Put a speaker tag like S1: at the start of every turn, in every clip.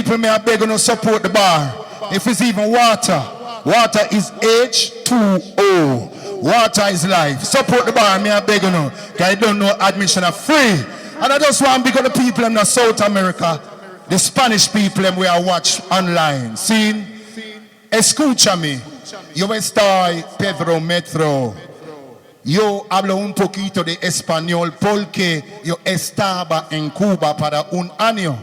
S1: people may have begging to support the bar. If it's even water, water is H2O. Water is life. Support the bar, me I beg you know. Because I don't know admission are free. And I just want to beg the people in South America, the Spanish people we are watch online. See? Escúchame. Yo estoy Pedro Metro. Yo hablo un poquito de español porque yo estaba en Cuba para un año.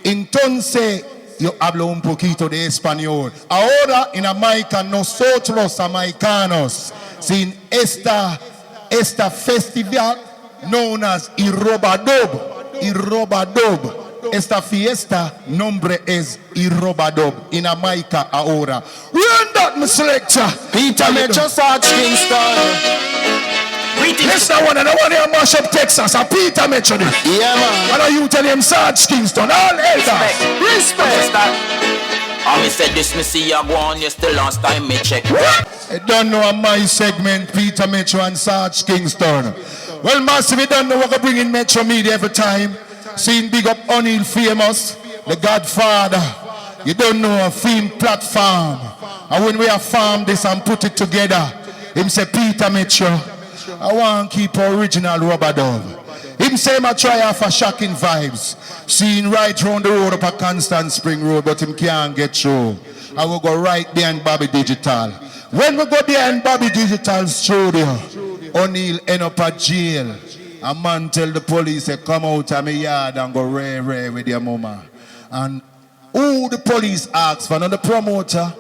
S1: Entonces, yo hablo un poquito de español. Ahora en Jamaica, nosotros americanos, sin esta festival known as Irobadob. Esta fiesta nombre es Irobadob in Jamaica ahora. Run that, my selector.
S2: Peter Metro Sarge Kingston.
S1: Listen, one and I want to mash up Texas. Peter Metro.
S2: Yeah, man.
S1: What are you telling him, Sarge Kingston? All elders.
S2: Respect. I said this, me see you go on, you still last time me check.
S1: I don't know my segment, Peter Metro and Sarge Kingston. Well, massive, we don't know what we bring in Metro Media every time. Seeing big up O'Neill Famous, the Godfather. You don't know a film platform. And when we have farmed this and put it together, him say, Peter Metro, I want to keep original rubber dub. Him say, I try off a shocking vibes. Seeing right round the road up a Constant Spring Road, but him can't get through. I will go right behind Bobby Digital. When we go behind Bobby Digital studio, O'Neill end up at jail. A man tell the police, say, come out of my yard and go ray with your mama. And who the police asked for? Now the promoter,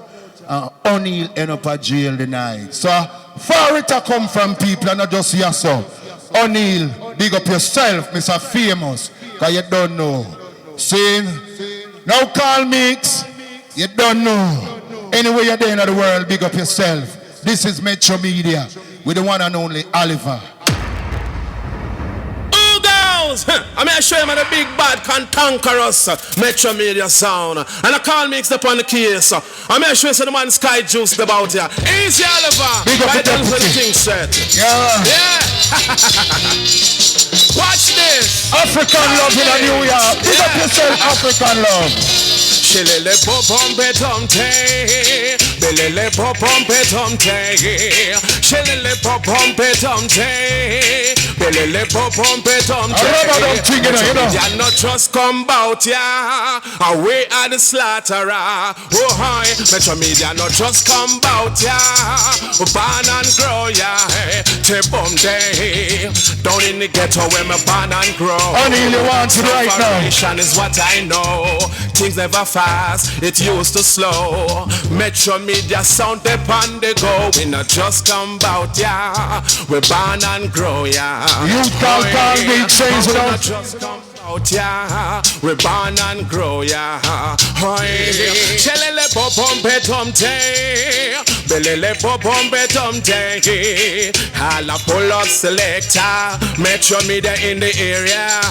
S1: O'Neill end up at jail the night. So far it come from people and not just yourself. O'Neill, big up yourself, Mr. Famous, because you don't know. See? Now call Mix, you don't know. Anywhere you're there in the world, big up yourself. This is Metro Media with the one and only Oliver.
S3: I'm going to show you the big bad cantankerous Metro Media sound. And I call mixed up on the case. I'm going to show you the man Sky Juice about here. Easy, Oliver.
S1: Big up
S3: right
S1: the
S3: for the king set.
S1: Yeah.
S3: Watch this.
S1: African love in New York. Big up yourself, African love.
S3: Shilele popompe tomte, belele popompe tomte, shilele popompe tomte, belele popompe tomte.
S1: I love them thing, you know.
S3: You not just come bout ya, away at the slaughterer. Oh hi, Metro Media not just come bout ya, born and grow ya, te bombe. Down in the ghetto where me born and grow.
S1: Only you want it right now.
S3: Transformation is what I know. Things never fast, it used to slow. Metro Media sound they on the go. We not just come bout ya, we born and grow ya.
S1: You can't call me change it up.
S3: Just come out ya, we born and grow ya. Chelele popompe tomte, belele popompe tomte. Hala pull up selector, Metro Media in the area.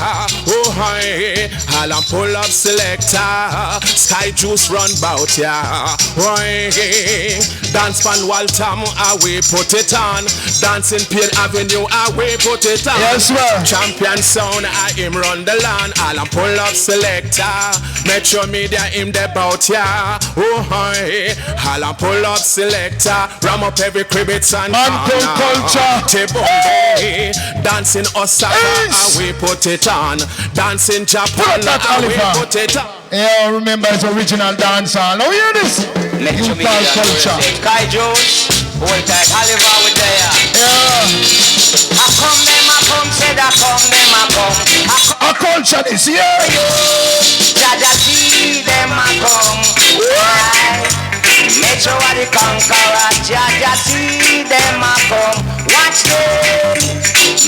S3: Oh hi, hala pull up selector, Sky Juice run bout ya. Dance pan Waltham, we put it on. Dancing Peel Avenue, we put it on.
S1: Yes, sir.
S3: Champion sound, I him run the land. Hala pull up selector, Metro Media him the bout ya. Oh hi, hala pull up selector, ram up every cribbits and
S1: culture.
S3: Dancing Osaka, we put it on. Dancing Japan, we put it on.
S1: Yeah, remember it's original dance hall. Oh, hear this?
S2: Metro Media
S1: culture.
S2: Sky Juice, hold tight, Oliver with there.
S1: Yeah.
S2: I come them, I come, said I come them, I come.
S1: A culture this, yeah.
S2: Jaja see them, I come. Metro are the conqueror, Jaja see them, I come. Watch them.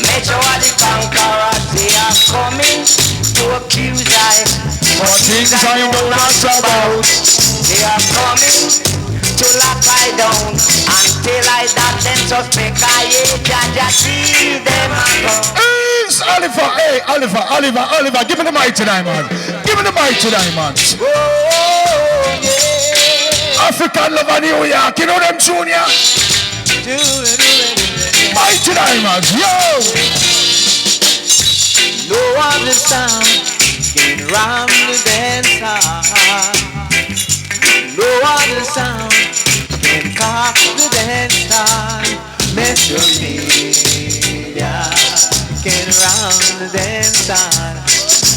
S2: Metro are the conqueror, they are coming to accuse I.
S1: For things I know not about.
S2: They are coming to lock I down. Until I that then suspect I Jaja see them I come.
S1: Oliver, hey, Oliver, give me the mic tonight, man. Give me the mic tonight, man.
S2: Oh, yeah.
S1: African lover New York, you know them junior? Mic tonight, man. Yo!
S2: No other sound can ram the dance hall. No other sound can cock the dance hall. Metro Media can ram the dance hall.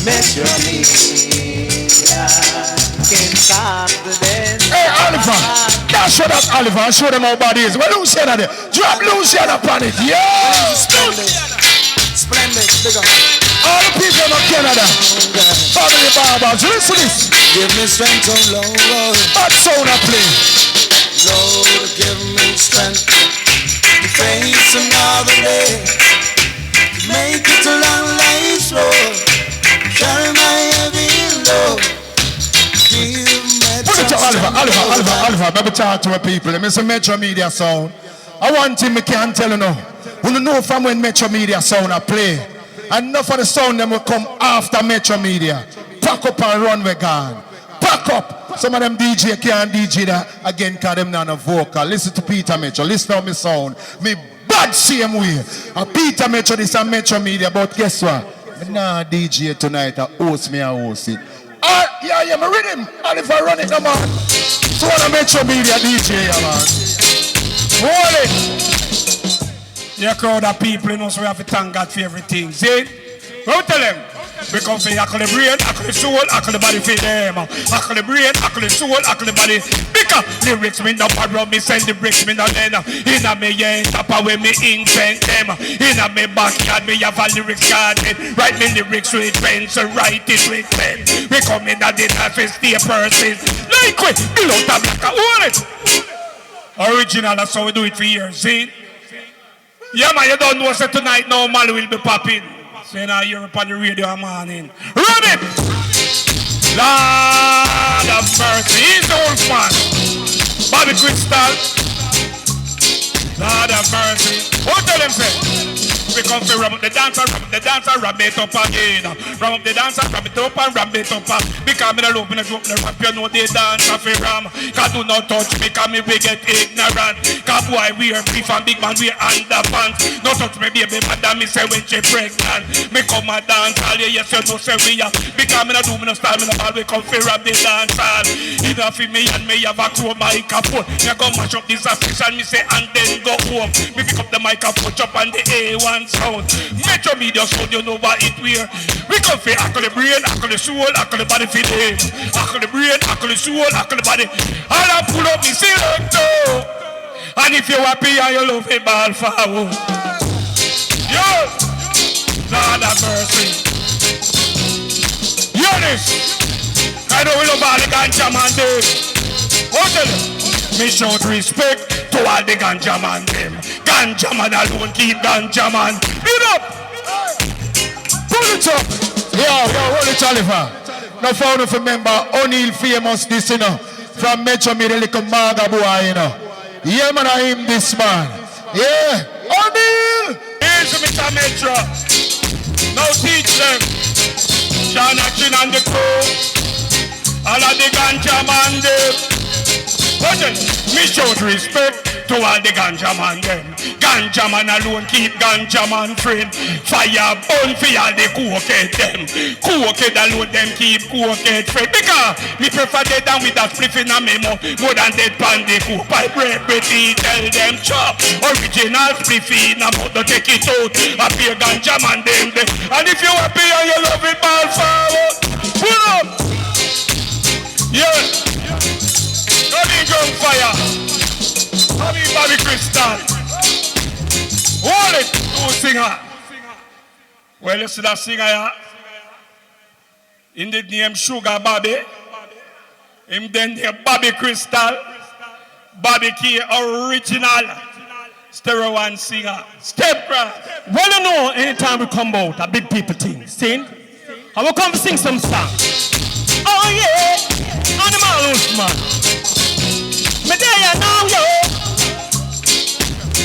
S2: Metro Media can cock the dance hall.
S1: Hey, Oliver, now show that Oliver and show them how bad it is. Well, Luciana there. Drop Luciana upon it. Yeah!
S2: Splendid, big up.
S1: All the people in Canada, family barbers, listen to this.
S2: Give me strength on low road.
S1: Hot sound I play.
S2: Lord, give me strength to face another day. To make it a long life's road. Carry my heavy load. Give me
S1: Put it to Oliver. Maybe talk to my people. Let me say Metro Media sound. I want him, I can't tell you now. We don't know from when Metro Media sound I play. Enough of the sound them will come after Metro Media. Pack up and run we gone. Pack up. Some of them DJ can't DJ that again because them not a vocal. Listen to Peter Metro. Listen to me sound. Me bad same way. Peter Metro this and Metro Media, but guess what? Me nah DJ tonight. I host me and host it. Yeah, me rhythm. And if I run it, no man. So what a Metro Media DJ, yeah, man. Hold it.
S4: Your crowd of people, you know, so we have to thank God for everything. See? Don't tell them. We come for hackle the brain, hackle the soul, hackle the body for them. Hackle the brain, hackle the soul, hackle the body. Because lyrics me no borrow, me send the bricks me no lend. Inna me yeah, top away me invent them. Inna me backyard, me have a lyrics garden. Write me lyrics with pencil, write it with pen. We come in at the office, stay person. Like we, below the black, hold it. Original, that's how we do it for years, see? Yeah, man, you don't know, so tonight no Mali will be popping. So now you're up on the radio morning. Run it! Lord of mercy, he's Wolfman. Bobby Krystal. Lord of mercy. What tell them say? We come to ram up the dancer, ram it up again. Ram up the dancer, ram it up and ram it up. Because me no love, me no joke, me no rap, you know the dancer fi ram. Cause do not touch me, cause me we get ignorant. Cause boy wear beef and big man wear underpants. No touch me baby, madam, me say when she pregnant. Me come a dance all, yes you know say we are. Because me no do, me no style, me no ball, we come fi rap the dance all. Enough for me and me have a crew microphone. Me go mash up this station, me say and then go home. Me pick up the microphone, chop on the A1 sound. Metro Media sound, you know what it wear. We come for hackle the brain, hackle the soul, hackle the body for them. Hackle the brain, hackle the soul, hackle the body. All I pull up me selector. And if you're happy and you love it, ball forward. Yo, Lord have mercy. Eunice, I know we love all the ganja man them. What tell you? Me show respect to all the ganja man them. Ganja man alone keep ganja man. Beat up!
S1: Pull it up. Yo, hold it, Oliver. Now found if remember O'Neal famous this, you know. From Metro Media, little Maga boy, you know. Yeah, man, I am this man. Yeah, O'Neal!
S4: Here's Mr. Metro. Now teach them. Sean Action and the crew. All of the ganja man them. Listen, me show respect to all the ganja man them. Ganja man alone keep ganja man friend. Fire burn for all the cokehead them. Cokehead alone them keep cokehead friend. Because me prefer dead than with that spliff in a memo. More than dead pan the coke. I break pretty tell them chop. Original spliff in a mouth to take it out. I pay ganja man them. And if you happy and you love it, ball forward. Pull up. Yeah. Running drum fire. Running Bobby Krystal. Hold it. Who singer? Well, you see that singer here? In the name Sugar Bobby. Him then name Bobby Krystal. Bobby Key original. Stereo one singer. Step right.
S5: Well, you know, anytime we come out, a big people thing. Sing. I will come to sing some song. Oh yeah. Animal Wolfman. Me there you now, yo.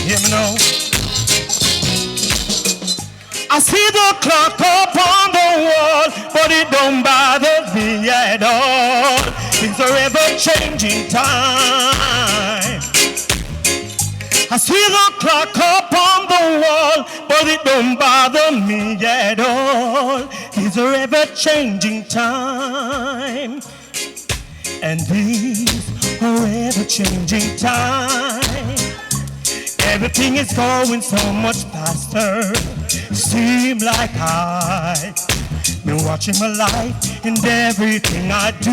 S5: Hear me now. I see the clock up on the wall, but it don't bother me at all. It's a ever-changing time. I see the clock up on the wall, but it don't bother me at all. It's a ever-changing time, and these are ever-changing time. Everything is going so much faster. Seem like I've been watching my life and everything I do.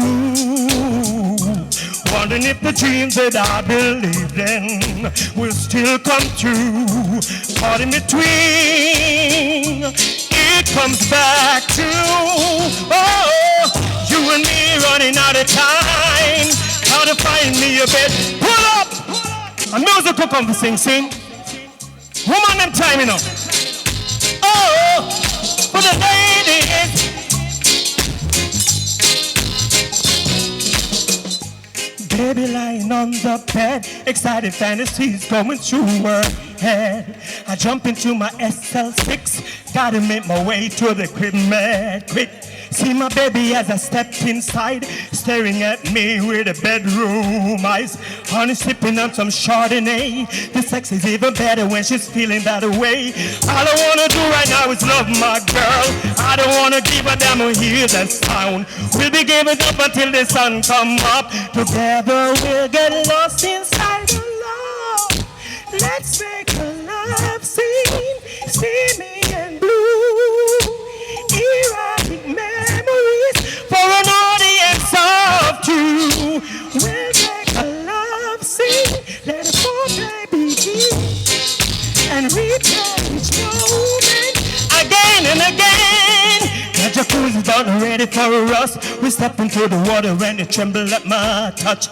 S5: Wondering if the dreams that I believed in will still come true. Caught in between, it comes back to, oh, you and me running out of time. How to find me a bed, pull up! A musical come to sing. Woman them time, you know. Oh, for the ladies. Baby lying on the bed, excited fantasies going through her head. I jump into my SL6, gotta make my way to the crib mad quick. See my baby as I stepped inside, staring at me with the bedroom eyes. Honey sipping on some Chardonnay. The sex is even better when she's feeling that way. All I wanna do right now is love my girl. I don't wanna give a damn who hears that sound. We'll be giving up until the sun come up. Together we'll get lost inside the love. Let's make a love scene, steamy and blue. Erotic memories for an audience of two. We'll make a love scene, let it foreplay begin, and replay each moment again and again. The jacuzzi's about ready for us. We step into the water and it tremble at my touch.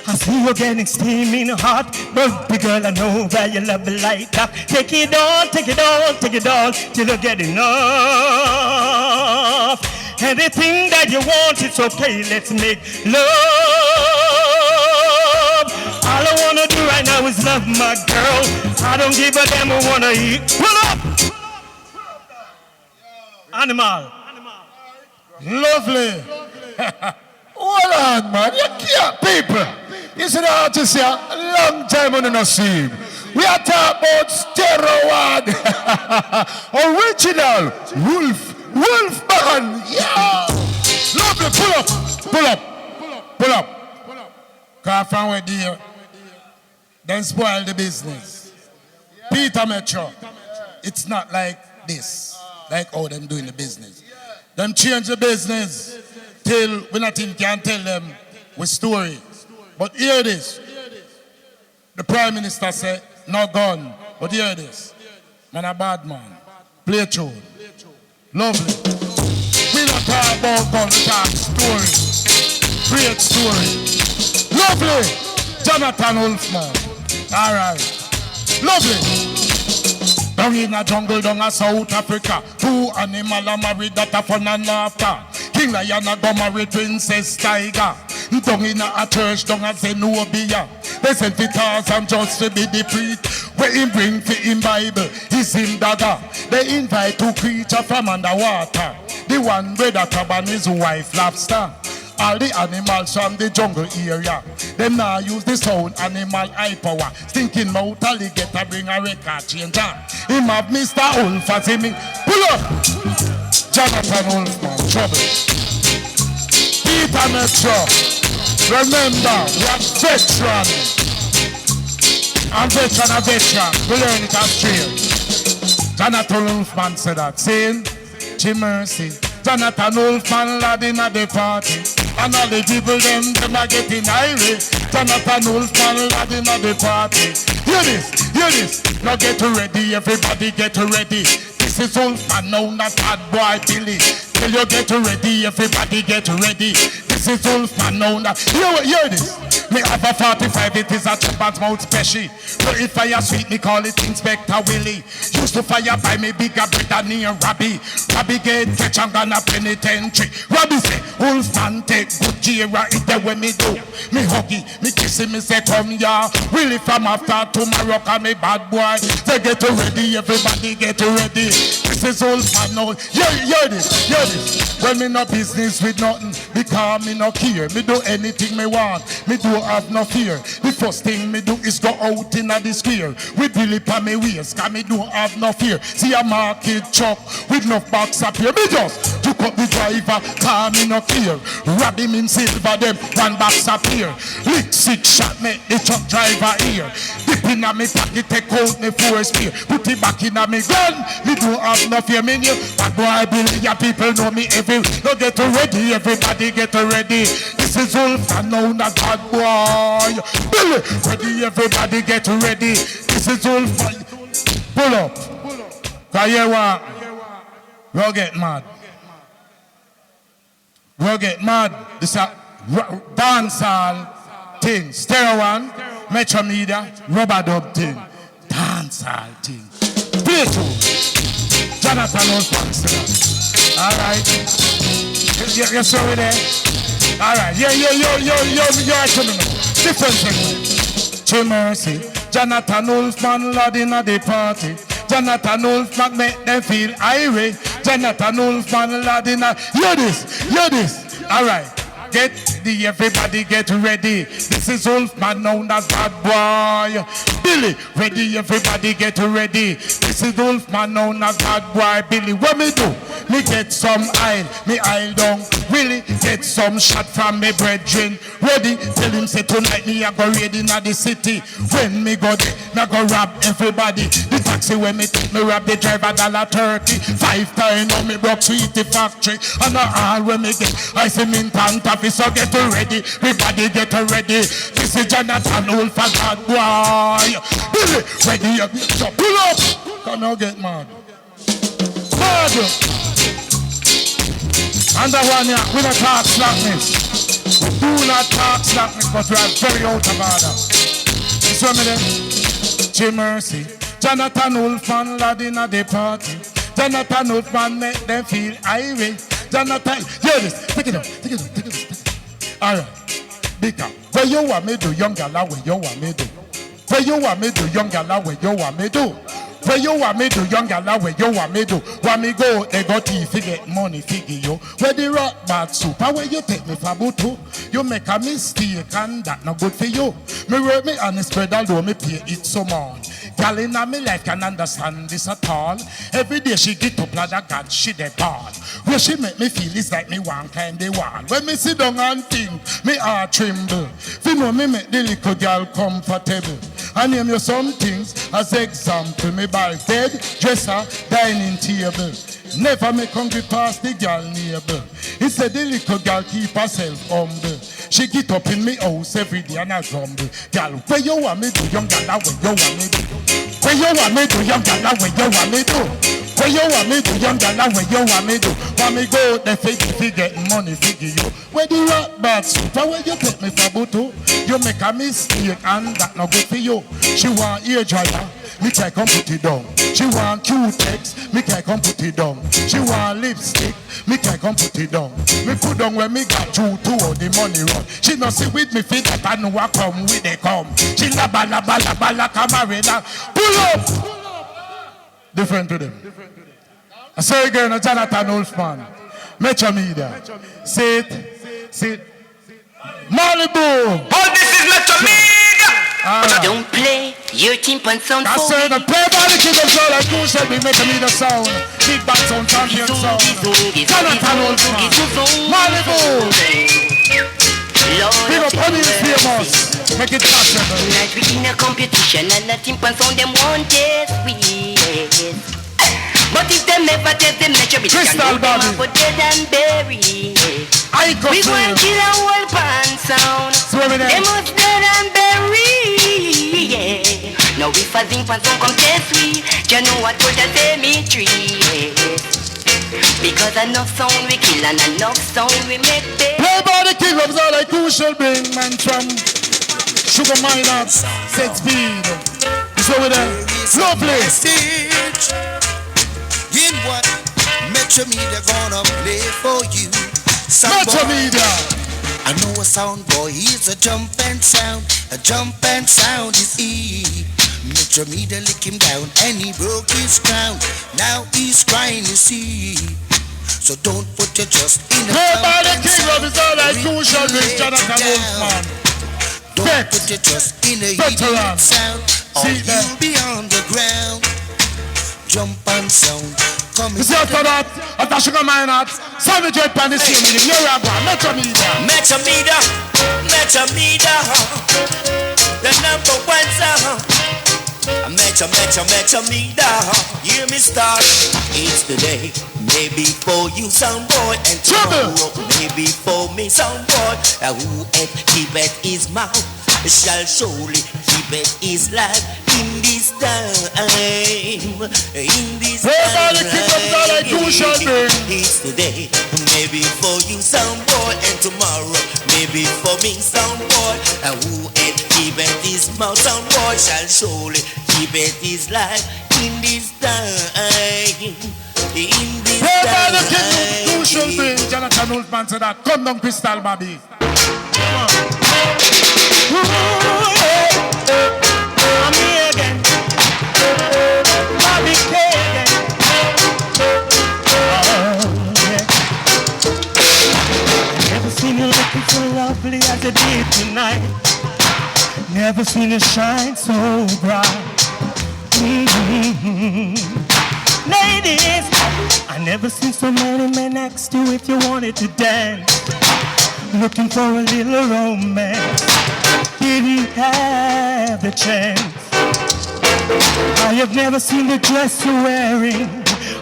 S5: I see you getting steaming hot, baby girl, I know that you love it like that. Take it on, take it on, take it on, till you get enough. Anything that you want, it's okay, let's make love. All I wanna do right now is love my girl. I don't give a damn who wanna eat. Pull up! Animal.
S1: Lovely. Hold on, man. You can't, people. You see the artist here? A long time on the scene. We are talking about steroid. Original. Wolfman. Yeah. Lovely. Pull up. Pull up. Pull up. Cause from where dear, then spoil the business. Peter Metro. It's not like this. Like how them doing the business. Them change the business till we not even can tell them with story. But hear this. The Prime Minister said, no gun. But hear this. Man a bad man. Play tune. Lovely. We not talk about gun, we talk story. Great story. Lovely. Jonathan Wolfman. Alright. Lovely. Down in a jungle, down in South Africa. Two animals are married that are fun and laughter. King Lion a go marry Princess Tiger. Down in a church, down a Zenobia. They send for Tarzan just to be the priest. Where him bring for him Bible, he's him dagger. They invite two creatures from underwater. The one brother crab and his wife lobster. All the animals from the jungle area. Them now use the sound animal high power. Stinking mouth alligator bring a record changer. Him have Mr. Wolf as him. Pull up! Jonathan Wolfman, trouble. Peter Metro. Remember, we are veteran. I'm veteran, a veteran. We learn it as trained. Jonathan Wolfman said that. Saying, G mercy. Jonathan Wolfman lad in the party. And all the people them are getting Irie. Jonathan Wolfman lad in the party. Hear this. Now get ready, everybody get ready. This is Wolfman, now not bad boy Billy. Till you get ready, everybody get ready. This is Wolfman, now not. Hear this. Me have a 45, it is a chopper's mouth special. So if fire sweet, me call it Inspector Willie. Used to fire by me bigger brother near Robbie. Robbie get catch and gonna penitentiary. Robbie say, Wolfman take good Jira, it the way me do. Me huggy, me kissy, me say come ya. Willie from after tomorrow, cause me bad boy. They get ready, everybody get ready. This is Wolfman now. Hear this. When me no business with nothing, because me no care. Me do anything me want. Me do don't have no fear. The first thing me do is go out in the square. With Billy pa me waist, cause me don't have no fear. See a market truck with no box up here. Me just took up the driver, car me no clear. Rob him in silver, them one box up here. Lick 6 shot, make the truck driver here. Dip in a me pocket, take out me 4 spear. Put it back in a me gun, me don't have no fear. Me new, but boy I believe ya people know me every. No get ready, everybody get ready. This is Wolfman, now not bad boy. Billy, ready, everybody get ready. This is Wolfman. Pull up. Cause you want, we'll get mad. We'll get mad. This is a dancehall thing. Stereo one, Metro Media, rubber dub thing. Dancehall thing. Play two. Jonathan Wolfman. All right. You saw it there? All right. You're actually different thing. To mercy. Jonathan Wolfman, Lord in the party. Jonathan Wolfman make them feel Irie. Jonathan Wolfman, Lord in the... Hear this. All right. Everybody get ready. This is Wolfman, known as bad boy. Billy, ready, everybody get ready. This is Wolfman, known as bad boy. Billy, what me do? Me get some aisle, me aisle down. Really get some shot from me brethren. Ready, tell him say tonight me I go raid in the city. When me go there, me go rob everybody. The taxi when me take me rob the driver $30. 5 times on me broke sweetie factory. And all when me get, I see me in Tanta. So get ready, everybody get ready. This is Jonathan Wolfman, bad boy. Billy, ready, so pull up. Come now get mad. Mad. And the one here, we don't talk slackness. We do not talk slackness, but we are very out of order. You see me then? Jim Mercy. Jonathan Wolfman, lad in the party. Jonathan Wolfman make them feel irate. Jonathan, hear this. Take it up. All right, bigger. Where you want me do, young gala, where you want me do. Where you want me do, young gala, where you want me do. Where you want me do, young gala, where you want me do. Want me go, they got tea, get money, figure you. Where the rock bad soup, where you take me for butu. You make a mistake and that not good for you. Me work me honest spread although me pay it so much. Girl in my life can understand this at all. Every day she get up like a god, she dey ball. Where she make me feel is like me one climb the wall. When me sit down and think, me heart tremble. You know me make the little girl comfortable. I name you some things as example. Me buy bed, dresser, dining table. Never make hungry past the girl neighbor. He said the little girl keep herself humble. She get up in me house every day and I grumble. Girl, where you want me to, young girl, where you want me to? Where you want me to, young girl, where you want me to? Where you want me to, young girl, where you want me to? Want me go the figure getting money, figure you. Where the rock bad soup, where you take me for butu? You make a mistake and that not good for you. She want ear dryer, me can come put it down. She want Q-Tex, me can come put it down. She want lipstick, me can come put it down. Me put down when me got you to all the money run. She no see with me feet that I know I come with they come. She la bala camarada. Pull up! Different to them. I say again, Jonathan Wolfman. Metro Media. Sit. Malibu.
S6: Oh, this is Metro Media.
S1: Right.
S6: Don't play your timpan sound.
S1: I say the play by the kid of soul like you said we Metro Media sound. Big bad sound, champion sound. Jonathan Wolfman. Malibu. Big up on famous. Make it possible.
S6: Tonight we in a competition and the timpan sound them want test we. But if them ever test them Metro Media,
S1: Krystal body.
S6: For dead and buried. We go and kill a whole pan sound. They must dead and buried. Yeah. Now if a zinc pan sound come test we, you know what would I say me tree. Because enough sound we kill and enough sound we make big.
S1: Play by the king of all like who shall bring man from Sugar Miners, set speed. So with them, no place.
S2: In what Metro Media gonna play for you?
S1: Metro Media.
S2: I know a sound boy, he's a jump and sound. A jump and sound is E. Metro Media lick him down and he broke his crown. Now he's crying, you see. So don't put your trust in a
S1: Play by the king of his all like who shall bring Jonathan Wolfman.
S2: Don't put your trust in a idiot sound, or you'll be on the ground. Jump and sound. Come
S1: You see after that, after Sugar Minot, Savage Red Pan is singing it. You're a man, Metro Media.
S2: Metro Media, Metro Media, the number one sound. Metro Media, hear me start. It's the day, maybe for you sound boy, and tomorrow maybe for me sound boy. Who keep it his mouth shall surely keep it his life in this time. In this time, it's the day, maybe for you sound boy, and tomorrow maybe for me sound boy. Who keep it his mouth sound boy shall surely keep it his life in this time. In this time.
S1: Crucial thing, Jonathan Wolfman said that. Come down, Krystal, baby. Come on.
S5: Ooh, yeah. I'm here again. Bobby K again. Oh, yeah. Never seen you looking so lovely as you did tonight. Never seen you shine so bright. Ladies, I never seen so many men ask you if you wanted to dance. Looking for a little romance, didn't have the chance. I have never seen the dress you're wearing,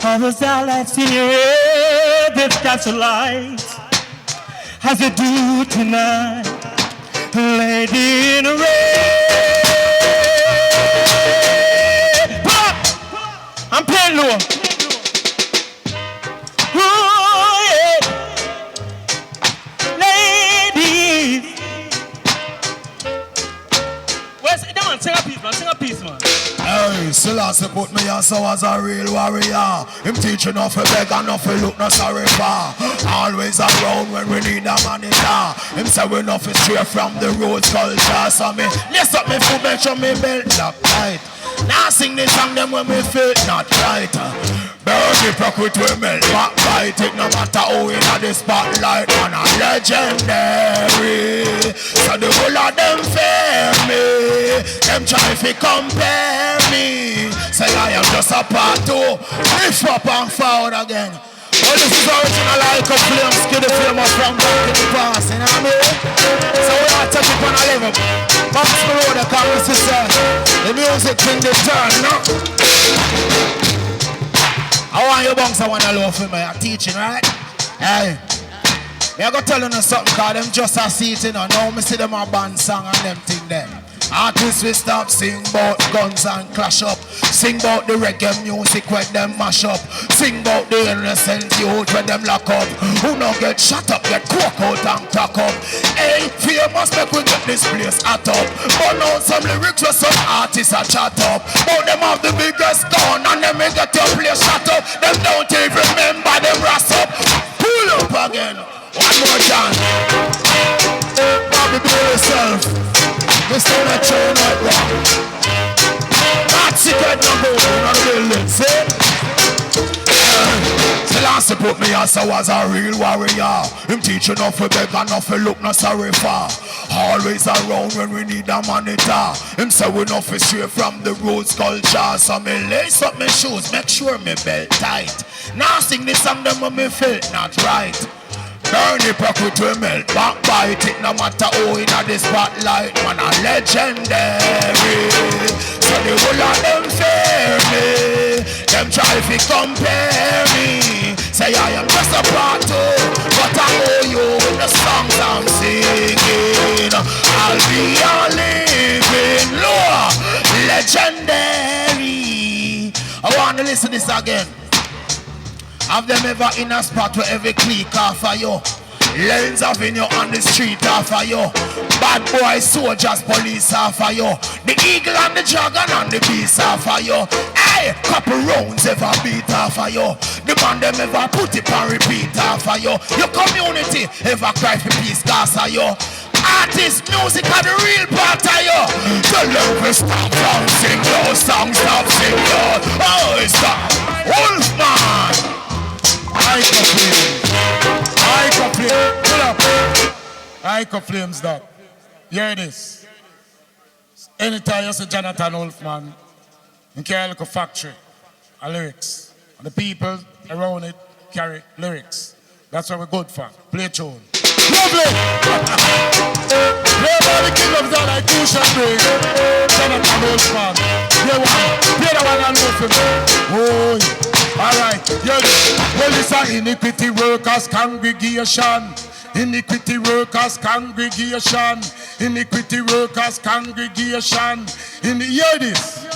S5: or the style I've seen your hair that got so light as you do tonight, lady in red. Pop! I'm playing low. Sing a piece, man.
S1: Hey, Selassie put me on so as a real warrior. Him teaching off a beg and off a look no sorry for. Always around when we need a monitor. Him say we enough is straight from the roots culture. So me lace up me foot, make sure me belt lock tight. Now sing this song them when me feel not right. Burn the procut we melt back bite it. No matter how in the spotlight, man a legendary. So the whole of them fear me. Them try to compare me. Say I am just a part two. Lift up and forward again. Well, this is original like a flame. Kiddy flame up from back in the past. You know what I mean? So we are taking it on a level. Bounce the road, the chorus is the music thing they turn, you know? I want you bounce, I want to love for me. I'm teaching, right? Hey. I go tell you something, cause them just a see it, you know. Now me see them a band song and them thing there. Artists will stop sing about guns and clash up. Sing about the reggae music when them mash up. Sing about the innocent youth when them lock up. Who no get shut up, get coke out and crack up. Hey, famous make we get this place hot up. But now some lyrics where some artists are chat up. But them have the biggest gun and them make get your place shut up. Them don't even remember them rust up. Pull up again. One more chance. Bobby, be yourself. Mr. Metro, not wrong. Not secret number one on the building, see? Selassie put me as I was a real warrior. Him teach enough for beg enough for look no sorry for. Always around when we need a monitor. Him say we enough is straight from the roots culture. So me lace up my shoes, make sure me belt tight. Now sing this song them when me feel not right. Burn the pocket we melt, backbite it. No matter who in the spotlight, man a legendary. So the whole of them fear me. Them try to compare me. Say I am just a part two, but I owe you with the songs I'm singing. I'll be a living law, legendary. I want to listen to this again. Have them ever in a spot where every clique off of you? Lanes of in you on the street off of you. Bad boys, soldiers, police off of you. The eagle and the dragon and the beast off of you. Hey, couple rounds ever beat off of you. The man them ever put it and repeat off of you. Your community ever cry for peace cause of you. Artist music are the real part of you. Tell them to stop from sing your song, stop sing your. Oh, it's stop. Wolfman. I complain. Pull up. I complain, stop.
S4: Hear this. Anytime you see Jonathan Wolfman, you carry like a factory, a lyrics. And the people around it carry lyrics. That's what we're good for. Play tune. Lovely! Play by the king of the like Cushion Break. Jonathan Wolfman. Play the one and know for me. Oh, yeah. Alright. Well, it's an iniquity workers congregation. Iniquity workers congregation. Iniquity workers congregation. Hear this.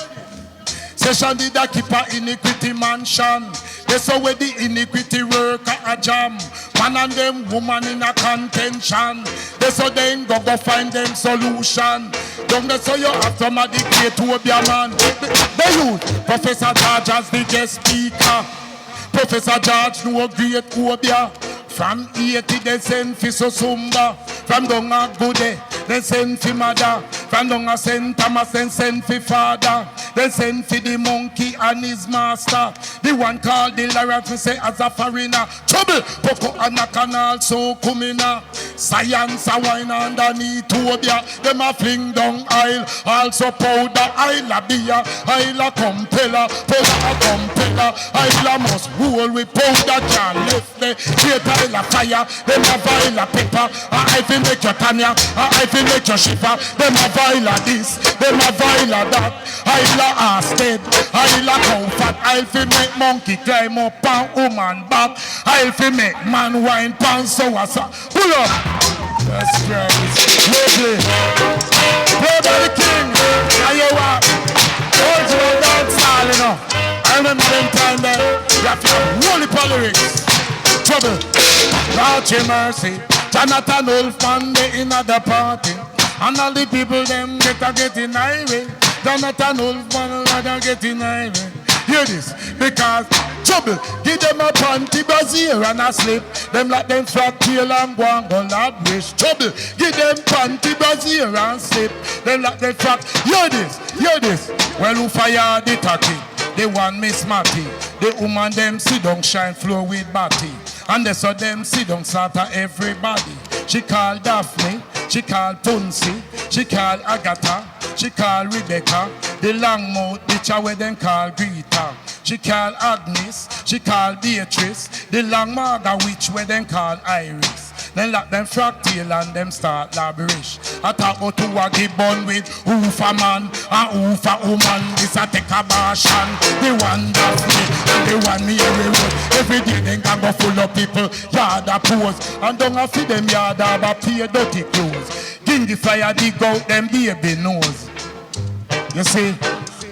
S4: Session did a keep a iniquity mansion. They saw where the iniquity worker a jam. Man and them woman in a contention. They saw them go find them solution. Don't they say you have somebody great to be a man. They use Professor George as the guest speaker. Professor George no great Obia. From 80 they send for Susumba. From down a Goody they send for mother. From down a St. Thomas they send for father. They send for the monkey and his master. The one called the Lawrence we say as a foreigner. Trouble, Poco and a canal so coming. Science a wine underneath Obia. Them a fling down aisle. Also powder aisle a beer. Aisle a compeller. Powder a compeller. Aisle a must roll with powder can left the theater. A fire, them a vile a pepper. I feel make your Tanya, I feel make your shiver. Them a vile a this, them a vile a that. I'll a dead, I'll a comfort. I'll feel make monkey climb up and woman back. I'll feel make man wine pan so asa. Pull up. That's great. Lovely. Play by the king. Now you are. Original dance all you know. I remember them time there. You have to have holy lyrics. Trouble, Lord your mercy. Jonathan Wolfman they in the party, and all the people them getting Irie. Jonathan Wolfman rather getting Irie. Hear this, because trouble, give them a panty brazier and a slip. Them like them flat tail and go and go lad wish. Trouble, give them panty brazier and slip. Them like them flat. Hear this. Well, who fire the tacky? They want Miss Matty. The woman them sit down shine floor with Batty. And they saw them sit down slaughter everybody. She called Daphne, she called Punsy, she called Agatha, she called Rebecca. The long mouth bitch where them call Greta. She called Agnes, she called Beatrice. The long Marga witch where them call Iris. Then lock them frog tail and them start laborish. I talk about who a give bun with who for man and who for woman. This a take a bashan. The one Daphne and the one Irie. Every day they can go full of people. Yard a pose. And don't have feed them yard have a pay dirty clothes. Guinney fire dig out them baby nose. You see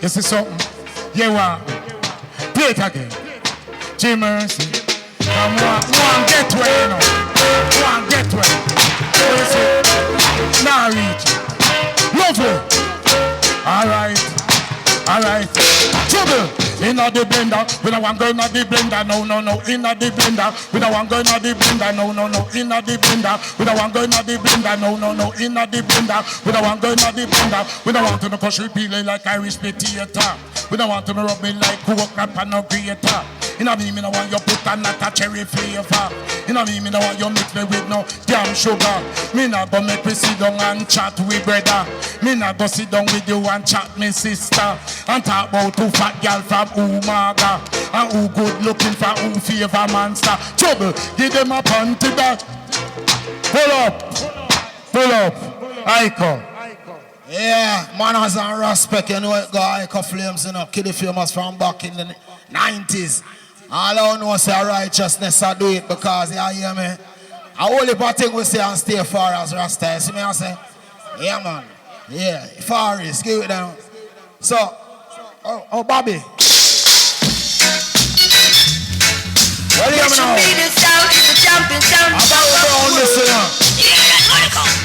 S4: something? You want? Play it again. Jim Mercy. Come on, get where you know. Go and get where. Now reach. Lovely. Alright. Trouble. Inna the blender. We don't want go inna the blender. No. Inna the blender. We don't want go inna the blender. No. Inna the blender. We don't want go inna the blender. No. Inna the blender. We don't want go inna the blender. We don't want to no push repeal like Irish potato. We don't want to no rub me like coconut and no grater. You know me no want you put a not a cherry flavor. You know me no want you mix me with no damn sugar. Me not go make me sit down and chat with brother. Me not go sit down with you and chat me sister. And talk about two fat girl from Umaga. And who good looking for who favor monster. Trouble, give them a panty back. Pull up. Icon.
S1: Yeah, manners and respect, you know it go Icon Flames, you know, Kiddy famous from back in the 90s. All I know is righteousness I do it because, you hear me? I only part thing we say and stay far as Rasta. You see me I say? Yeah, man. Yeah, far is, give it down. So, Bobby. What do you have now? I'm about to this, you know.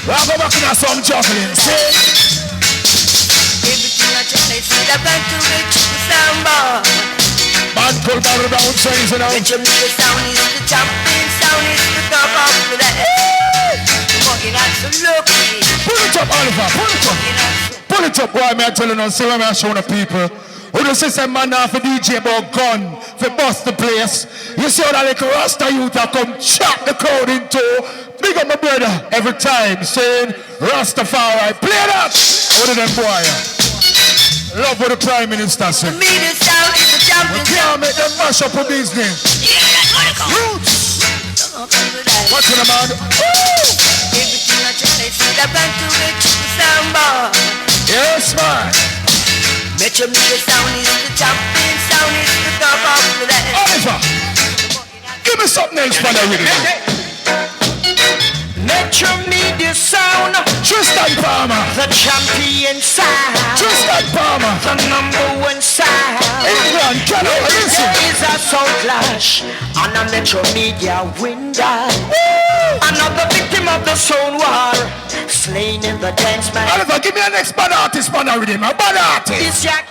S1: We'll go back in some juggling, see? Everything I try to see, I'm going to reach the soundbar. Bad pull barrel down, so you know. The sound is the champion, sound is the top of the fucking absolutely. Pull it up, Oliver, pull it up. Pull it up, boy, I'm telling you, see what I'm showing the people. Who the system man now for DJ about gun, for bust the place. You see how that little Rasta youth a come chop the crowd into. Big up my brother every time saying Rastafari. Play that! What are them boy? Love what the Prime Minister said.
S6: Me the sound is the champion.
S1: We can't make them mash up a business. Roots! What's in the man?
S6: Everything I try to see that plan to make the sound bar.
S1: Yes, man.
S6: Metro Media sound is the champion, sound is the top of the land.
S1: Oliver, give me something else for that rhythm.
S6: Metro Media sound,
S1: Krystal Palmer,
S6: the champion sound,
S1: Krystal Palmer,
S6: the #1 sound.
S1: England, Canada, listen.
S6: There is a sound clash on a Metro Media window. Another victim of the sound war, slain in the dance man.
S1: Oliver, give me an next bad artist for that rhythm. A bad artist.
S6: It's Jack.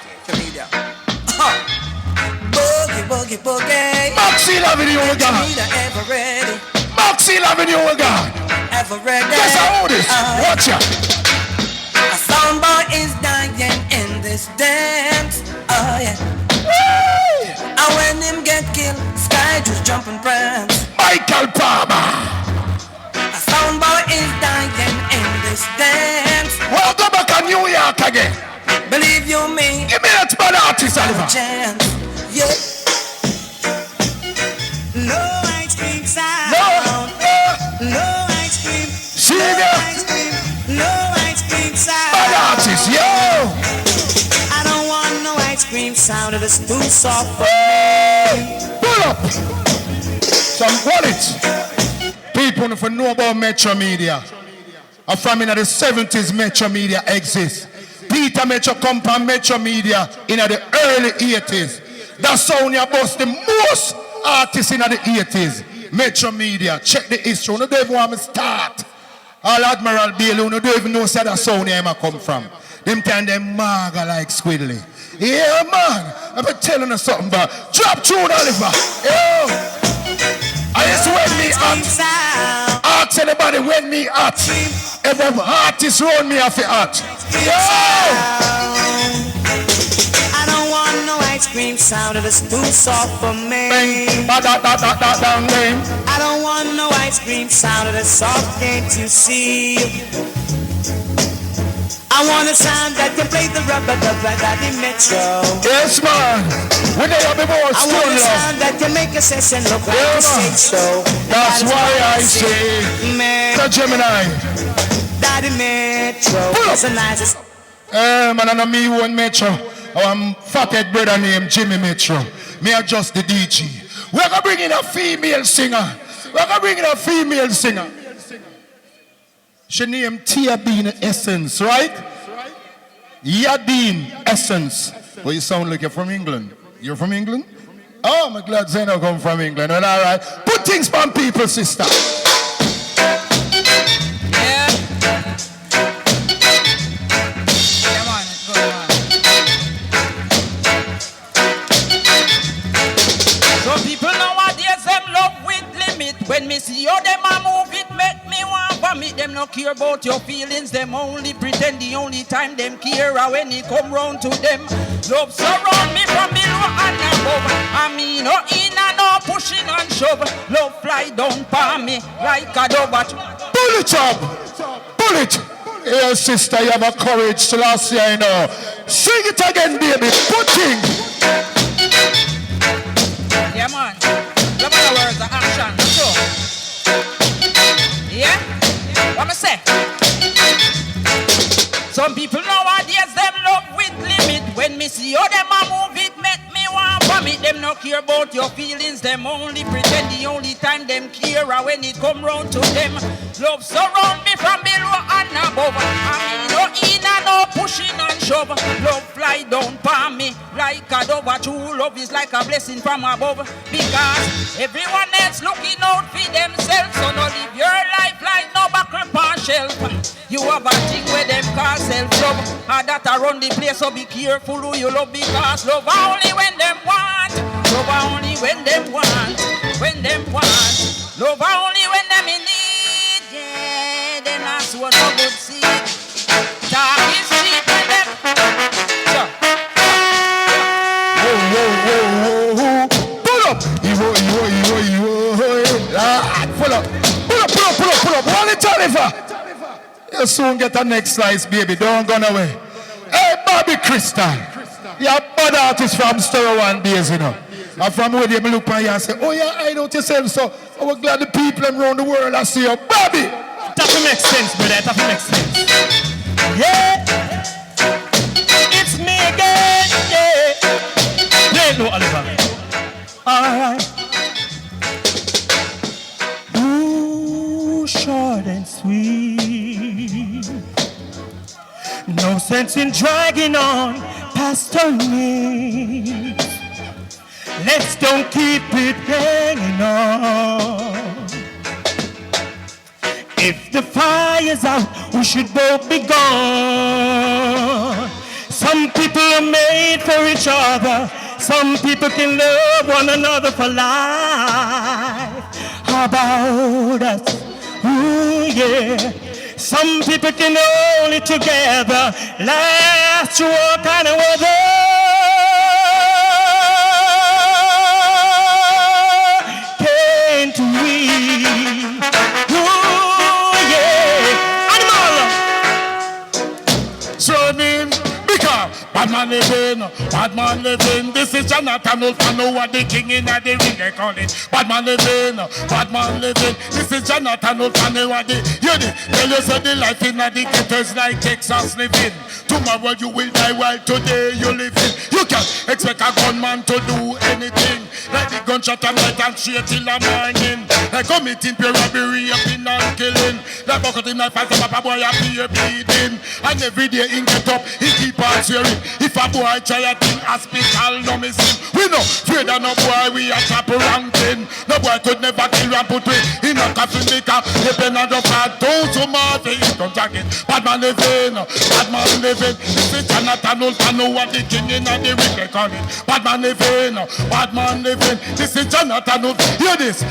S6: Boogie, boogie, boogie.
S1: Maxine Avenue, we got.
S6: Ever ready,
S1: Maxine Avenue, we got.
S6: ever ready.
S1: Guess how this? Watch ya.
S6: A sound boy is dying in this dance. Oh yeah. And when him get killed, sky just jump and prance.
S1: Michael Palmer.
S6: A sound boy is dying in this dance.
S1: We'll go back to New York again.
S6: Believe you me,
S1: Give me that bad artist, Oliver.
S6: chance. Yeah. No ice cream sound. No ice cream.
S1: See there?
S6: No ice cream sound.
S1: Bad artist, yo.
S6: I don't want no ice cream sound. It is too soft for me.
S1: Pull up. Some quality. People if you know about Metro Media. I'm from in the 70s Metro Media exists. Peter Metro come from Metro Media in the early 80s. That's sound you bust the most artists in the 80s. Metro Media. Check the history. You don't even want me start. All Admiral Bailey, you don't even know where that sound here come from. Them time them maga like Squidly. Yeah, man. I've been telling you something about. Drop tune, Oliver. Yo. I used to when me hot. Ask anybody when me hot. Every artist round me off the hot. Yo.
S6: I don't want no ice cream sound. It is too soft for me.
S1: Bang. Bang.
S6: I don't want no ice cream sound. It is soft, can't you see? I want a sound that can play the rubber dub like that in Metro.
S1: Yes, man. When they have more
S6: I want
S1: stone
S6: a
S1: love.
S6: sound that can make a session look like
S1: Yeah,
S6: a
S1: man.
S6: stage show.
S1: That's why I say, the Gemini.
S6: Daddy Metro is the nicest.
S1: Man, I know me one Metro. I'm fathead brother named Jimmy Metro. Me are just the DJ. We're gonna bring in a female singer. She named Tia Bean Essence, right? Yadeen Essence. Well, you sound like you're from England. You're from England? Oh, I'm glad Zeno come from England. Well, all right. Put things on people, sister.
S7: Yeah. Come on, go on. Some people nowadays them love with limit. When me see how them a move it, make me want vomit. Them no care about your feelings. Them only pretend the only time them care are when it come round to them. Love surround me from below and above. I mean no in and no pushing and shove. Love fly down for me like a dove.
S1: Pull it up. Pull it. Yeah, sister, you have a courage to last year, you know. Sing it again, baby. Put thing.
S7: Yeah, man. Love the words of action. So. Yeah? What me say? Some people nowadays them love with limit. When me see how them a move it, make me want vomit. Them no care about your feelings. Them only pretend the only time them care are when it come round to them. Love surround me from below and above. I mean no in and no pushing and shove. Love fly down for me like a dove. True love is like a blessing from above. Because everyone else looking out for themselves. So no live your life like no background on shelf. You have a thing where them call self-love. And that around the place, so be careful who you love. Because love only when them want. Love only when them want. When them want. Love only when them in need. Yeah, them last one no good seed. Talk is cheap when them. Sure.
S1: You soon get a next slice, baby. Don't go away. Hey, Bobby Krystal. You're a bad artist from Star One days, you know. And from where they look at you and say, oh yeah, I know yourself, so we're glad the people around the world are see you. Bobby!
S5: That makes sense, brother. That makes sense. Yeah. It's me again. Yeah. Play it, no, Oliver. Alright. Ooh, short and sweet. No sense in dragging on past our needs. Let's don't keep it hanging on. If the fire's out, we should both be gone. Some people are made for each other. Some people can love one another for life. How about us? Ooh, yeah. Some people can hold it together. Last through all kind of weather. Can't we? Ooh, yeah. Animal.
S4: Show him because bad man living. This is Jonathan Wolfman, who are the king in the ring, they call it. Bad man living. This is Jonathan Wolfman, who are the, you know, tell you so the life in the ghettos like Texas living. Tomorrow you will die while today you living. You can't expect a gunman to do anything. Like the gunshot and light and straight till the morning. Like committing pure robbery, upping and killing. Like bucket in knife and some papa boy appear bleeding. And every day he get up, he keep on swearing. If a boy try a thing, hospital no missing. We know, afraid of no boy, we a top ranking. No boy could never kill and put it in a coffin maker. The pen and the fat, don't so much, they don't jacket. Bad man living. This is Jonathan Wolfman, who are the king in the ring, they call it. Bad man living. This is Jonathan Wolfman. Hear this.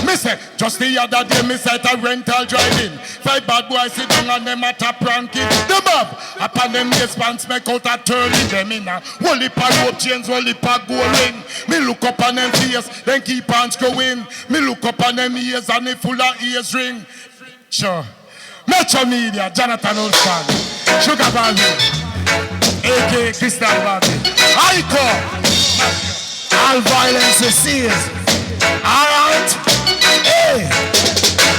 S4: Me say, just the other day, me say a rental driving. 5 bad boys sit down and them a top ranking. Them up, upon them yes pants make out a turning them in a whole heap of rope chains, whole heap of gold ring. Me look up on them face, then keep on screwing. Me look up on them ears and it full of ears ring. Sure. Metro Media, Jonathan Wolfman, Sugar Barbie, a.k.a. Krystal Barbie. I call all violence is seized. Alright? Hey!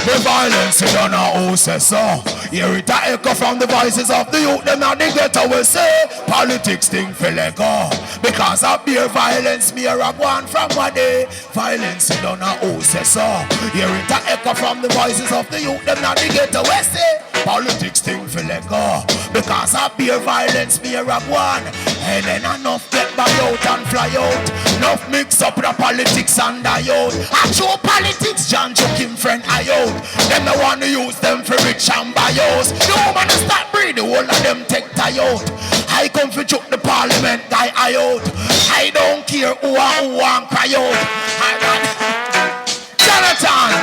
S4: The violence in on our house says so. Hear it a echo from the voices of the youth. Them now the ghetto will say politics thing for let go. Because of beer violence, me a one from one day. Violence in on our house says so. Hear it a echo from the voices of the youth. Them now the ghetto will say politics thing for let go. Because of beer violence, me a one. And then enough get by out and fly out. Enough mix up the politics and die out. Actual politics, John Chuck him friend I out. Them the one who use them for rich and bios. The woman start breed, the whole of them take tie out. I come for chuck the parliament guy I out. I don't care who and cry out. Jonathan,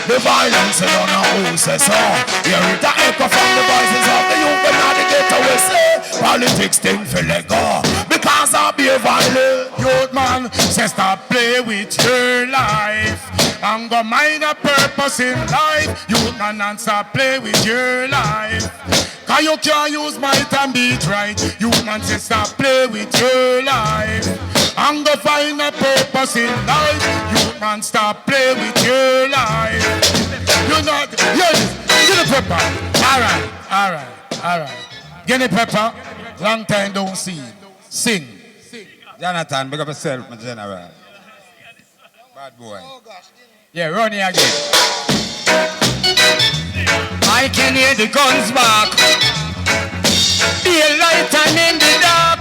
S4: the violence in on our house says so. Hear it a echo from the voices of the youth. Them now the ghetto will say politics thing for let go. Because I'll be a violent youth man. Say stop play with your life and go mind a purpose in life. Youth man and stop play with your life. Cause you can't use might and beat right. Youth man say stop play with your life and go find a purpose in life. Youth man stop play with your life. You're not, yes, Guinea Pepper. Alright. Guinea Pepper, long time don't see. Sing.
S8: Jonathan, big up yourself, my general. Bad boy.
S4: Yeah, run here again.
S5: I can hear the guns back. Daylight and in the dark.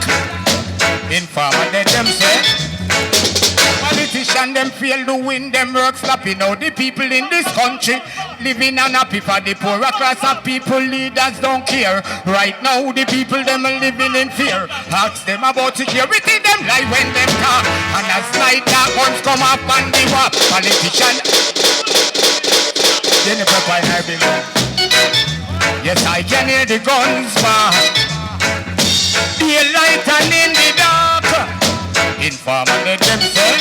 S5: Informer let them say. Politicians them fail to win, them work sloppy. Now the people in this country living unhappy. For the poorer class of people, leaders don't care. Right now the people them are living in fear. Ask them about security, them lie when them talk. And as night dark ones come up and give up. Politician Jennifer Pine I belong. Yes, I can hear the guns back. Daylight and in the dark. Informer let them say.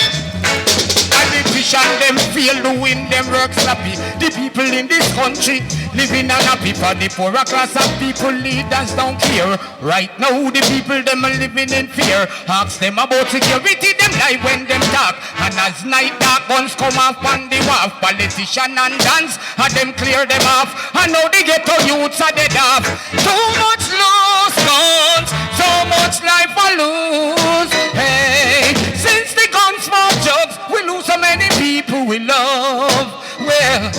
S9: Politicians, them fail to win, them work sloppy. The people in this country living unhappy. For the poorer class of people, leaders don't care. Right now, the people, them are living in fear. Ask them about security, them lie when them talk. And as night dark, guns come off on the wharf. Politician and dance, and them clear them off. And now they get to youths are dead off. Too much lost guns, so much life I lose. Hey, since the guns for drugs, we lose so many people we love. Well,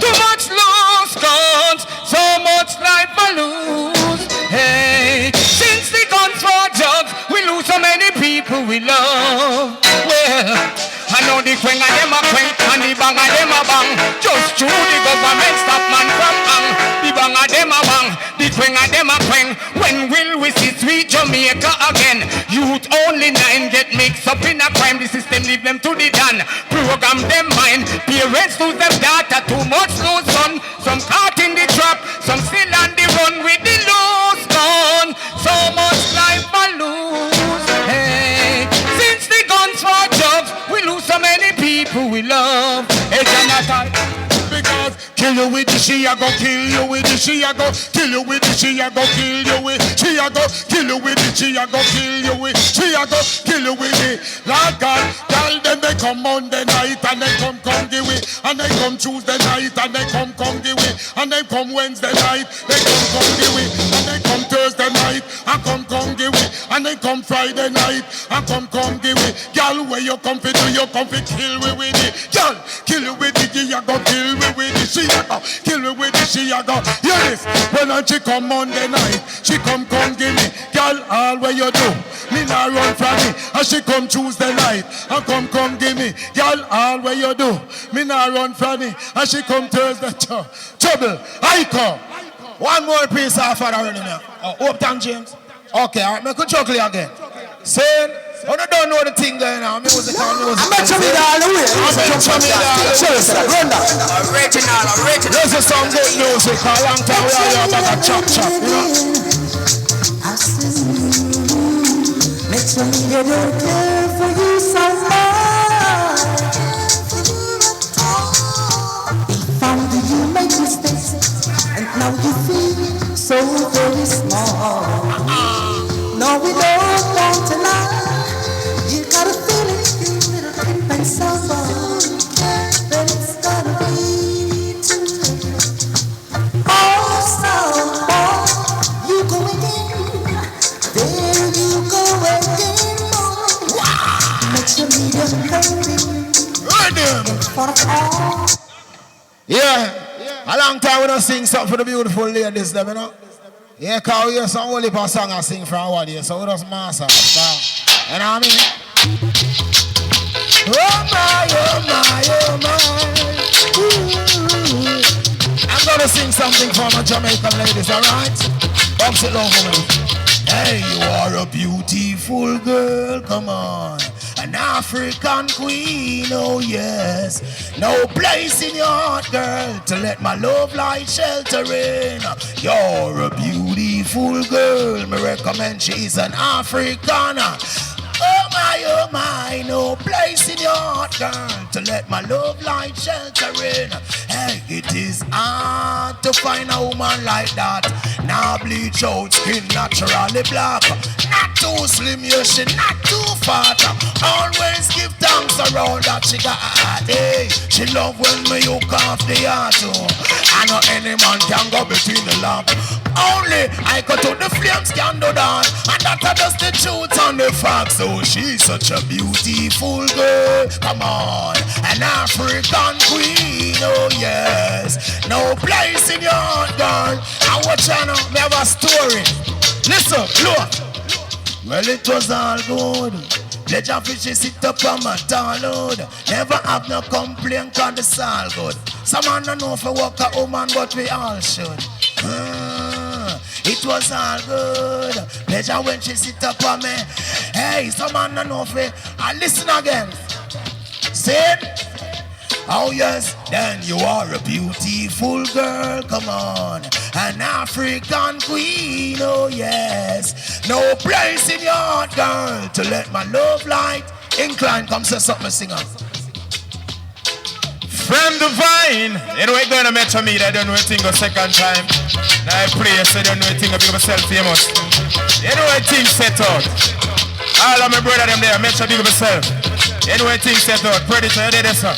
S9: too much lost guns, so much life I lose. Hey, since the guns for drugs, we lose so many people we love. Well, I know the quang and them a quang, and the bang and them a bang. Just through the government stop man from bang. The bang and them a bang, the quang and them a quang. When will we see sweet Jamaica again? Youth only 9 get mixed up in a crime. The system leave them to the done. Program them mind. Parents lose them data, too much lose son. Some caught in the trap, some still on the run with the loose gun. So much life I lose. Hey, since the guns for drugs, we lose so many people we love. Hey, Jonathan. Because kill you with the she, I go kill you with the she, I go kill you with the she, I go kill you with she, I go kill you with the she, I go kill you with she, I go kill you with it. Lord God, tell them they come Monday night and they come give it, and they come Tuesday night and they come give it, and they come Wednesday night, they come give it, and they come Thursday night and come give it, and they come Friday night and come give it. Girl, where you come for do, you come for kill me with it. Girl, kill you with it, you go kill me with the she a go, kill me with the she a go. Hear this, when she come Monday night, she come give me. Girl, all where you do, me not run from me. And she come Tuesday night, and come give me. Girl, all where you do, me not run from me. And she come Thursday, trouble, I come. One more piece of father already now. Uptown James. Okay, alright, make a chuckle again. Saying, I don't know the thing going on. Music on music. I'm not coming all the way. I'm not coming all the way. Run that. Original. This is some good music. A long time we are here about a chop, you know.
S2: I see you. Makes me care for you so much. Found you make mistakes, and now you feel so very small. No, we don't want to lie. You got a feeling, you little thing, and someone that it's gonna be too late. Oh, someone, you go again. There you go again, boy. Makes you need a hurry. For all.
S9: Yeah, a long time we don't sing something for the beautiful ladies, them, you know. Yeah, cause we hear some holy song I sing from one day, so we just master. You know what I mean? Oh my. Ooh. I'm gonna sing something for my Jamaican ladies, alright? Box it low for me. Hey, you are a beautiful girl, come on. An African queen, oh yes. No place in your heart, girl, to let my love light shelter in. You're a beautiful girl, me recommend she's an African. Oh my, no place in your heart, girl, to let my love light shelter in. Hey, it is hard to find a woman like that. Now bleach out, skin naturally black. Not too slim, yeah, she not too fat. Always give thanks around that she got. Hey, she love when me hook off the heart. I know any man can go between the lamp. Only I go to the flames can do that. And that's just the truth and the facts. So she's such a beautiful girl. Come on, an African queen, oh yes. No place in your heart, girl. I watch you now, me have a story. Listen, look. Well, it was all good. Pleasure fishy sit up on my download. Never have no complaint, cause it's all good. Some man don't know if I walk a woman, but we all should. It was all good. Pleasure when she sit up on me. Hey, some man don't know if I listen again. See it? Oh yes, then you are a beautiful girl, come on. An African queen, oh yes. No place in your heart, girl, to let my love light incline. Come say something, singer. From the vine. You know we're gonna Metro Media, I don't know anything go second time. Now I play, so I don't know anything of myself famous. You know what things set out. All of my brother them there, Metro big of myself. You know what things set out. Predator, you did this, sir.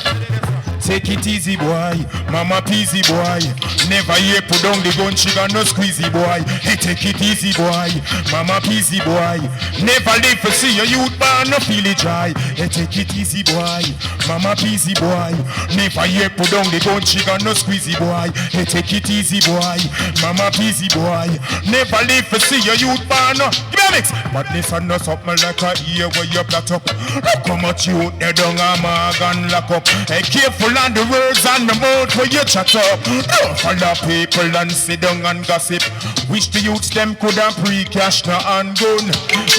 S9: Take it easy, boy. Mama peasy, boy. Never hear put down the gun, she got no squeezy, boy. Hey, take it easy, boy. Mama peasy, boy. Never live to see your youth born, no feel it dry. Hey, take it easy, boy. Mama peasy, boy. Never hear put down the gun, she got no squeezy, boy. Hey, take it easy, boy. Mama peasy, boy. Never live to see your youth born, no. Give me a mix. But this and no something like a ear where you flat up. Look how much you they don't have and lock up. Hey, careful on the words and the mouth where you chat up. Don't follow people and sit down and gossip. Wish the youths them could have pre-cash no handgun.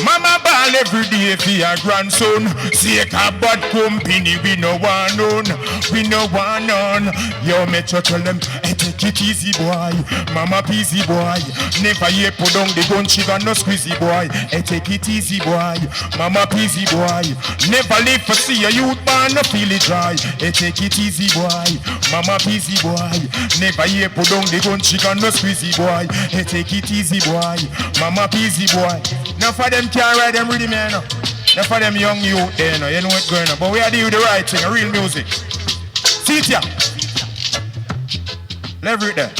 S9: Mama ball every day for your grandson. Take a bad company, we no want none. We no want none. Yo, Metro tell them, hey, take it easy, boy. Mama peasy, boy. Never hear put down the gun, she got no squeezy, boy. Hey, take it easy, boy. Mama peasy, boy. Never live to see a youth man no feel it dry. Hey, take it easy, boy. Mama peasy, boy. Never hear put down the gun, she got no squeezy, boy. Hey, take it easy, boy. Mama peasy, boy. Now for them can't ride them really, man. Now for them young youth there, you know what's going on. But we are doing the right thing, real music. See it here. Lever it there.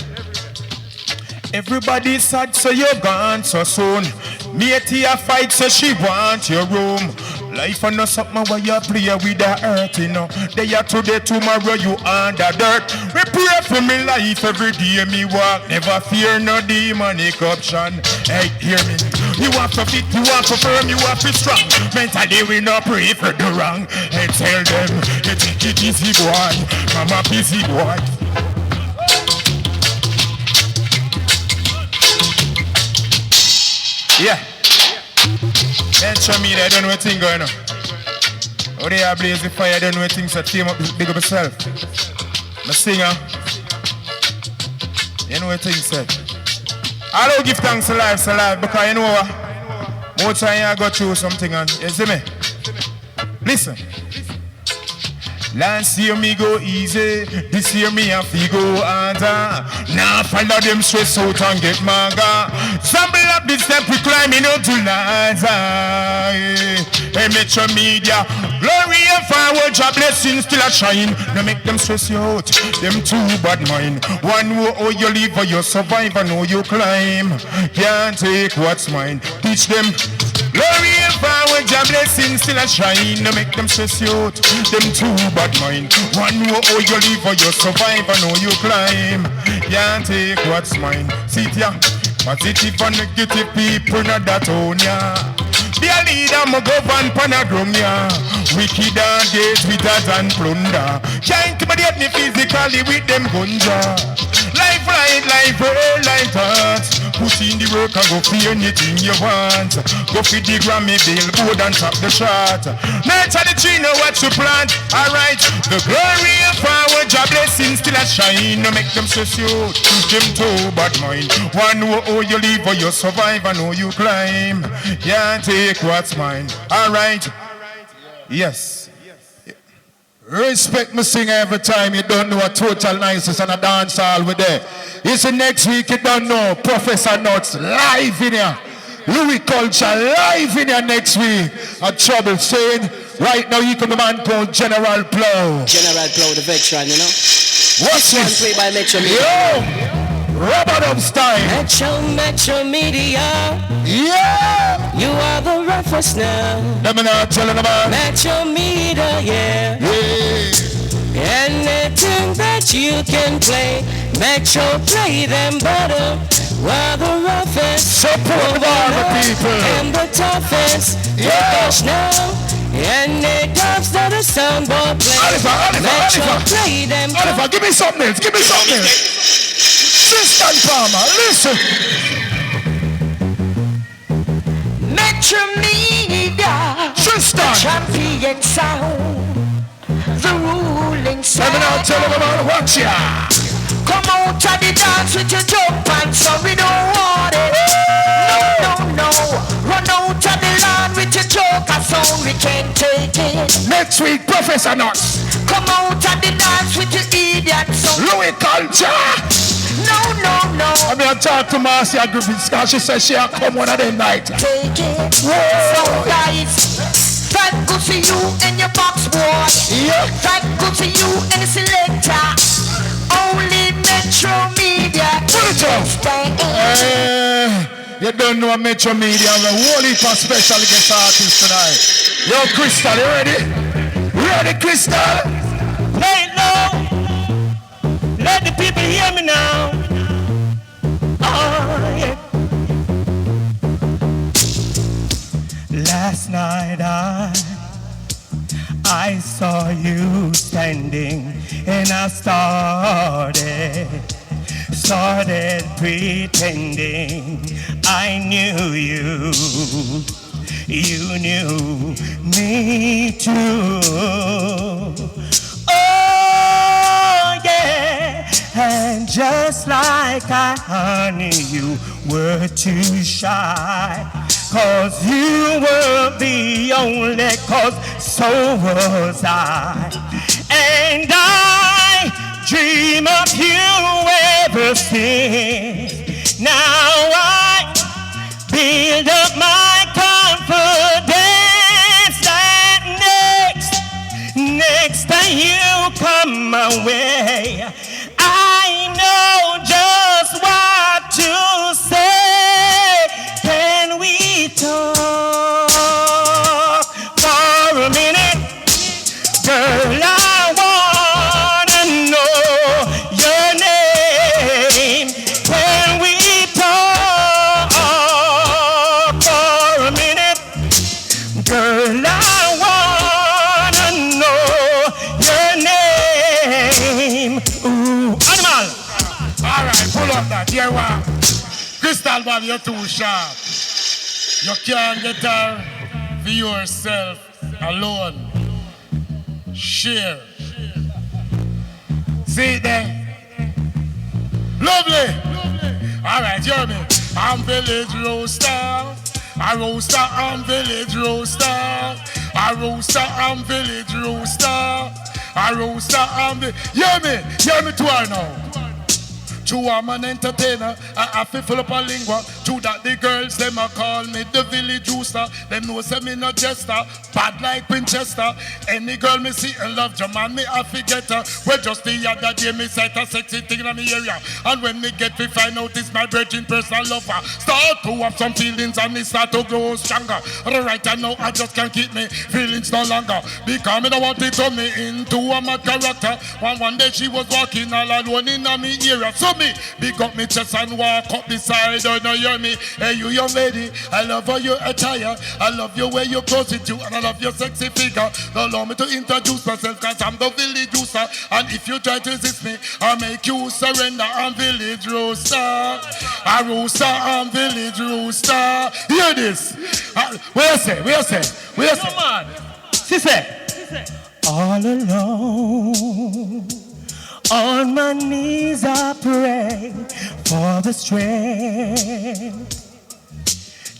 S9: Everybody's sad, so you're gone so soon. Matey a fight, so she want your room. Life and no something where you play with the earth, you know. Day are today, tomorrow you under dirt. We pray for me life every day me walk. Never fear no demonic option. Hey, hear me. You want to fit, you want to firm, you want to strong. Mentally we no pray for the wrong. Hey, tell them, you take it easy, boy. Mama busy, boy. Yeah. Metro Media, I don't know what thing going on. Oh, they are blaze the fire, I don't know what things that team up big up yourself. My singer. You know what things said. I don't give thanks to life, because you know what? More time I got through something and you see me? Listen. Last year me go easy, this year me have to go harder. Now follow them stress out and get manga. Sample up this step we climbing up to ladder. Hey, Metro Media, glory and forward, your blessings still a shine. Don't make them stress you out, them too bad mind. One who oh you live or you survive and how you climb. Can't take what's mine, teach them. Glory and power, your blessings still a shine. No make them stress you out, them too bad mind. One who oh you live or you survive and how you climb. Can't take what's mine. See it ya, positive and negative people not that own ya. Be a leader, mo govern panagrum ya. Wicked and gate with that and plunder. Can't intimidate me physically with them gunja. Life right, life roll like that. Put in the work and go for anything you want. Go for the Grammy billboard and top the chart. Nature the tree know what you plant. Alright, the glory and power, your blessings still a shine. No make them stress you out, them too bad mind. One who oh you live or you survive and how you climb. Can't take what's mine. Alright, yes.
S1: Respect me singer every time. You don't know a total niceness and a dance hall with there. You see next week you don't know Professor Nuts live in here. Louis Culture live in here next week. A trouble saying right now you come a man called General Plow.
S10: General Plow, the veteran, you know.
S1: What's
S10: this?
S1: One
S10: Played by Metro Media.
S1: Yo! Rubber Dub style.
S10: Metro Media.
S1: Yeah!
S10: You are the roughest now.
S1: Let me not tell about
S10: Metro Media, yeah. Anything that you can play, Metro play them better. We're the roughest.
S1: Support all the people.
S10: And the toughest.
S1: Yeah.
S10: Now. And the dubs that a soundboard play.
S1: Oliver.
S10: Play them.
S1: Oliver, give me something else. Give me something else. Tristan Palmer, listen.
S6: Metro Media,
S1: Tristan,
S6: champion sound, the ruling sound.
S1: Let me now tell them about watch ya.
S6: Come out to the dance with your jump and so we don't want it. No. Run out to the land with your joker sound, we can't take it.
S1: Next week, Professor Nuts.
S6: come out of the dance with your idiot song.
S1: Louis Culture.
S6: No.
S1: I mean, I talk to Marcy Griffin because she says she'll come one of them night.
S6: Take it. So guys, that good to you in your box, boy.
S1: Yeah.
S6: That good to you in the selector. Only Metro Media.
S1: Put it up. You don't know Metro Media. We're whole heap of special guest artists tonight. Yo, Krystal, you ready? Ready, Krystal?
S5: Play it low. Let the people hear me now. Oh, yeah. Last night I saw you standing and I started pretending I knew you. You knew me too. Oh yeah, and just like I knew you were too shy, 'cause you were the only cause, so was I. And I dream of you ever since. Now I build up my confidence that next time you come my way, I know just what to say. Can we talk for a minute? Girl, I wanna know your name. Can we talk for a minute? Girl, I wanna know your name. Ooh, animal.
S1: All right, pull up that. Here one. Krystal, Bob, you're too sharp. You can't get her for yourself alone. Share. See it there? Lovely. All right, you hear me? I'm village roaster. I roaster, I'm village roaster. I roaster, I'm village roaster. I roaster, I'm the. Hear me? Hear me twice now. True, I'm an entertainer. I have to fill up a lingua. True that the girls, them a call me the village rooster. Them know say me no jester. Bad like Winchester. Any girl me see and love your man, me have to get her. Well, just the other day me sight a sexy thing in me area. And when me get to find out it's my virgin personal lover, start to have some feelings and me start to grow stronger. Right now I just can't keep me feelings no longer. Because me don't want to turn me into a mad character. One day she was walking all alone in a me area. So me big up me chest and walk up beside her. Now hear me, hey you young lady, I love how you attire. I love you where you close it to, and I love your sexy figure. Don't allow me to introduce myself, cause I'm the village rooster. And if you try to resist me, I'll make you surrender. I'm village rooster. I rooster, I'm village rooster. Hear this. Where you say? Where you say? Where you say?
S5: Come on. She said, all alone. On my knees I pray for the strength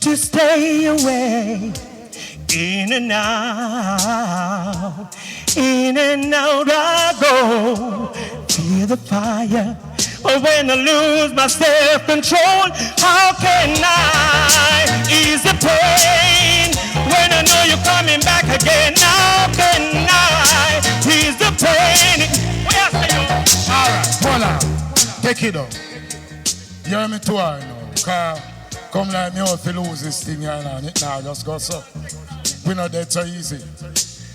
S5: to stay away. In and out I go. Feel the fire, but when I lose my self-control, how can I ease the pain? When I know you're coming back again, how can I ease the pain?
S1: Alright, hold on. Take it up. You hear me too hard now. Cause come like me out to lose this thing here now. Now just go so. We not dead so easy.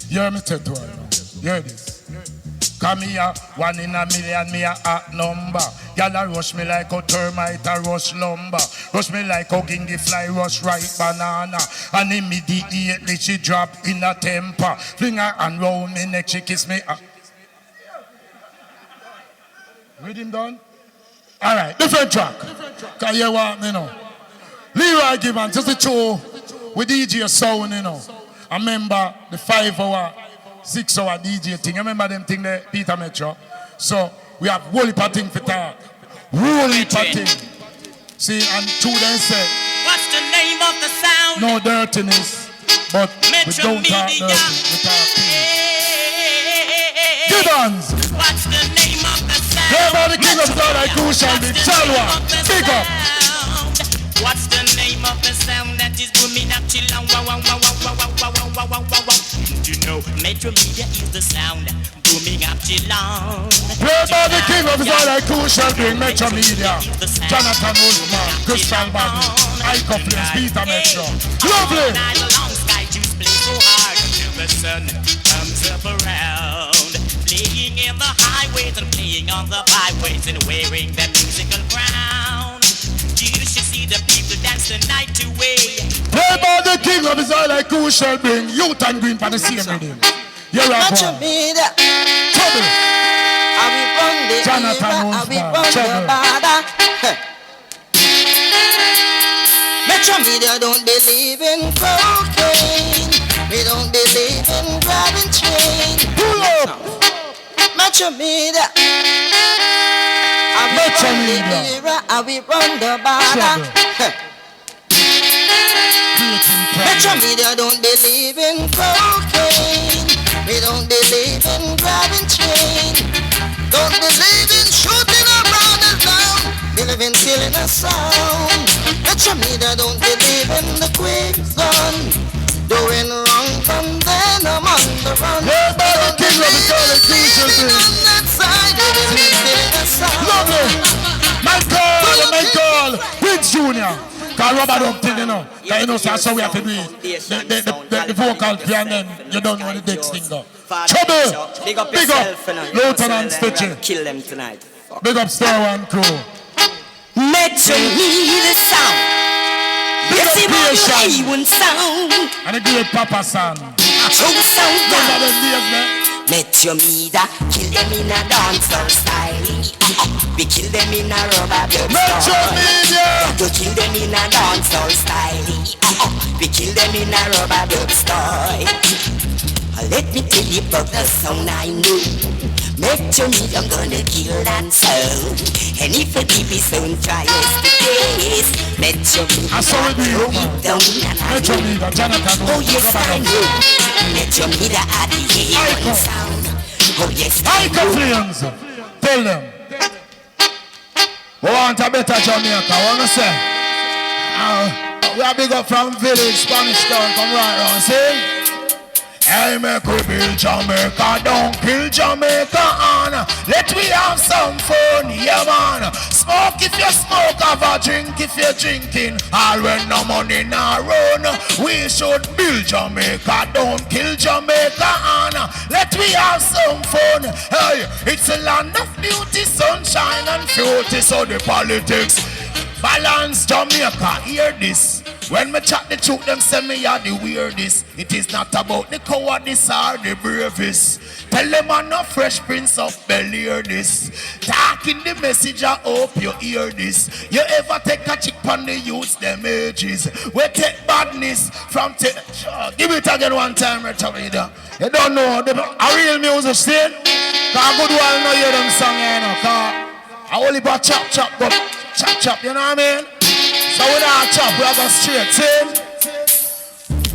S1: You hear me too hard now. You hear this? Come here, 1 in a million, me a hot number. Y'all a rush me like a termite, a rush lumber. Rush me like a Guinney fly, rush ripe banana. And immediately she drop in a temper. Fling her and round me neck, she kiss me. Rhythm done? Alright, different track. Cause you want me know. Leroy Gibbons, just the show with DJ sound, you know. I remember the 5 hour, 6 hour DJ thing. I remember them thing there, Peter Metro. So we have whole heap of thing for talk. Whole heap of thing. See, and two then say,
S10: what's the name of the sound?
S1: no dirtiness, but
S10: Metro
S1: we don't talk
S10: Media.
S1: dirty, we talk peace. Gibbons.
S10: What's the name of the sound?
S1: Play by the king of sound like Crucial Big Chalwa. Big up.
S10: What's the name of the sound that is booming up till long? Wow, wow, wow, wow, wow, wow, wow, wow, wow, wow. You know, Metro Media is the sound booming up till long.
S1: Play by the king of sound like Crucial Big Metro Media. Jonathan Wolfman, Krystal Bobby, Ike Flames, Peter Metro. Lovely.
S10: Night long sky juice play so hard till the sun comes up around. Playing in the highways and playing on the byways and wearing the musical crown. You should see the people dance the night away.
S1: Play by the king of his eye like Crucial Bring. Youth and green for the same name. You're a
S2: Metro
S1: boy.
S2: Media.
S1: Trouble.
S2: I will run the
S1: Jonathan
S2: era, I
S1: Wolfman.
S2: will run the
S1: Trouble.
S2: border. Metro Media don't believe in cocaine. We don't believe in grabbing chain.
S1: Pull up.
S2: Metro Media. I will
S1: Metro
S2: run
S1: Media.
S2: the era, I will run the border. Metro Media don't believe in cocaine. We don't believe in grabbing chain. Don't believe in shooting our brothers down. Believe in killing a sound. Metro Media don't believe in the quick gun. Doing wrong from then I'm on the run.
S1: Play by the king of his eye like Crucial Bring.
S2: On that side, believe in killing a sound.
S1: Lovely. My girl, Prince Junior. Cause Robert don't think, you know. Cause you know, so that's how we have to do it. The vocal piano, then you don't know the next thing though. Trouble.
S11: Big up
S1: Big
S11: yourself,
S1: up. Lieutenant Stitchy.
S11: Kill them tonight.
S1: Big up Star One Crew.
S10: Metro Media sound.
S1: Big up Creation.
S10: One sound.
S1: And the great Papa San.
S10: True sound.
S1: Remember them days, man?
S10: Metro Media, kill them in a dancehall style. We kill them in a rubber band
S1: Metro
S10: style.
S1: Media.
S10: To kill them in a dancehall style. We kill them in a rubber band style. Let me tell you about the sound I know. Metro Media, I'm gonna kill and sound. And if a TV sound tries to taste, Metro Media,
S1: I saw it
S10: throw
S1: be
S10: it down and I
S1: Metro
S10: know.
S1: Media, Jonathan
S10: Oh yes, I
S1: Wolfman.
S10: know. Metro Media are the A1 sound. Oh yes, I
S1: Ike
S10: know.
S1: Flames. Tell them. We want a better Jamaica. What you say? We are big up from village, Spanish town. Come right round, see? Hey, make we build Jamaica, don't kill Jamaica, and let we have some fun, yeah man. Smoke if you smoke, have a drink if you're drinking. All when no money nah run, we should build Jamaica, don't kill Jamaica, and let we have some fun. Hey, it's a land of beauty, sunshine and fruity, so the politics balance Jamaica, hear this. When me chat the truth, them say me are the weirdest. It is not about the cowardice or the bravest. Tell them I'm no fresh prince of Bel-Air this. Talking the message, I hope you hear this. You ever take a chick on the youths, them ages? We take badness from give it again one time, Richard. You don't know a real music scene? Cause good one no hear them song, you know. Cause I only about chop, but chop, you know what I mean? So we don't chop, we are going straight in.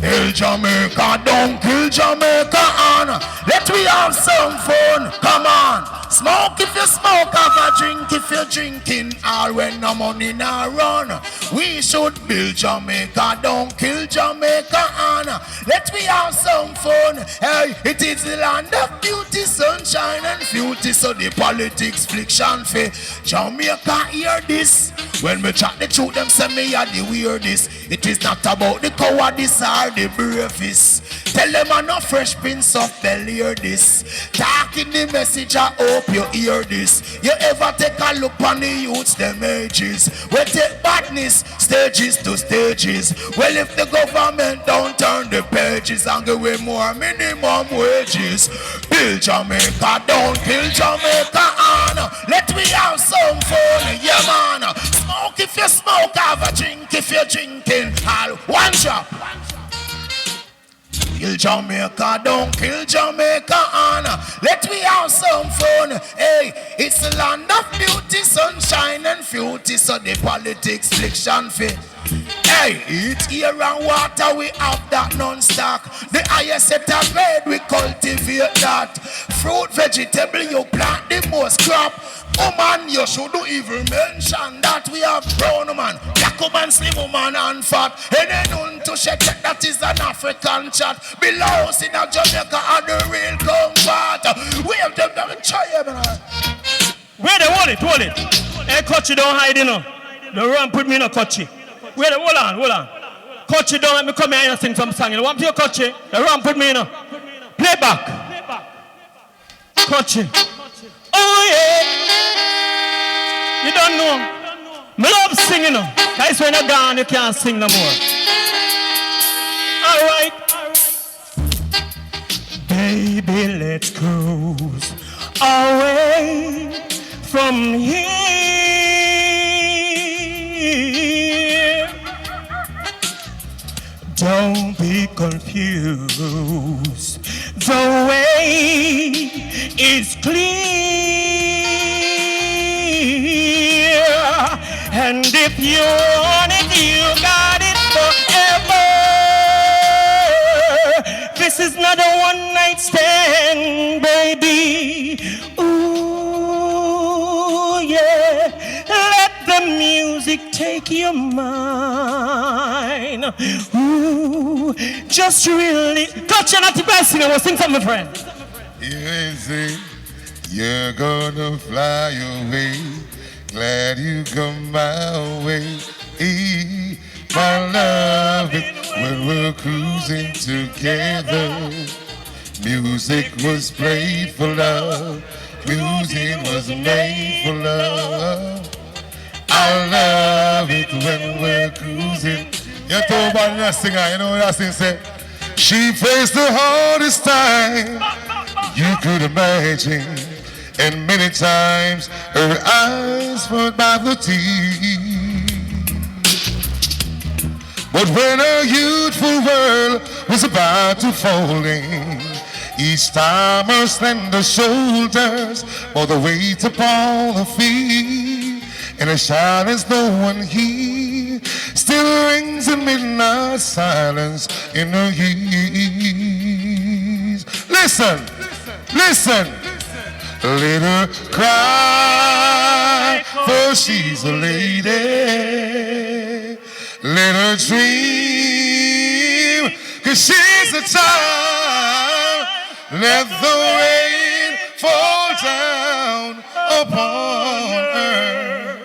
S1: Kill Jamaica, don't kill Jamaica, and let we have some fun. Come on, smoke if you smoke, have a drink if you're drinking. All when no money nah run, we should build Jamaica, don't kill Jamaica, and let we have some fun. Hey, it is the land of beauty, sunshine and beauty, so the politics friction fe Jamaica hear this. When we chat the truth, them say me are the weirdest. It is not about the cowardice or the bravest. Tell them I'm no fresh prince of Bel-Air this. Talking the message, I hope you hear this. You ever take a look on the youths, them ages? We take badness, stages to stages. Well, if the government don't turn the pages and give away more minimum wages, build Jamaica, don't kill Jamaica, and let we have some fun, yeah man. Smoke if you smoke, have a drink if you're drinking. All one shot. Kill Jamaica, don't kill Jamaica, and let we have some fun. Hey, it's a land of beauty, sunshine and beauty, so the politics friction fit. Hey, Hey, eat air and water, we have that non-stock. The highest set of grade, we cultivate that. Fruit, vegetable, you plant the most crop. Oh man, you shouldn't even mention that we have brown man, black woman, slim woman and fat. And then on to check that is an African chat. Below in a Jamaica and the real comfort. We have them try man.
S5: Where they hold it. Hey, coachy, don't hide, you know. The run put me in a coachy. Where they hold on. Coachy, don't let me come here and sing some song. You want to hear coachy? The run put me in a play back. Coachy. Oh yeah. You don't know. Me love singing. Guys, when you're gone, you can't sing no more. All right. Baby, let's cruise away from here. Don't be confused. The way is clear. And if you want it, you got it forever. This is not a one-night stand, baby. Ooh, yeah. Let the music take your mind. Ooh, just really. Coach, you're not the best singer. We'll sing something, my friend.
S1: Easy, you're gonna fly away. Glad you come my way. My love it when we're cruising together. Music was played for love. Music was made for love. I love it when we're cruising. You told about that singer, you know what that singer said? She faced the hardest time you could imagine, and many times her eyes were by the tears. But when her youthful world was about to fall in, each time her slender shoulders bore the weight upon her feet, and a silence no one hears still rings in midnight silence in her ears. Listen. Let her cry, for she's a lady. Let her dream, 'cause she's a child. Let the rain fall down upon her.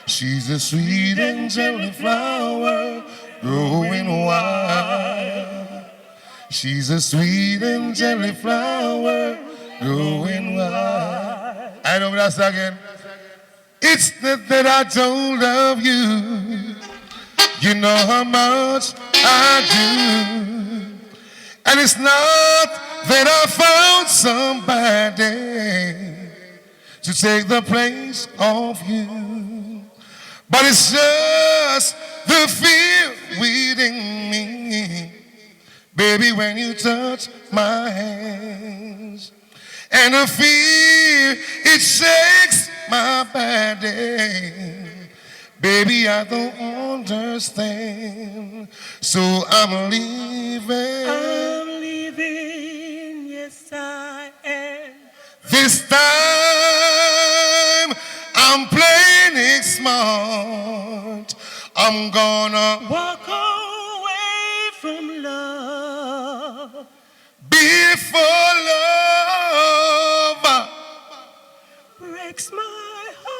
S1: She's a sweet and gentle flower growing wild. She's a sweet and gentle flower growing wild. I know that again. It's not that I don't love you. You know how much I do. And it's not that I found somebody to take the place of you. But it's just the fear within me, baby, when you touch my hands. And the fear, it shakes my body. Baby, I don't understand. So I'm leaving.
S5: I'm leaving, yes I am.
S1: This time, I'm playing it smart. I'm gonna
S5: walk away from love.
S1: Before love
S5: breaks my heart,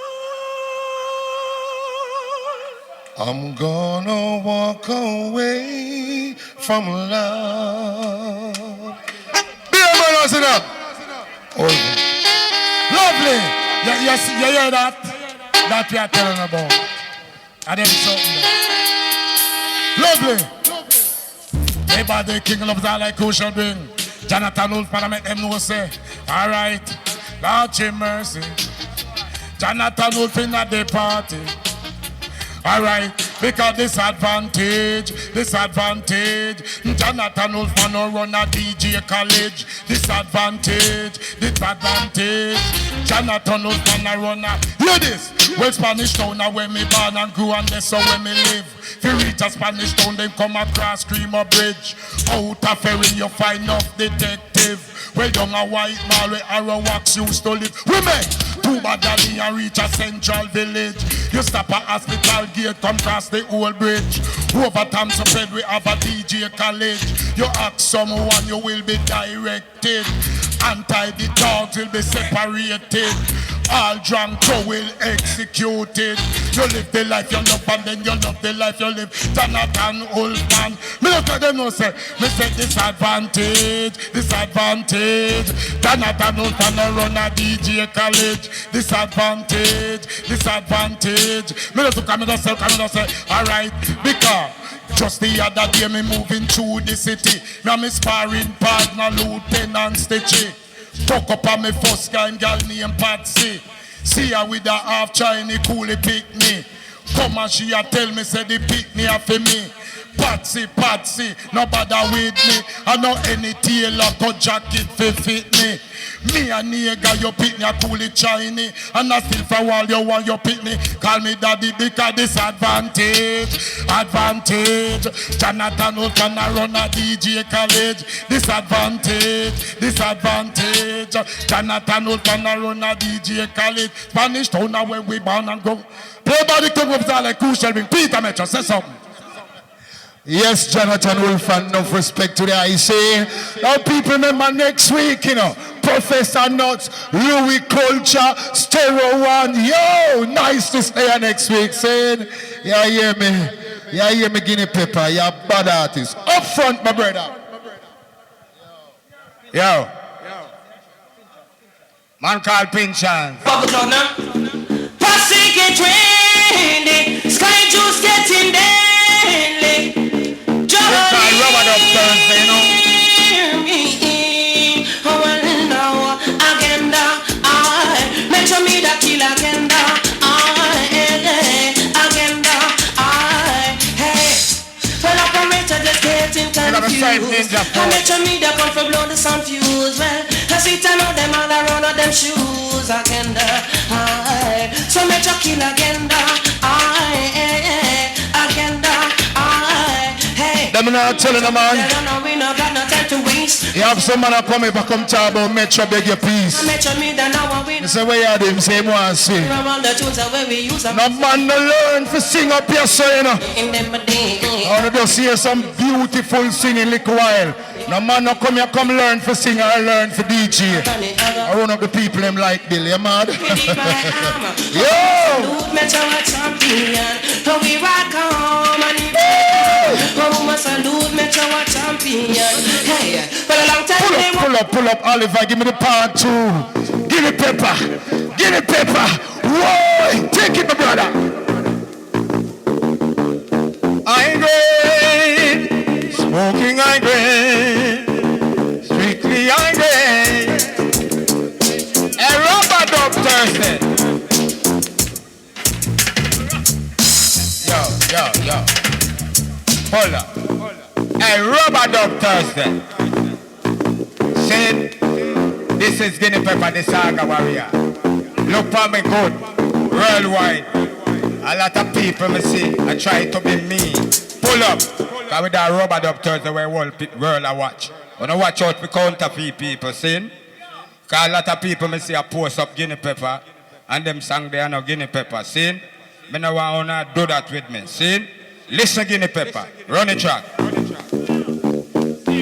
S1: I'm gonna walk away from love. Be a man, listen up. Lovely. You hear that? That we are telling about. And then something there. Lovely. Everybody king loves all like who shall bring. Jonathan Wolfman make them know say, all right, Lord Jim mercy. Jonathan Wolfman at the party. All right,
S9: because disadvantage. Jonathan Wolfman no run a DJ college. Disadvantage. Jonathan Wolfman a run a. Hear this. Well, Spanish town a where me born and grew and that's where me live. If you reach a Spanish town, them come across Creamer Bridge. Out of ferry you find enough detective. Well, down a white mall where Arrow Wax used to live. Women, two badly and reach a central village. You stop at hospital gate, come cross the old bridge. Over Thompson Bed, we have a DJ college. You ask someone, you will be directed. Anti the dogs will be separated. All drunk so will executed. You live the life you love and then you love the life you live. Jonathan Wolfman. Me look at them no say. Me say disadvantage. Jonathan Wolfman run a DJ college. Disadvantage. Me look at me no say. Alright, because just the other day me moving through the city. Now me sparring partner Lieutenant Stitchy. Fuck up on me first kind girl named Patsy. See her with a half Chinese coolie pick me. Come and she a tell me say the pick me a for me. Patsy, no bother with me. I know any tailor got jacket fi fit me. Me a nigga, you pick me a coolie Chinese. And I still for all you want you pick me. Call me daddy because disadvantage. Jonathan Wolfman a run a DJ college. Disadvantage. Jonathan Wolfman a run a DJ college. Spanish town a where we born and go. Play by the king of the like Krystal bring Peter Metro, say something.
S1: Yes, Jonathan Wolfman, enough respect to the IC. Now people remember next week, Professor Nuts, Louis Culture, Stereo One. Yo, nice to stay here next week, saying, yeah, hear me, Guinea Pepper, you're a bad artist. Up front, my brother.
S8: Yo. Man called Pinchon.
S6: Pussy get trendy, Sky Juice getting deadly.
S8: Robert up Thursday,
S6: Mention me that kill agenda. Well, operator just getting confused. I mention me that one for blow the sound fuse. Well, I see I know them all around of them shoes agenda. So mention kill agenda.
S1: Them not telling them, man. You have some man come here but come talk about Metro beg your peace. You say where you them say one say. No man no learn to sing up your son. I want to just hear some beautiful singing little while. No man no come here come learn for sing or learn for DJ. I run up the people them like Bill, you mad? Yo! Pull up, Oliver, give me the part two. Guinea pepper. Whoa, take it, my brother.
S8: I grade, smoking I grade, strictly I grade. A rubber dub Thursday. Yo. Hold up. A rubber dub Thursday. Said, this is Guinea Pepper, the Saga Warrior. Look for me good, worldwide. A lot of people me see, I try to be me. Pull up, cause with that rubber dub Thursday where world I watch. When I watch out for counterfeit people, see? Cause a lot of people me see I post up Guinea Pepper and them song they are no Guinea Pepper, see? Me no want to do that with me, see? Listen Guinea Pepper, run the track.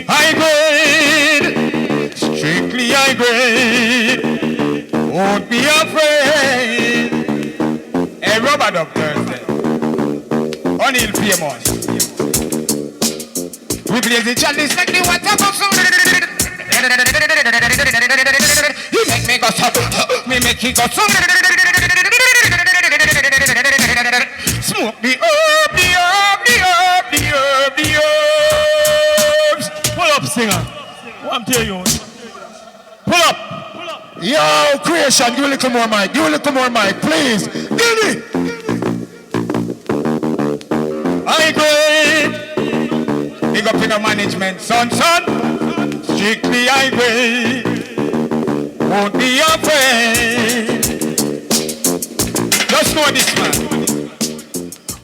S8: High grade, strictly high grade, won't be afraid. A rubber dub Thursday, O'Neal famous. We play the chalice like the water goes. He make me go so, me make he go so. Smoke the herbs.
S5: Pull up, singer. What I'm telling you. Pull up.
S1: Yo, Creation, give a little more mic, please. Guinea.
S8: high grade. Big up in the management, son. Strictly high grade. Won't be afraid. Just know this, man.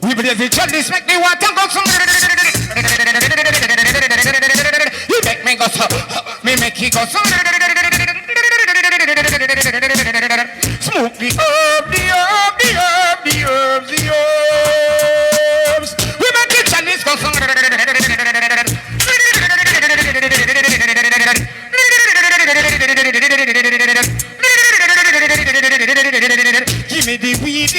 S8: We believe each other. This make me want to go some. You make me go so. Me make you go so. Smoke the herb, the herb, the herb, the herbs, the herbs. We make the Chinese go so. Give me the weedy.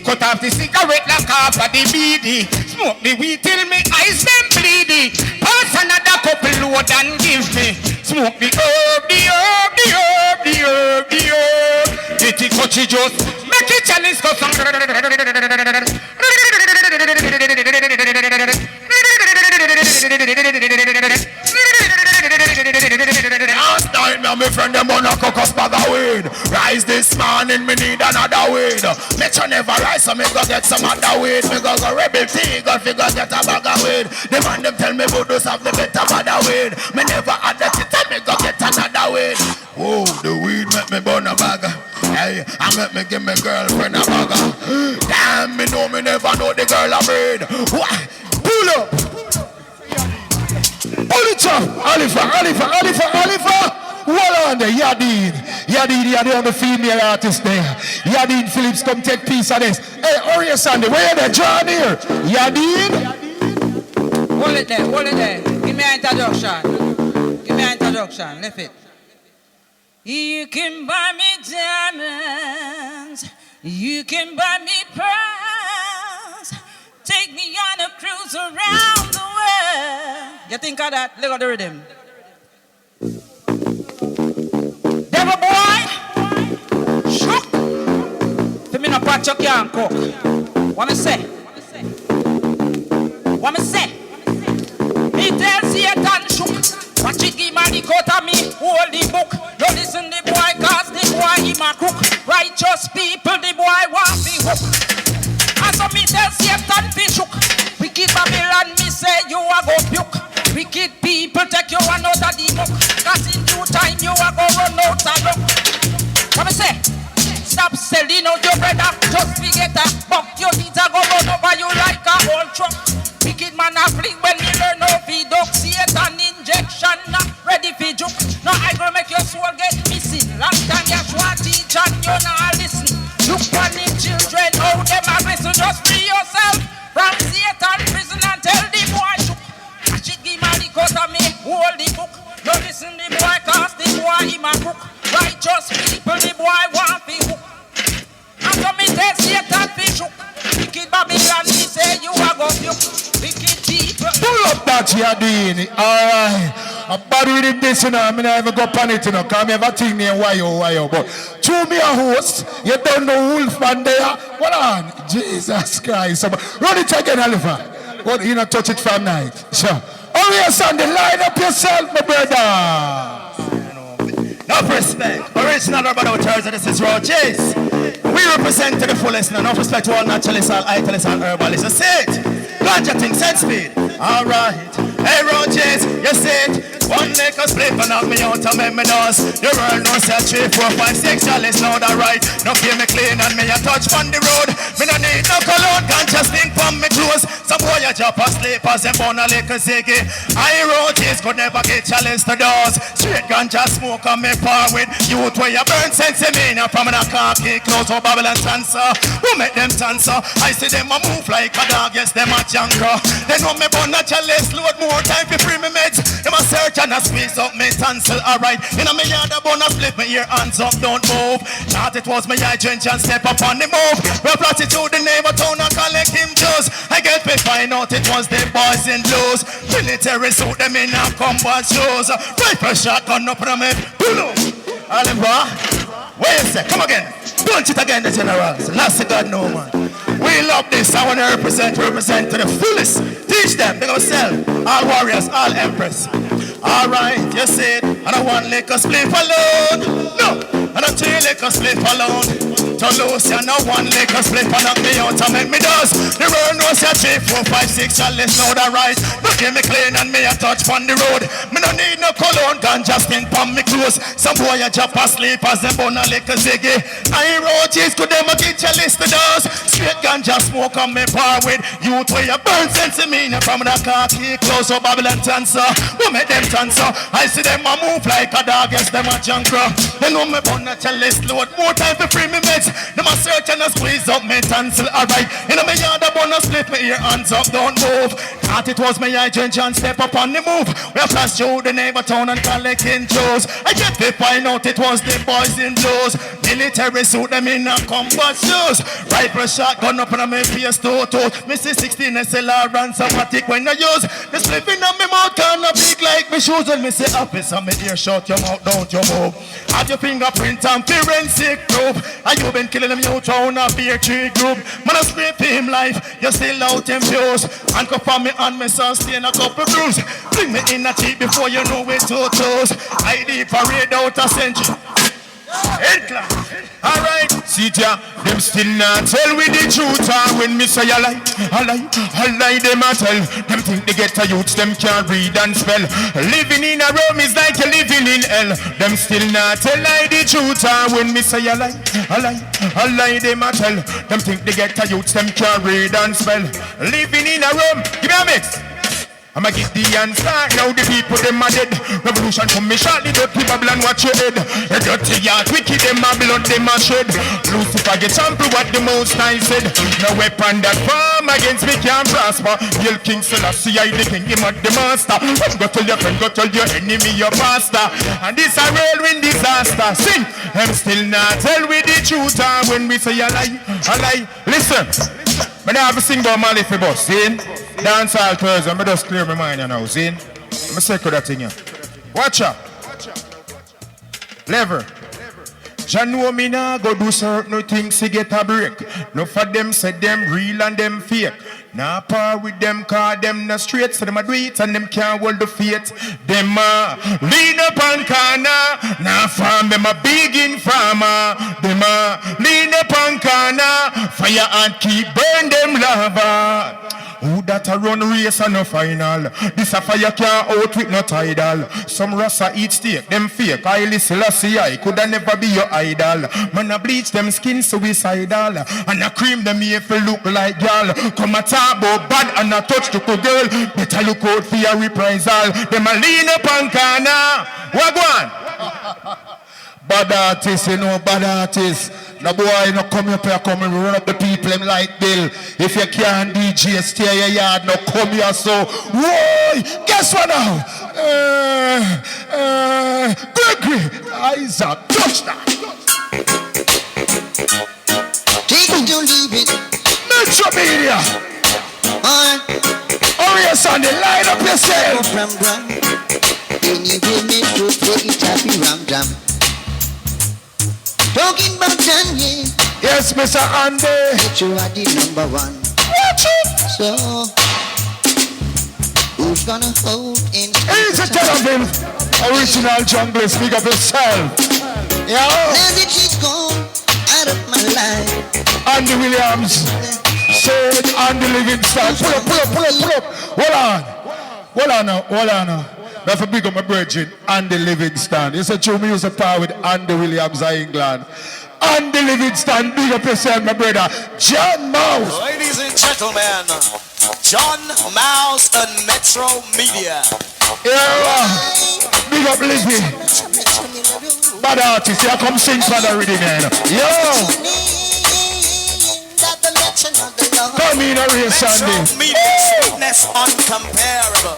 S8: Cut off the cigarette like half of the beady. Smoke the weed till me eyes them bleedy. Pass another couple load and give me. Smoke the herb, the herb, the herb, the herb, the herb. Get it coachy just make it challenge go some.
S1: Last night, me and my friend them on a cocos bag of weed. Rise this morning, me need another weed. Make sure never rise, so me go get some other weed. Me go rebel tea, go figure get a bag of weed. The man them tell me Voodoo's have the better bag of weed. Me never had that, tell me go get another weed. Whoa, the weed make me burn a bag. Hey, I make me give me girlfriend a bag. Damn, me know me never know the girl I breed. Pull up. Pull it up. Oliver. Hold on there, Yadin, you're the female artist there. Yadin Phillips, come take piece of this. Hey, Horace Sandy, where you there? John here. Yadin.
S7: Hold it there. Give me an introduction. Lift it. You can buy me diamonds. You can buy me pearls. Take me on a cruise around the world. You think of that? Look at the rhythm. Devil boy, shook. For me no pot you can't cook. What me say? Me tell Satan shook. Watch it give man the coat of me, hold the book. You listen the boy, cause the boy he my crook. Righteous people, the boy want the hook. And so me tell Satan fi shook. Wicked Babylon, me say you a go puke. Wicked people take you one out of the book. Cause in due time you a go run out of luck. What me say? Stop selling out your brother. Just forget that. Buck your needs a go run over you like a whole truck. Wicked man a fling when me learn how fi duck. Satan injection not ready fi juke. Now I gonna make your soul get missing. Long time you try teach and you not listen. Look for the children how them a listen. Just free yourself from Satan prison and tell the boy shook. I should give my the cut of me, hold the book. No listen the boy cause the boy him a crook. Righteous people the boy want fi hook. And so me tell Satan fi shook. Wicked Babylon me say you a go puke. Wicked people.
S1: Pull up that Yadin. Alright. I'm bad with him this, you know. I mean, I never go pan it, you know. Because I have a thing named Wyo. But through me a host, you don't know Wolfman there. Hold on. Jesus Christ. Run it again, Oliver. But you know, touch it from night. Sure. Horace Sandy, line up yourself, my brother.
S11: Enough respect. Original about Charles, this is Raw Chase. We represent to the fullest. Enough respect to all naturalists, all italists, and herbalists. That's it. Ganja thing, set speed. All right. Hey, Raw Chase, you see it. One neck a split and knock me out and make me dance. The world knows that 3, 4, 5, 6 chalice now that right. No feel me clean and me a touch on the road. Me no need no cologne, can't just think from me clothes. Some boy a drop asleep as them born a little ziggy. I wrote this could never get challenged to doors. Straight ganja smoke on me par with youth where you burn sense me now from a car kick close or Babylon dancer. Who make them dancer? I see them a move like a dog, yes them a janker. They know me born a chalice, load more time for free me meds. Them a search and I squeeze up me tonsil, alright. In a me yard a bone a flip me ear hands up, don't move. Thought it was me eye drench and step up on the move. We brought it to the neighbor town and collect him just. I get me find out it was the boys in blues. Military suit them in a combat shoes. Rifle shotgun up on me, pull up. Oliver, wait a sec, come again. Punch it again, the generals. Last God no man. We love this. I want to represent to the fullest. Teach them, they go sell. All warriors, all empress. All right, you see it. I don't want liquor split alone. No, I don't 3 liquor split alone. to lose, you know one liquor split and knock me out and make me dust. The road knows you 3, 4, 5, 6, and let's know the right. Look at me clean and me a touch on the road. Me no need no cologne, ganja stink on me clothes. Some boy a drop asleep as them bun a liquor ziggy. I roaches could them a get your list of those. Straight ganja smoke on me bar with youth where you burn sense of me. From the car key close up Babylon dancer. Who make them dancer? I see them a move like a dog, yes them a junker. They know me bun a chalice load. More time for free me meds. Them a search and a squeeze up me tonsil. Alright, in a me yard a bun a split me ear hands up, don't move. Thought it was me I drink and step up on the move. We a flash through the neighbor town and collecting Joes. I get to find out it was the boys in blues. Military suit them in a combat shoes. Rifle shotgun up on my face to. Missy 16 SLR and somatic when I use. The slipping on me mouth kinda big like me shoes. When me say office on me ear shut your mouth, don't you move. Have your fingerprint and forensic proof. And you been killing them youth round a beer tree group. Man I scrape him life, you still out in views. Handcuff on me and me son stain a couple bruise. Bring me in a cheap before you know it to toes. ID parade out a century.
S9: Alright, see ya, them still not tell we the truth. When me say a lie, them a tell. Them think they get a youth, them can't read and spell. Living in a Rome is like you living in hell. Them still not tell I the truth. When me say a lie, them a tell. Them think they get a youth, them can't read and spell. Living in a Rome, give me a mix. I'ma get the answer. Now the people them are dead. Revolution come me shortly. Dirty Babylon watch your head. The dirty yard wicked them a blood them a shed. Lucifer get sample what the most I said. No weapon that form against me can prosper. Hail King Selassie I the king him at the master. Go tell your friend, go tell your enemy your pastor. And this a whirlwind disaster. Sing. Them still not tell we the truth. When we say a lie. Listen. But I have to sing about Mali for boss, see? Dance all Thursday, I just clear my mind now, see? I'm sick of that thing here. Watch out. Lever. Jah know me nah go do certain things to get a break. No for them say them real and them fake. Nah par with them car them not straight. So them a do it and them can't hold the faith. Them lean up on corner. Nah farm them a big informer. Them lean up on corner. Fire and keep burn them lava. Who that a run race and no final? This a fire can't out with no tidal. Some rasta eat steak, them fake. I Selassie I coulda never be your idol. Man a bleach them skin suicidal. And a cream them here for look like y'all. Come a talk about bad and a touch to the girl. Better look out for your reprisal. Them a lean up on corner. Wagwan.
S1: Bad artists, you know, bad artists. No boy, no come up here, come and run up the people, them like Bill. If you can't DJ, stay your yard, no come here, so. Whoa! Guess what now? Gregory, Isaac, touchdown.
S2: Take it or leave it.
S1: Metro Media. Horace on the line up yourself.
S2: From Ram. Anyway, Metro play it happy Ram Jam. Talking about Kanye.
S1: Yes, Mr. Andy.
S2: Metro are the number one.
S1: Watch it.
S2: So, who's gonna hold in?
S1: Easy tell him. Original jungle, speak of yourself. Yeah.
S2: Now that she's gone out of my life.
S1: Andy Williams. Say it, Andy Livingston. Pull up. Hold on now. That's a big of my brethren, Andy Livingston. You said true music power with Andy Williams of England. Andy Livingston, big up yourself, my brother. John Mouse.
S12: Ladies and gentlemen, John Mouse and Metro Media.
S1: Yeah, big up Livy. Bad artist, here come sing for the rhythm, man. Yo. Come in, Horace Sunday.
S12: Metro Media, sweetness uncomparable.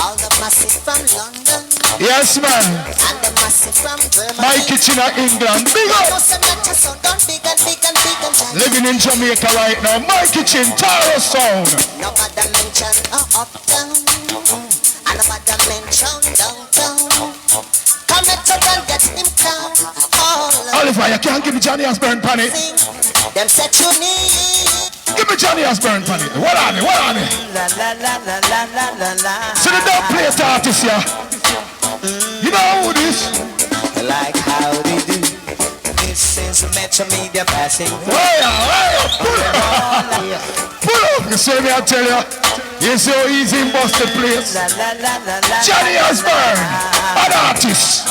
S2: All the massive from London.
S1: Yes, man.
S2: And the massive from Germany.
S1: My kitchen in England. Big up. Living in Jamaica right now. My kitchen, Taro Sound.
S2: Nobody mention uptown. And nobody mention downtown. Come let's and get him down.
S1: Oliver, you can't give me Johnny Osborne pan it.
S2: Them set you need.
S1: Give me Johnny Osborne pan it. What on it? So they don't play it artist here. You know who this?
S12: Like how they do. is Metro Media passing through.
S1: Pull up, you see me, I tell you. You see how easy in bust the place. Johnny Osborne, an artist.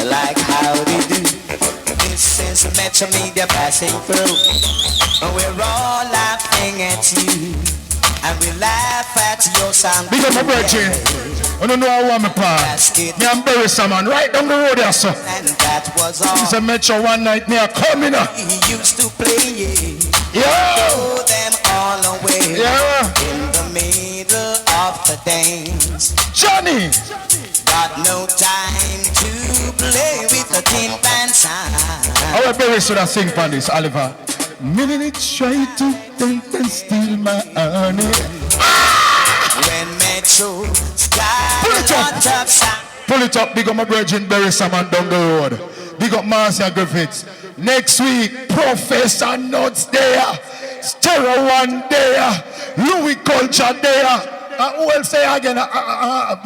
S12: Like how they do. This is Metro Media passing through. We're all laughing at you, and we laugh at your sound.
S1: Big up my virgin. I don't know how I want me pass. Me and Barry Salmon right down the road there, sir.
S12: And that was all.
S1: It's a Metro one night, me a coming up.
S12: He used to play,
S1: yeah.
S12: Throw them all away,
S1: yeah.
S12: In the middle of the dance.
S1: Johnny
S12: got no time to play with the tin pan sound.
S1: Our Barry should have sing for this, Oliver. Minute try to tempt and steal my honey.
S12: When Metro skies on top sound.
S1: Pull it up, big up my virgin Barry Salmon down the road. Big up Marcia Griffiths. Next week, Professor Nuts there. Stereo One there. Louis Culture there. Who will say again?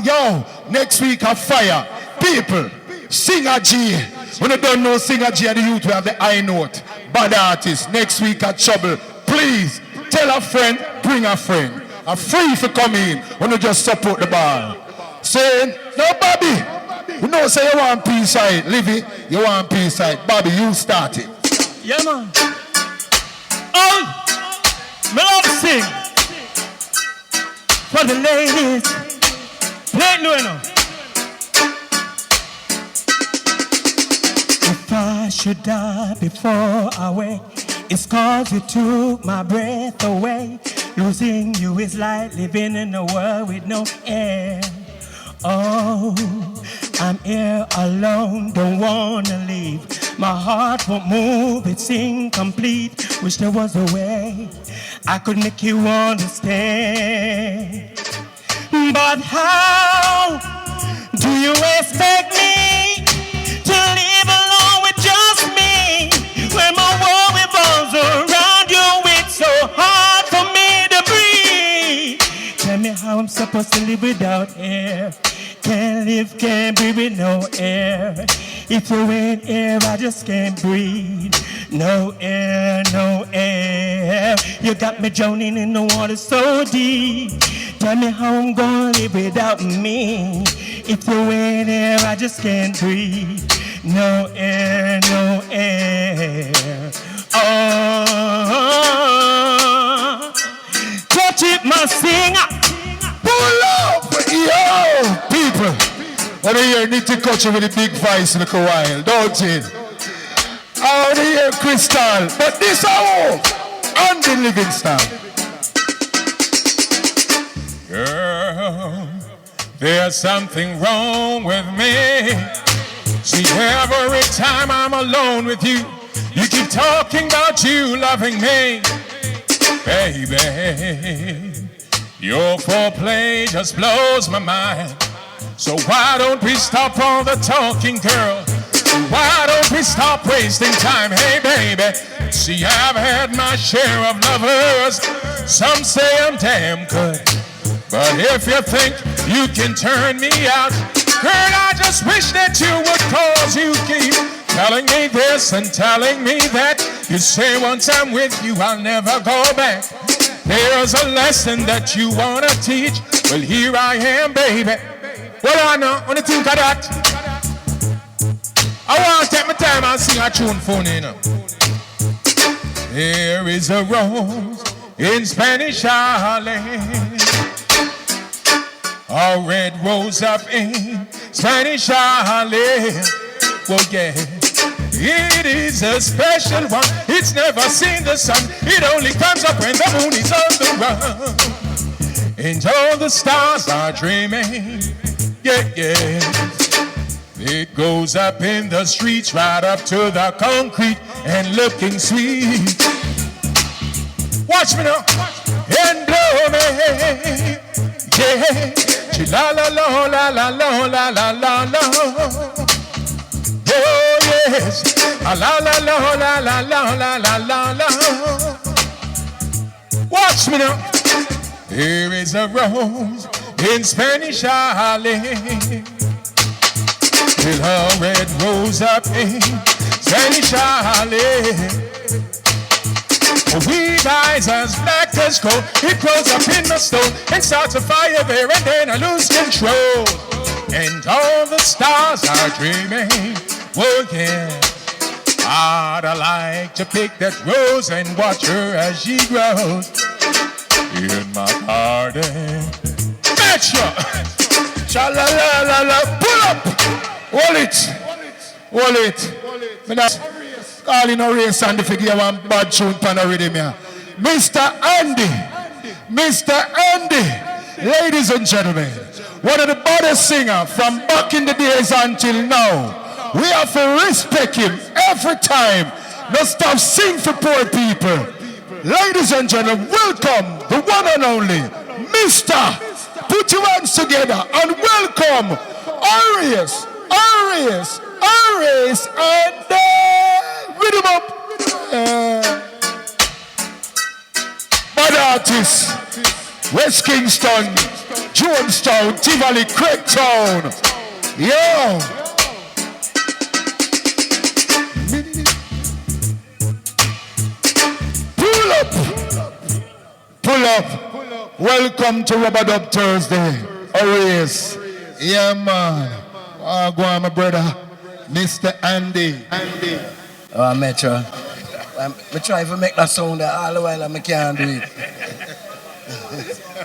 S1: Yo, next week a fire. People, Singer G. When you don't know Singer G and the youth, we have the high note. Bad artist. Next week a trouble. Please, tell a friend, bring a friend. A free for come in when you just support the bar. Saying, no, Bobby. You know, say you want peace side. Livy, you want peace side. Bobby, you start it.
S5: Yeah, man. Oh, me love to sing. For the ladies. Play it now. If I should die before I wake, it's cause you took my breath away. Losing you is like living in a world with no air. Oh, I'm here alone, don't wanna leave. My heart won't move, it's incomplete. Wish there was a way I could make you understand. But how do you expect me to live alone with just me? When my world revolves around you, it's so hard for me to breathe. Tell me how I'm supposed to live without air. Can't live, can't breathe with no air. If you ain't air, I just can't breathe. No air, no air. You got me drowning in the water so deep. Tell me how I'm gonna live without me. If you ain't air, I just can't breathe. No air, no air. Oh, touch it, my singer.
S1: Pull up, yo, people. When you hear Nitty Culture with the big voice in a while, don't you? I want to hear Krystal, but this hour, on the Livingston.
S9: Girl, there's something wrong with me. See, every time I'm alone with you, you keep talking about you loving me, baby. Your foreplay just blows my mind. So why don't we stop all the talking, girl? Why don't we stop wasting time? Hey, baby, see, I've had my share of lovers. Some say I'm damn good, but if you think you can turn me out, girl, I just wish that you would, cause you keep telling me this and telling me that. You say once I'm with you, I'll never go back. There's a lesson that you wanna teach. Well, here I am, baby. Well, I know, when you think of that, I want to take my time and sing a tune for you, know. There is a rose in Spanish Harlem, a red rose up in Spanish Harlem. Well, yeah, it is a special one. It's never seen the sun. It only comes up when the moon is on the run, and all the stars are dreaming. Yeah, yeah. It goes up in the streets, right up to the concrete, and looking sweet. Watch me now, and blow me. Yeah, la la la la la la la la la la. Oh yes, la la la la la la la la la la. Watch me now. Here is a rose in Spanish Harlem. till her red rose up in St. Charlie. With eyes as black as coal, it grows up in the stone and starts a fire there, and then I lose control. And all the stars are dreaming, oh yeah. I'd like to pick that rose and watch her as she grows in my garden. Metro! Cha-la-la-la-la, pull up! Hold it! Me not calling Horace and figure one bad tune pan already, me. Mr. Andy, ladies and gentlemen, one of the baddest singers from back in the days until now. We have to respect him every time. No stop sing for poor people. Ladies and gentlemen, welcome the one and only Mr. Put your hands together and welcome Horace and rhythm up. Bad artists, West Kingston, Jonestown, Tivoli, Craigtown. Yo. Pull up. Welcome to Rubber Dub Thursday. Horace. Yeah, man. Go on, my brother. Mr. Andy.
S13: Oh, Metro. I try to make that sound there all the while and I can't do it.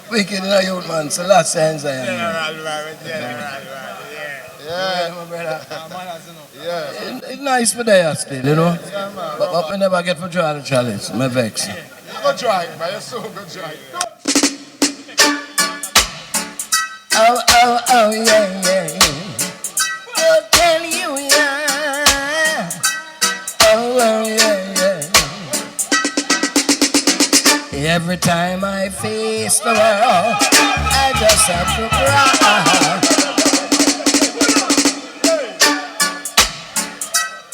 S13: Wicked in a youth, man. So last times I am. Yeah, my brother. Yeah. It's nice for there still, you know. But I never get for draw the chalice. I'm vexed.
S1: Go try it, man. You're so good try.
S13: Oh, yeah. I'll tell you, yeah. Oh, yeah. Every time I face the world, I just have to cry.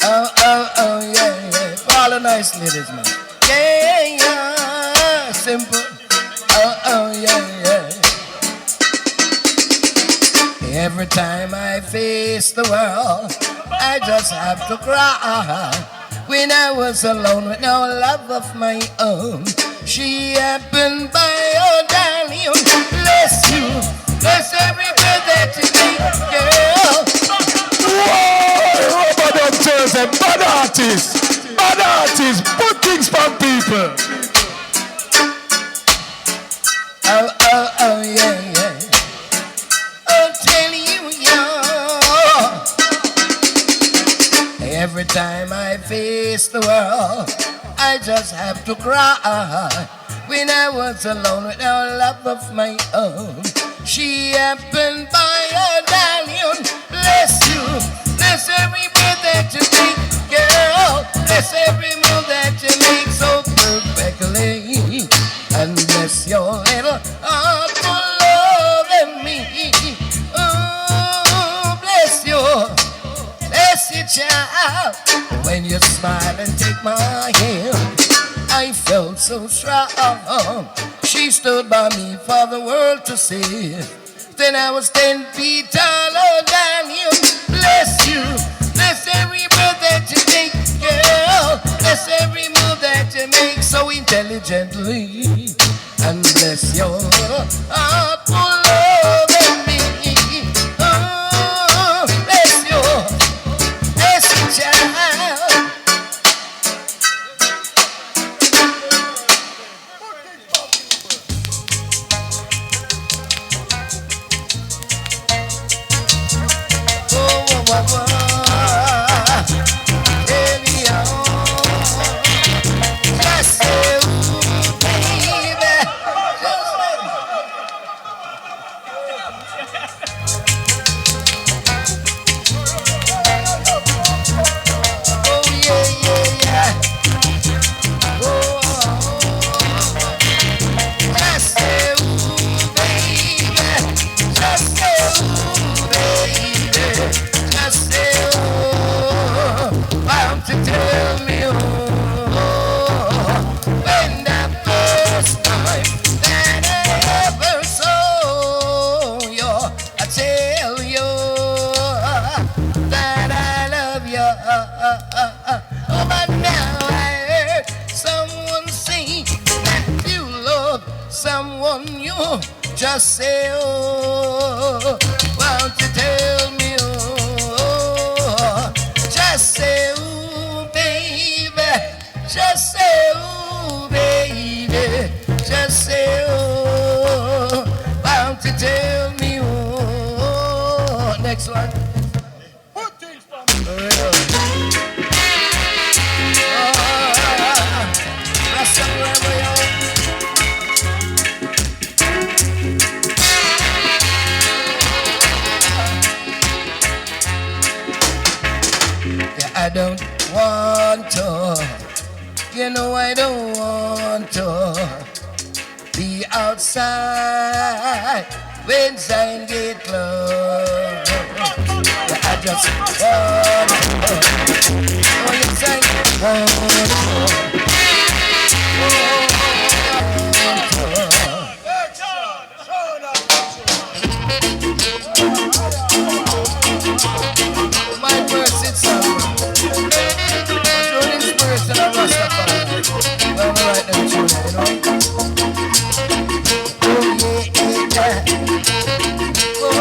S13: Oh, yeah. For all the nice ladies, man. Yeah, simple. Oh, yeah. Every time I face the world, I just have to cry. When I was alone with no love of my own, she happened by, oh darling, bless you, bless every breath that you take, girl.
S1: Whoa, Rubber Dub Thursday, bad artists, put things from people.
S13: Oh, yeah. I'll tell you, yeah. Every time I face the world, I just have to cry. When I was alone with no love of my own, she happened by, oh darling, bless you, bless every breath that you take, girl, bless every move that you make so perfectly, and bless your little heart for loving me. Oh, bless you, child. When you smile and take my hand, I felt so strong. She stood by me for the world to see. Then I was 10 feet tall, oh darling, bless you, bless every breath that you take, girl, bless every move that you make so intelligently, and bless your little heart for loving me. Oh, bless you, child. just say oh. Won't you tell me oh? Just say oh, baby. Just say oh, baby. Just say oh. Won't you tell me oh? Next one. I don't want to, you know I don't want to be outside when sign get closed. I just want to, oh yes I want to. My verse it's inspiration of Rastafari. Well, I write them tune, you know. Oh yeah, oh,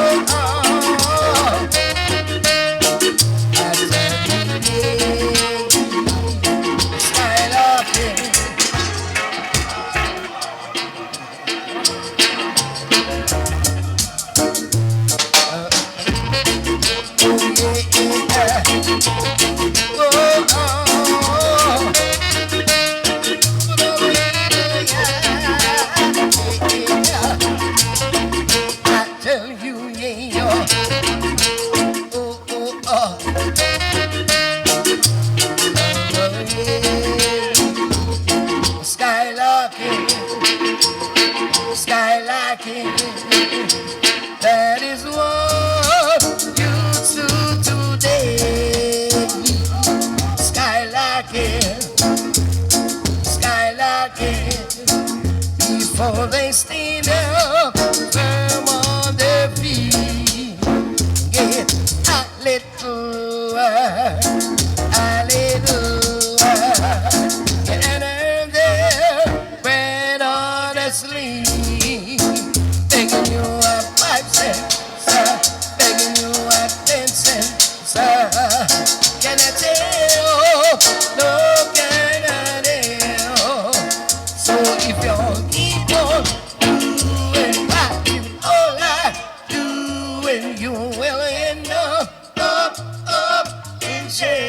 S13: I tell you, style of it. That is what you do today. Skylarking, before they stand up firm on their feet. Get a little and earn their bread honestly. Begging you a 5 cents, begging you a 10 cents, can I tell? No, can I tell? So if you keep on doing what you all I doing, you will end up in jail.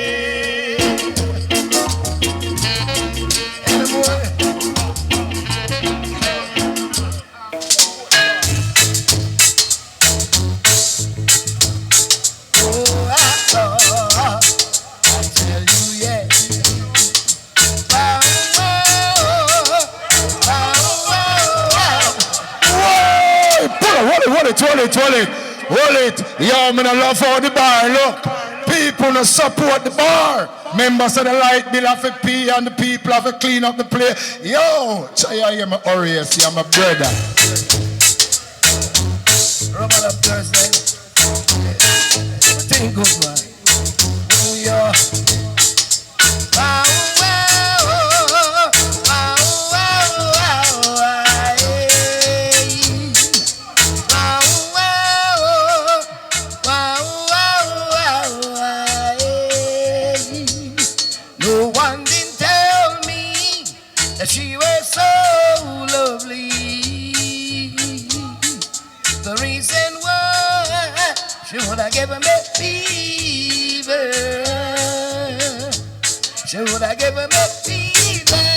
S1: Hold it. Yo, man, I love how the bar look. People no support the bar. Members of the light bill have to pay and the people have to clean up the place. Yo, Chaya, you're my Horace, you're my brother.
S13: Robert up Thursday. Everything good, man. New York. Wow, wow, wow, wow, wow, no one didn't tell me that she was so lovely. The reason why she would have given me fever. She would have given me fever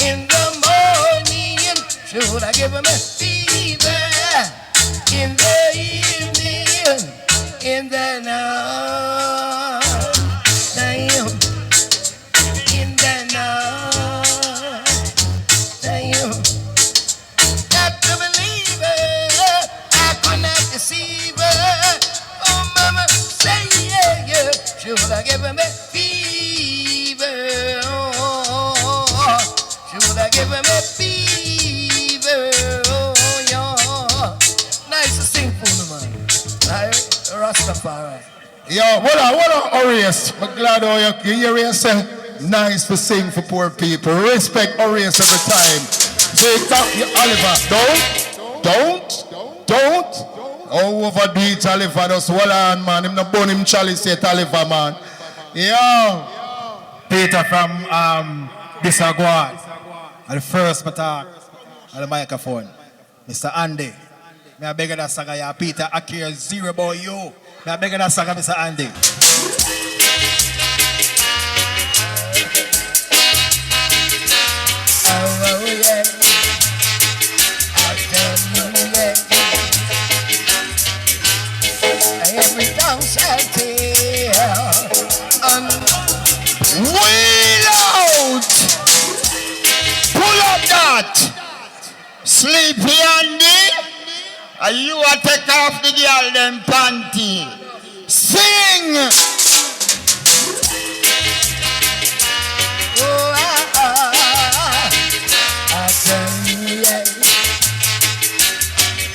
S13: in the morning. She would have given me fever in the evening, in the night. Damn. In the night. Damn. Got to believe her. I could not deceive her. Oh, mama, say yeah, yeah. She would have given me fever. Oh, she would have given me fever. Oh, yeah. Nice to sing for the man. Rastafari.
S1: Yo, what up, Horace? I'm glad how you hear yourself. Nice to sing for poor people. Respect Horace every time. So you talk, you Oliver, don't? Don't. Oh, overdo it, Talifa. Just hold on, man. Him not burn him chalice here, Talifa, man. Yeah.
S8: Peter from Disagwan. And the first talk on the microphone. Mr. Andy. May I beg that saga ya Peter Akira zero boy you. May I beg that saga Mr. Andy.
S13: Oh yeah. I tell you yeah. Every tongue shall tell.
S11: Wheel out! Pull up that! Sleepy Andy! And you are take off the girl them panty. Sing!
S13: Oh, I tell you yeah.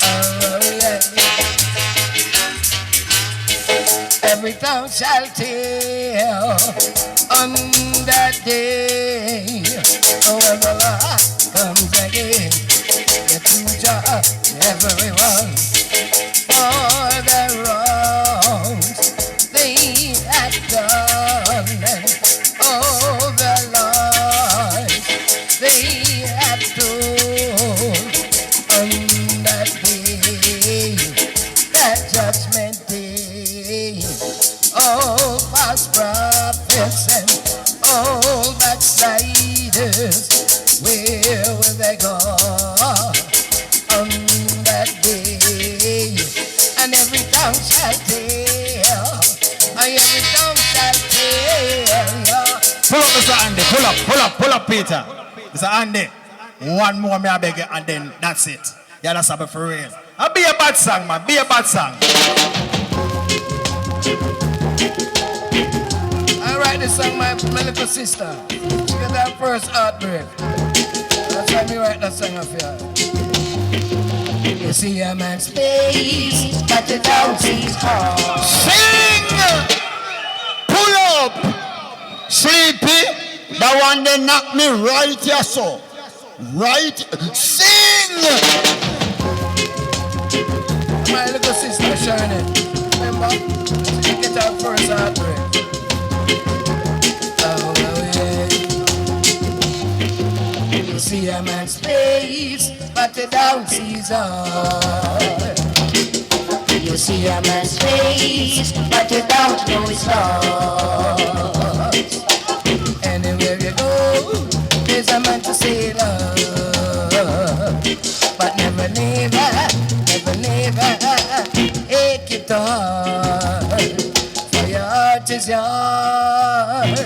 S13: Oh yeah. Every tongue shall tell on that day. However life comes again, the future everyone for the wrongs they had done and all the lies they had told on that day, that judgment day. All false prophets and all backsliders, where will they go on that day? And every tongue shall tell, and every tongue shall tell.
S8: Pull up Mr. Andy, pull up Peter. Mr. Andy, one more may I beg you and then that's it. Yeah, that's about for real. I'll be a bad song, man, be a bad song.
S13: I write this song, my little sister. She got that first heartbreak. That's why me write that song of here. You see a man's face, but you don't see his heart.
S11: Sing! Pull up! Sleepy, the one that knocked me right here, so. Right? Sing!
S13: My little sister, Sharon. Remember? She get her first heartbreak. Oh, yeah. You see a man's face, but you don't see his heart. You see a man's face, but you don't know his heart. Anywhere you go, there's a man to say love, but never ache it hard. For your heart is yours,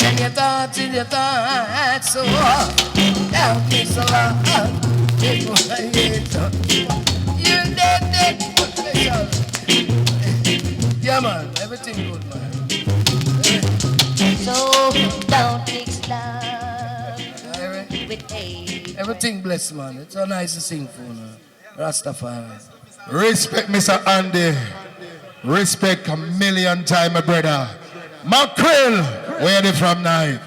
S13: and your thoughts is your thoughts. So don't be so long. You're dead. Yeah, man, everything good, man.
S6: So don't mix love with hate.
S13: Everything blessed, man. It's so nice to sing for you. Rastafari.
S1: Respect Mr. Andy. Respect a million times, my brother. Mackerel, where are they from now?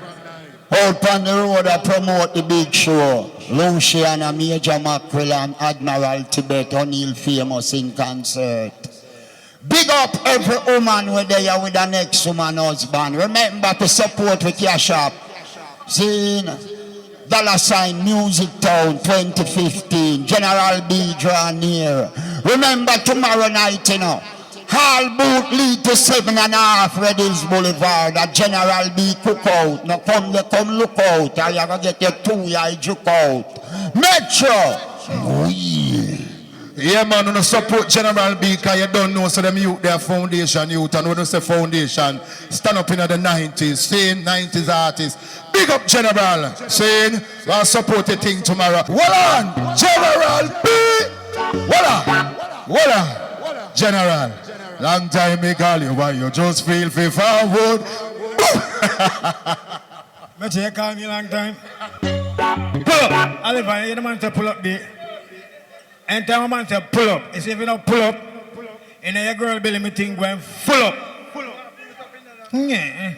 S11: Out on the road I promote the big show. Lucian and Major Mackerel and Admiral Tibet O'Neill famous in concert. Big up every woman where they are with the next woman husband. Remember to support with your shop. See, $ Music Town 2015. General B draw near. Remember tomorrow night, you know. Hall boot lead to 7.5 Redis Boulevard at General B cookout. Now come look out. Or you gonna get your 2-eye juke out. Metro.
S1: Yeah, man, you support General B because you don't know, so them youth, their foundation youth, and when you say foundation, stand up in the 90s, saying 90s artists. Big up General, saying, we'll support the thing tomorrow. Hold on, General B! Hold on, General. Long time me call you, why you just feel free forward.
S8: But you call me long time. Pull up, Oliver, you're the man to pull up the. And time a man say pull up. It's if you don't pull up, and then your girl belly me thing going full up. Yeah.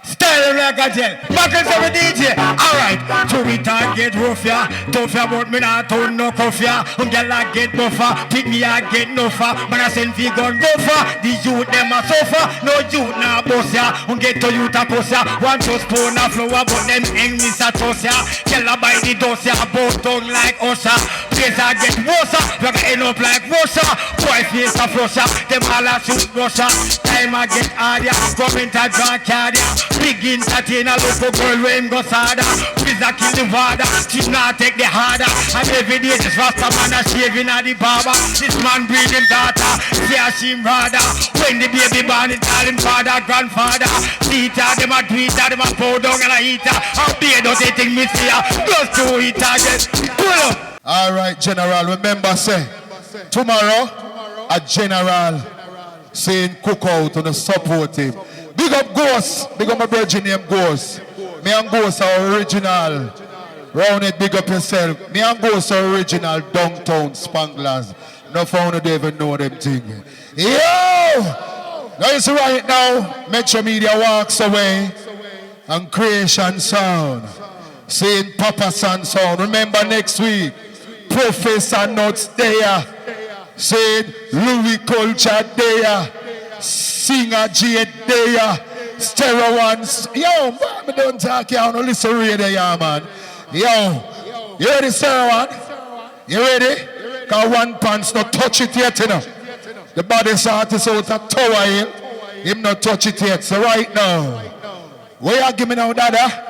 S8: Style like a gel. Back into the DJ. Alright. To retard
S9: get rough ya. Tough ya but me not turn no cuff ya. Girl I get buffer, pick me I get no far. Man I send fi gun go far. The youth them a suffer, no youth nah boss ya. Get to youth a puss ya. One just pound a flower but them enemies a toss ya. Girl I buy the dust ya, both tongue like us ya. Place I get worse ya, we gonna end up like Russia. Boy face a flush ya, them all a shoot Russia. Time I get hard ya, government a drunk card ya. Big entertainer look for girl where him go sada. Please a kill the water, she not take the harder. And every day this rasta man a shaving at the barber. This man breed him daughter, see a she rather. When the baby born it call him father, grandfather. Tita, them a tweeter, them a pow down and a eater. How beer don't they think me see ya, just to eat again. Pull up.
S1: Alright, General, remember say, tomorrow, a General saying cook out and support him. Big up Ghost, big up my virgin name Ghost. Me and Ghost are original. Round it, big up yourself. Me and Ghost are original downtown Spanglers. No found they even know them thing. Yo! Now you see right now, Metro Media walks away and Creation Sound. Saying Papa San Sound. Remember next week, Professor Nuts there. Saying Louis Culture there. Singer J there. Stereo Ones. Yo, man, me don't talk here. I don't listen to radio, yeah, man. Yo, you ready, Stereo One? You ready? Cause one pants not touch it yet, you know. The baddest artist out of Tower Hill. Him not touch it yet. So right now, where you give me now, Dada?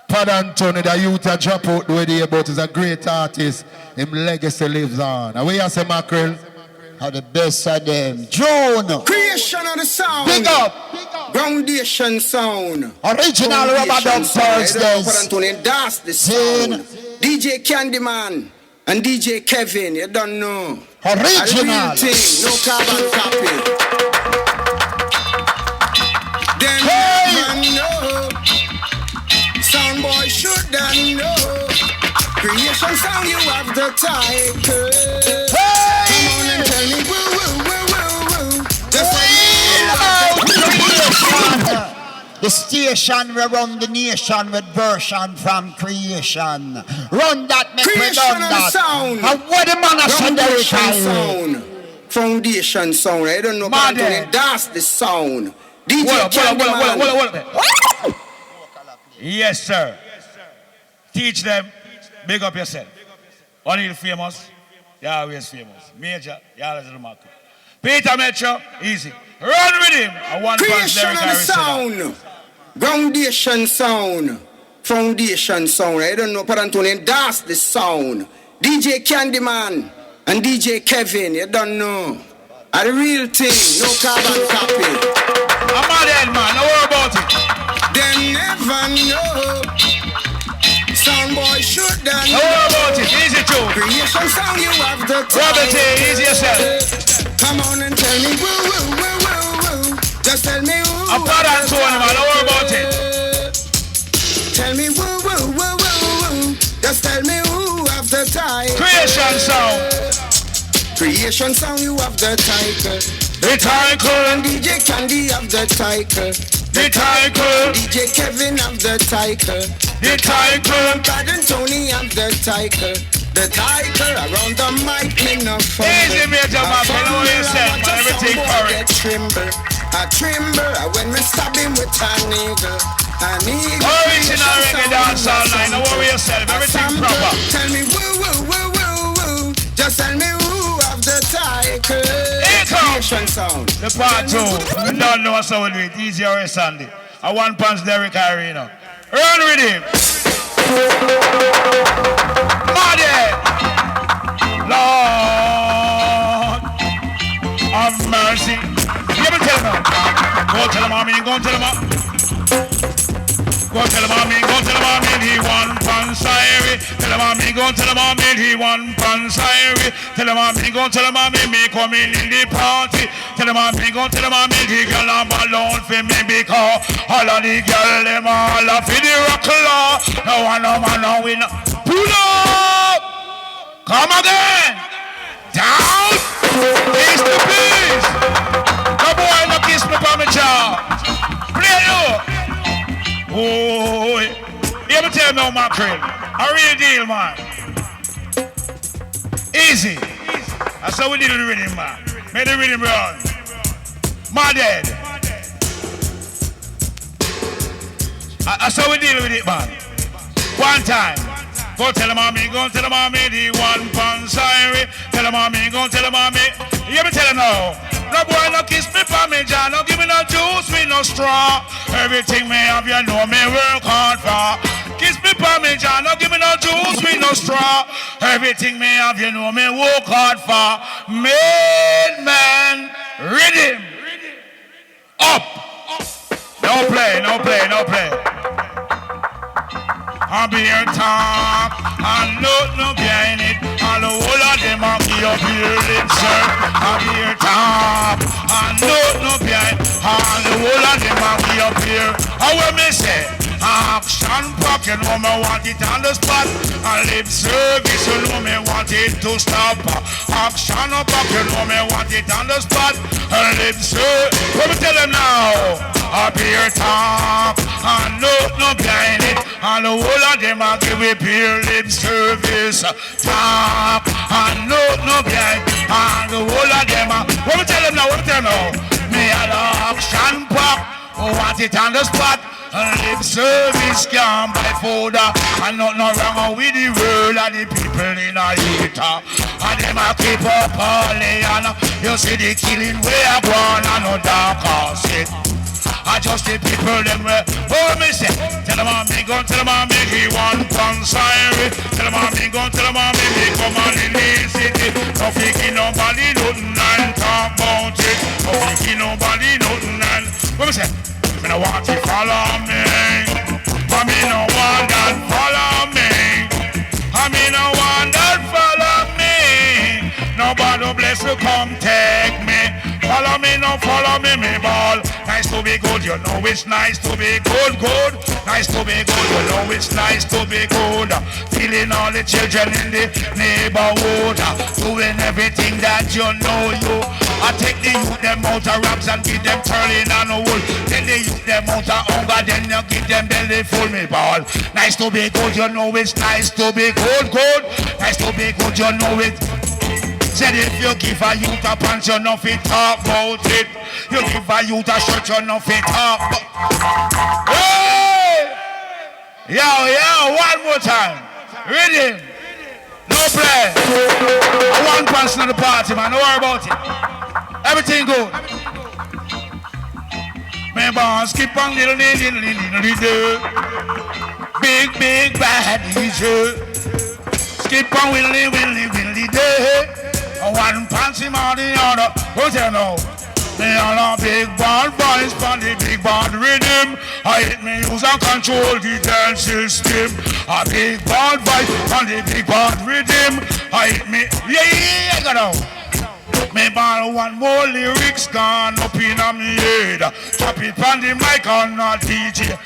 S1: Pad Anthony, the youth a drop out the way they about is a great artist. Him legacy lives on. And where you say Mackerel? How the best of them. June.
S14: Creation of the sound.
S1: Big up.
S14: Foundation sound.
S1: Original rubber dub Thursdays.
S14: That's the sound. DJ Candyman and DJ Kevin. You don't know.
S1: Original.
S14: Thing, no carbon copy. Then hey. Know. Soundboy should have know. Creation sound, you have the title. Hey. Come on and tell me woo woo woo woo woo.
S11: The station we run the nation with version from creation. Run that, make me done that.
S14: Sound.
S11: And what the man has said, Derrick
S14: sound. Foundation sound. I don't know about it. That's the sound. DJ Candyman.
S4: Yes, sir. Teach them. Big up yourself. Only famous. You're always famous. Major. You're always remarkable. Peter Metro. Easy. Run with him. And one
S14: Creation of the sound. Foundation sound. Foundation sound. I don't know, Parantone. That's the sound. DJ Candyman and DJ Kevin. You don't know. A real thing. No carbon copy.
S4: I'm a dead man. Don't worry about it.
S14: They never know. Soundboy should have known.
S4: Don't worry about it. Easy too.
S14: Creation sound, you have the time.
S4: Robert, easy yourself.
S14: Come on and tell me woo woo woo woo woo. Just tell me woo.
S4: I'm proud of Tony, man. Don't worry about it.
S14: Tell me woo woo woo woo woo. Just tell me who have the title.
S4: Creation sound.
S14: Creation sound, you have the title.
S4: The title.
S14: And DJ Candy have the title.
S4: The title.
S14: DJ Kevin have the title.
S4: The title.
S14: Bad and Tony have the title. The title around the mic me no fun.
S4: Easy, Major man. You know what you said, man. Everything correct.
S14: A tremble when me stab him with an eagle. An eagle.
S4: Original reggae dance all night. Don't worry yourself. Everything proper.
S14: Tell me woo woo woo woo woo. Just tell me who have the title.
S4: Creation sound. The part two. You don't know how we'll do it. Easy or Sunday. A one punch Derrick Irie, you know. Run with him. Muddy. Lord have mercy. You ever tell them? Go tell them, I mean, go tell them. Go tell him I mean, go tell him I mean, he one punch Irie. Tell him I mean, go tell him I mean, he one punch Irie. Tell him I mean, go tell him I mean, me coming in the party. Tell him I mean, go tell him I mean, the girl I'm alone for me because all of the girl them all of the rockler. No one no man no win. Pull up, come again, down, piece to piece. No boy no kiss me for me job. Play you. Oh, you ever tell me, Mackerel? A real deal, man. Easy. That's how we did the rhythm, man. Make the rhythm run. My dead. That's how we deal with it, man. One time. Go tell the mommy, go tell the mommy, the 1 pound Irie. Tell the mommy, go tell the mommy. You ever tell him now? No boy no kiss me for me, John. No give me no juice, me no straw. Everything me have, you know me work hard for. Kiss me for me, John. No give me no juice, me no straw. Everything me have, you know me work hard for. Made man, rhythm. Up. No play, no play, no play. I'll be here talk and no behind it. All the whole of them are be up here, sir. I'll be here talk and no behind. All the whole of them are be up here. How will me say? Action pack, you know me want it on the spot. And lip service, you know me want it to stop. Action pack, you know me want it on the spot. And lip service, let me tell them now. Up here talk and no behind it. And the whole of them are give it pure lip service. Talk and no behind. And the whole of them are, let me tell them now, me an action pack, want it on the spot. Lip service can't buy food. And nothing wrong with the world and the people in a heater. And them a keep up all and you see the killing way I go on and no dark house it. I just the people them way. Oh me say, tell them I'm me gon' tell them I'm me he 1 pound Irie. Tell them I'm me gon' tell them I'm me come on in the city. No thinking nobody nothing and talk about it. No thinking nobody nothing and what me say? I no want to follow me. I mean no one that follow me. I mean no one that follow me. Nobody bless you come take me. Follow me, me ball. Nice to be good, you know it's nice to be good, good. Nice to be good, you know it's nice to be good. Feeling all the children in the neighborhood, doing everything that you know you. I take the youth them out of rocks and give them turning on the wool. Then the youth them out of hunger, then you give them belly full, me ball. Nice to be good, you know it's nice to be good, good. Nice to be good, you know it. Said if you give a youth a pants, you know fit talk about it. You give a youth a shirt, you know fit talk about. Hey! Yo, one more time. Rhythm. No play. 1 pants in the party, man. Don't worry about it. Everything good. Me boss skip on little. Big bad DJ. Skip on willy day. 1 pants him on the other. Who's you know? Me all a big bad boys for the big bad rhythm. I hit me use and control the dance system. A big bad voice for the big bad rhythm. I hit me, yeah, I got out. Me ball 1 more lyrics gone up in a me head. Chop it on the mic on a DJ.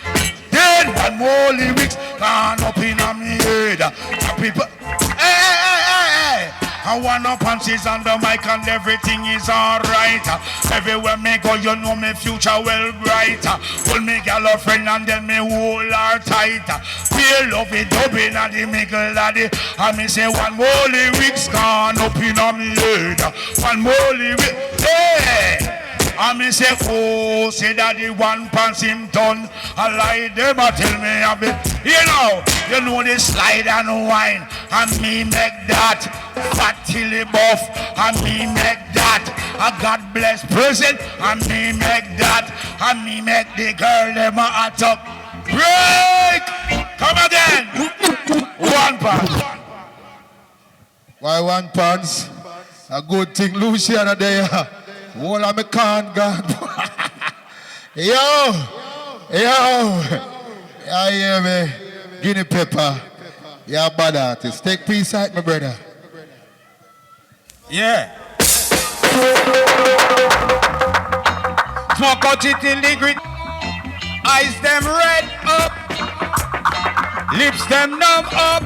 S4: Then 1 more lyrics gone up in a me head. Chop it, hey. I want no punches on the mic and everything is alright. Everywhere me go, you know me future well bright. Pull me girlfriend and then me hold her tight. Feel love it up in a the middle laddie. And me say 1 more lyrics gone up in a me head. 1 more lyrics, hey. And me say, oh, say that the 1 pants him done. I lie them, I tell me a bit. You know the slide and wine. And me make that fat till he buff. And me make that a God bless present. And me make that. And me make the girl them a hot up. Break! Come again. 1 pants.
S1: Why 1 pants? A good thing Luciana there. All of me can't God. Yo. I hear me. Guinea pepper. You're a bad artist. Take peace out, my brother.
S8: Yeah. Smoke out it in the grit. Eyes them red up. Lips them numb up.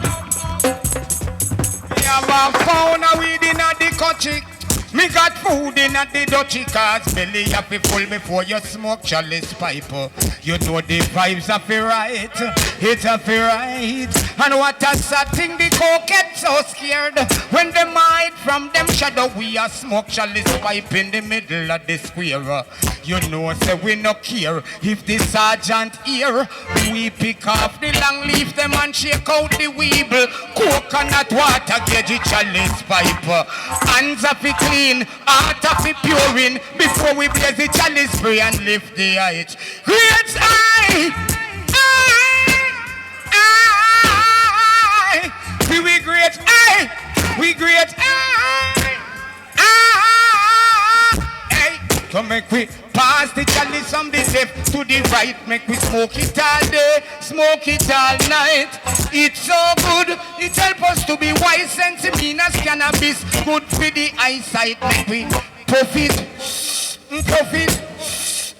S8: We have a fauna weed in the country.
S9: Me got food in at the dutchy cars. Belly have to full before you smoke chalice pipe. You know the vibes have to right. It's have to right. And what a sad thing, the coke get so scared. When them hide from them shadow, we a smoke chalice pipe in the middle of the square. You know, say we no care if the sergeant here. We pick off the long leaf, them and shake out the weeble. Coconut water, gauge chalice pipe. Hands up it clean, heart up it puring. Before we blaze the chalice spray and lift the height. Great eye, we great eye, we great eye. So make we pass the chalice from the left to the right. Make we smoke it all day, smoke it all night. It's so good, it helps us to be wise. Sense mean as cannabis, good for the eyesight. Make we puff it, puff it,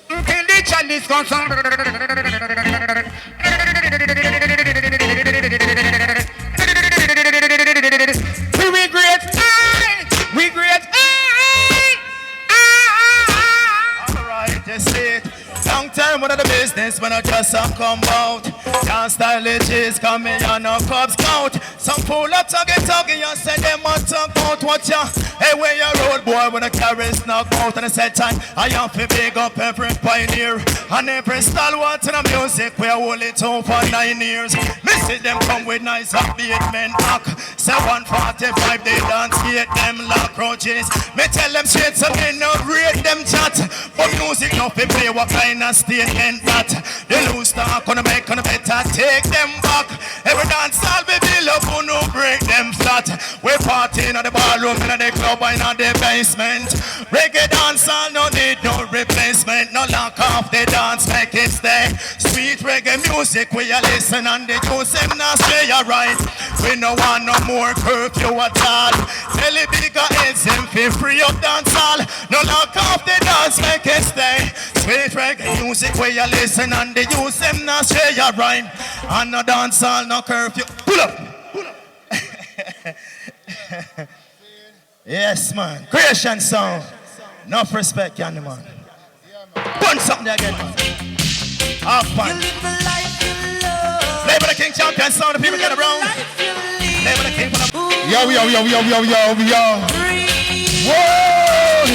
S9: till the chalice comes on. We great eye, we great eye.
S11: Just see it. Long time out of the business when I just come out. Can't style it is coming on a Cub Scout. Some fool up talking, you say them a talk out. Watch ya, hey where you road boy when the carries knock out. And I said time, I have to big up every pioneer and every stalwart in the music. We hold it on for 9 years. Me see them come with nice upbeat men hack. Say 145 they dance, get them lock roaches. Me tell them shit so me no rate them chat. But music no fi play what kind of statement that. The loose talk on the make on the better take them back. Every dance all be build up who no break them flat. We party in the ballroom, in the club, in the basement. Reggae dance all no need no replacement. No lock off the dance, make it stay. Sweet reggae music we a listen and the juice them now stay alright. We no want no more curfew at all. Tell the bigger heads them feel free up dance all. No lock off the dance, make it stay. Sweet reggae music we a listen and the juice them now stay alright. And no dance all, no curfew. Pull up. Yes, man. Creation sound. Enough respect, Candy man. Put something again, man. Half fun. Play for the King Champion sound. The people get around. Play for the King.
S1: Yo. Whoa!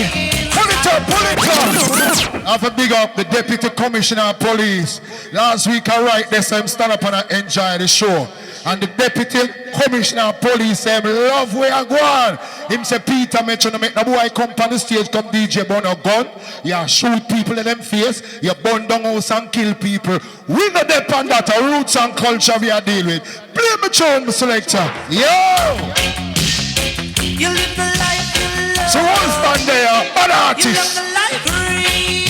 S1: Pull it up. I have to big up the Deputy Commissioner of Police. Last week I write this, I'm stand up and I enjoy the show. And the Deputy Commissioner of Police said, love where I go on. Him say, Peter, mention to make the boy come on the stage, come DJ burn a gun. You shoot people in them face. You burn down house and kill people. We not depend on that. Roots and culture we are dealing with. Play my tune, selector. Yo!
S2: You live the life you love.
S1: So Wolfman there, bad artist.
S2: You love the life breathing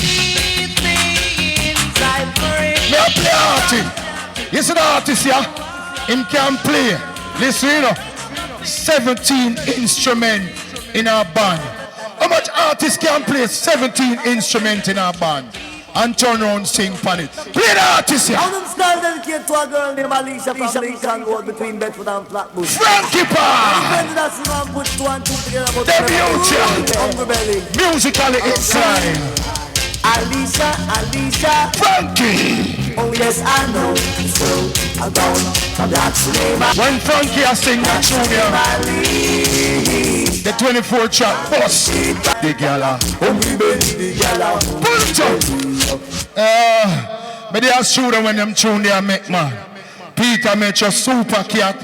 S2: inside breathing.
S1: Me a play artist. You see the artist here? Him can play. Listen, you know, 17 instruments in our band. How much artists can play 17 instruments in our band? And turn around sing on it. Play the artist here.
S15: How them style dedicate to a girl named Alicia from Lincoln Road between Bedford and Flatbush.
S1: Frankie Pa!
S15: That's the man put 2 and 2 together.
S1: The future. Musically inclined.
S15: Alicia.
S1: Frankie!
S15: Oh yes, I know. So I don't. That's the name.
S1: When Frankie has sing that tune here, the 24 track boss. The gala. Pull it up. But they are shooter when them tune they make man. Peter Metro, Super Cat,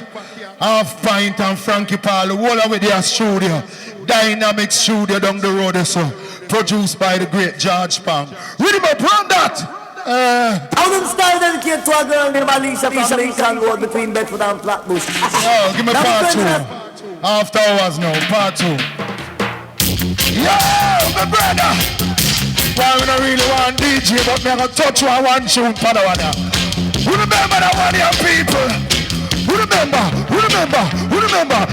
S1: Half Pint and Frankie Paul, all of their studio. Dynamic studio down the road so. Produced by the great George Pang. Read him up, run that!
S15: How them style dedicate to a girl named Alicia from Lincoln Road between Bedford and Flatbush.
S1: Oh, give me part 2. After hours now, part 2. Yo, my brother! Why we don't really want DJ, but me I gonna touch one tune for the one here. Who remember that one here, people? Who remember?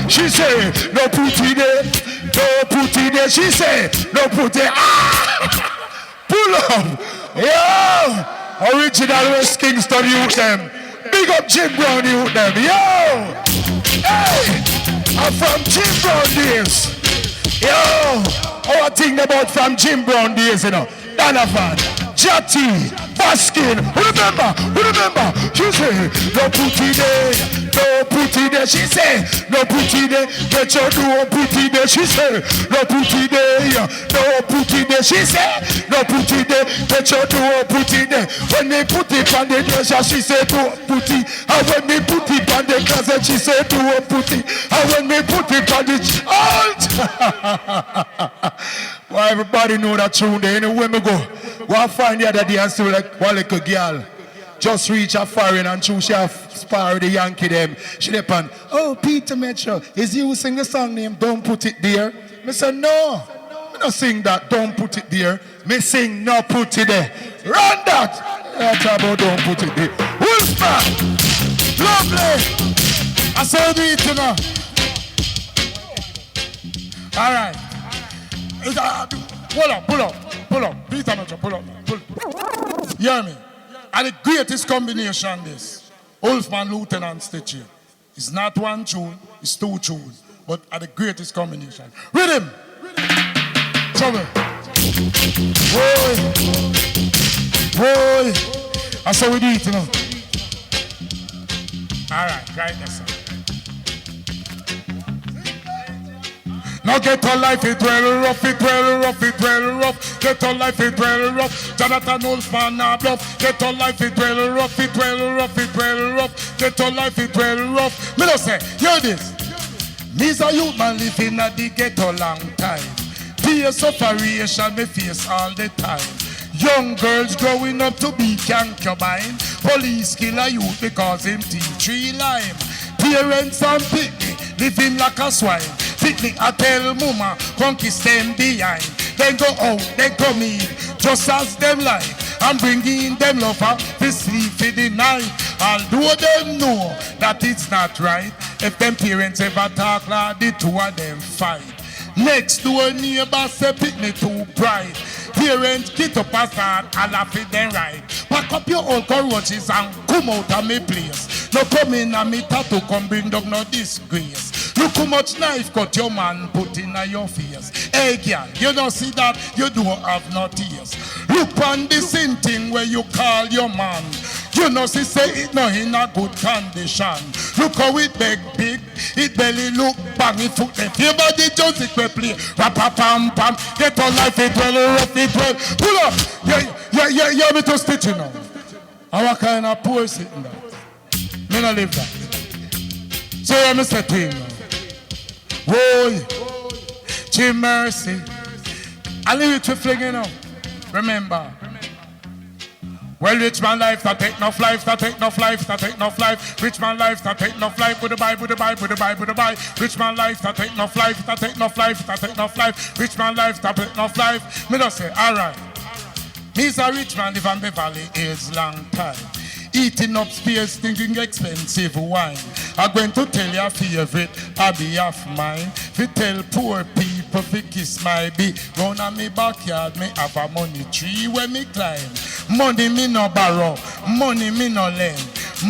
S1: She say, no putty there. No putty there. She say, no putty. Ah! Pull up. Yo! Original West Kingston youth them. Big up Jim Brown youth them. Yo! Hey! I'm from Jim Brown days. Yo, our thing about from Jim Brown days, you know. Donovan, Jatty, Baskin. Remember, she say, no put it there, no put it there. She say, no put it there, get your no put it there. She say, no put it there, no put it there. She say, no put it there, get your no put it there. When they put it on the dresser, she say, no put it. And when they put it on the closet, she say, no put it. And when they put it on the alt. Well, everybody know that tune there. Anywhere we go, we'll find the other day and see like one little girl just reach a foreign and choose she have spar with the Yankee them. She depend, oh, Peter Metro, is you sing the song name, Don't Put It There? Me say, no, me not sing that, Don't Put It There. Me sing, No Put It There. Run that. That's about Don't Put It There. Wolfman, lovely. I saw do it, you know. All right. Pull up. Peter Metro, pull up. You hear me? And the greatest combination this. Wolfman, Lieutenant Stitchy. It's not one tune, it's two tunes. But at the greatest combination. Rhythm! Trouble. Boy. That's how we do it, you know. Alright, right there, sir. Now get a life, it well rough. Get a life, it well rough. Jonathan Wolfman, nah bluff. Get a life, it well rough. Get a life, it well rough. Me no say, hear this. Me's a youth man living at the ghetto long time. Peer sufferation me face all the time. Young girls growing up to be concubine. Police kill a youth because him teach 3 lime. Parents and picnic living like a swine. Picnic I tell mama, conquest them behind. Then go out, then come in, just as them like. I'm bringing them lover to sleep for the night. Although them know that it's not right. If them parents ever talk like the two of them fight. Next door neighbor say picnic too bright. Parents get up and start and laugh at them right. Pack up your old courages and come out of me place. No come in and me tattoo come bring down no disgrace. Look how much knife cut your man put in your face. Hey girl, you don't see that you don't have no tears. Look on this thing where you call your man. You know she say it no in a good condition. Look how it big, it belly look bang, it foot left. Your body just it will play. Pam. Get on life it well, rough it well. Pull up. Yeah, me to stitch you now. Our kind of poor sitting there. Me no live that. So yeah, me say to him now. Boy, Jim Mercy. I leave it to fling, you know. Remember. Well, rich man life, that take enough life, that take enough life, that take enough life. Rich man life, that take enough life, with the buy. Rich man life, that take enough life, that take enough life, that take enough life. Rich man life, that take enough life. Me just say, alright. Me's a rich man, live on the valley age long time. Eating up space, thinking expensive wine. I'm going to tell your favorite hobby of mine. If you tell poor people to kiss my bee, round on me backyard, me have a money tree where me climb. Money me no borrow, money me no lend.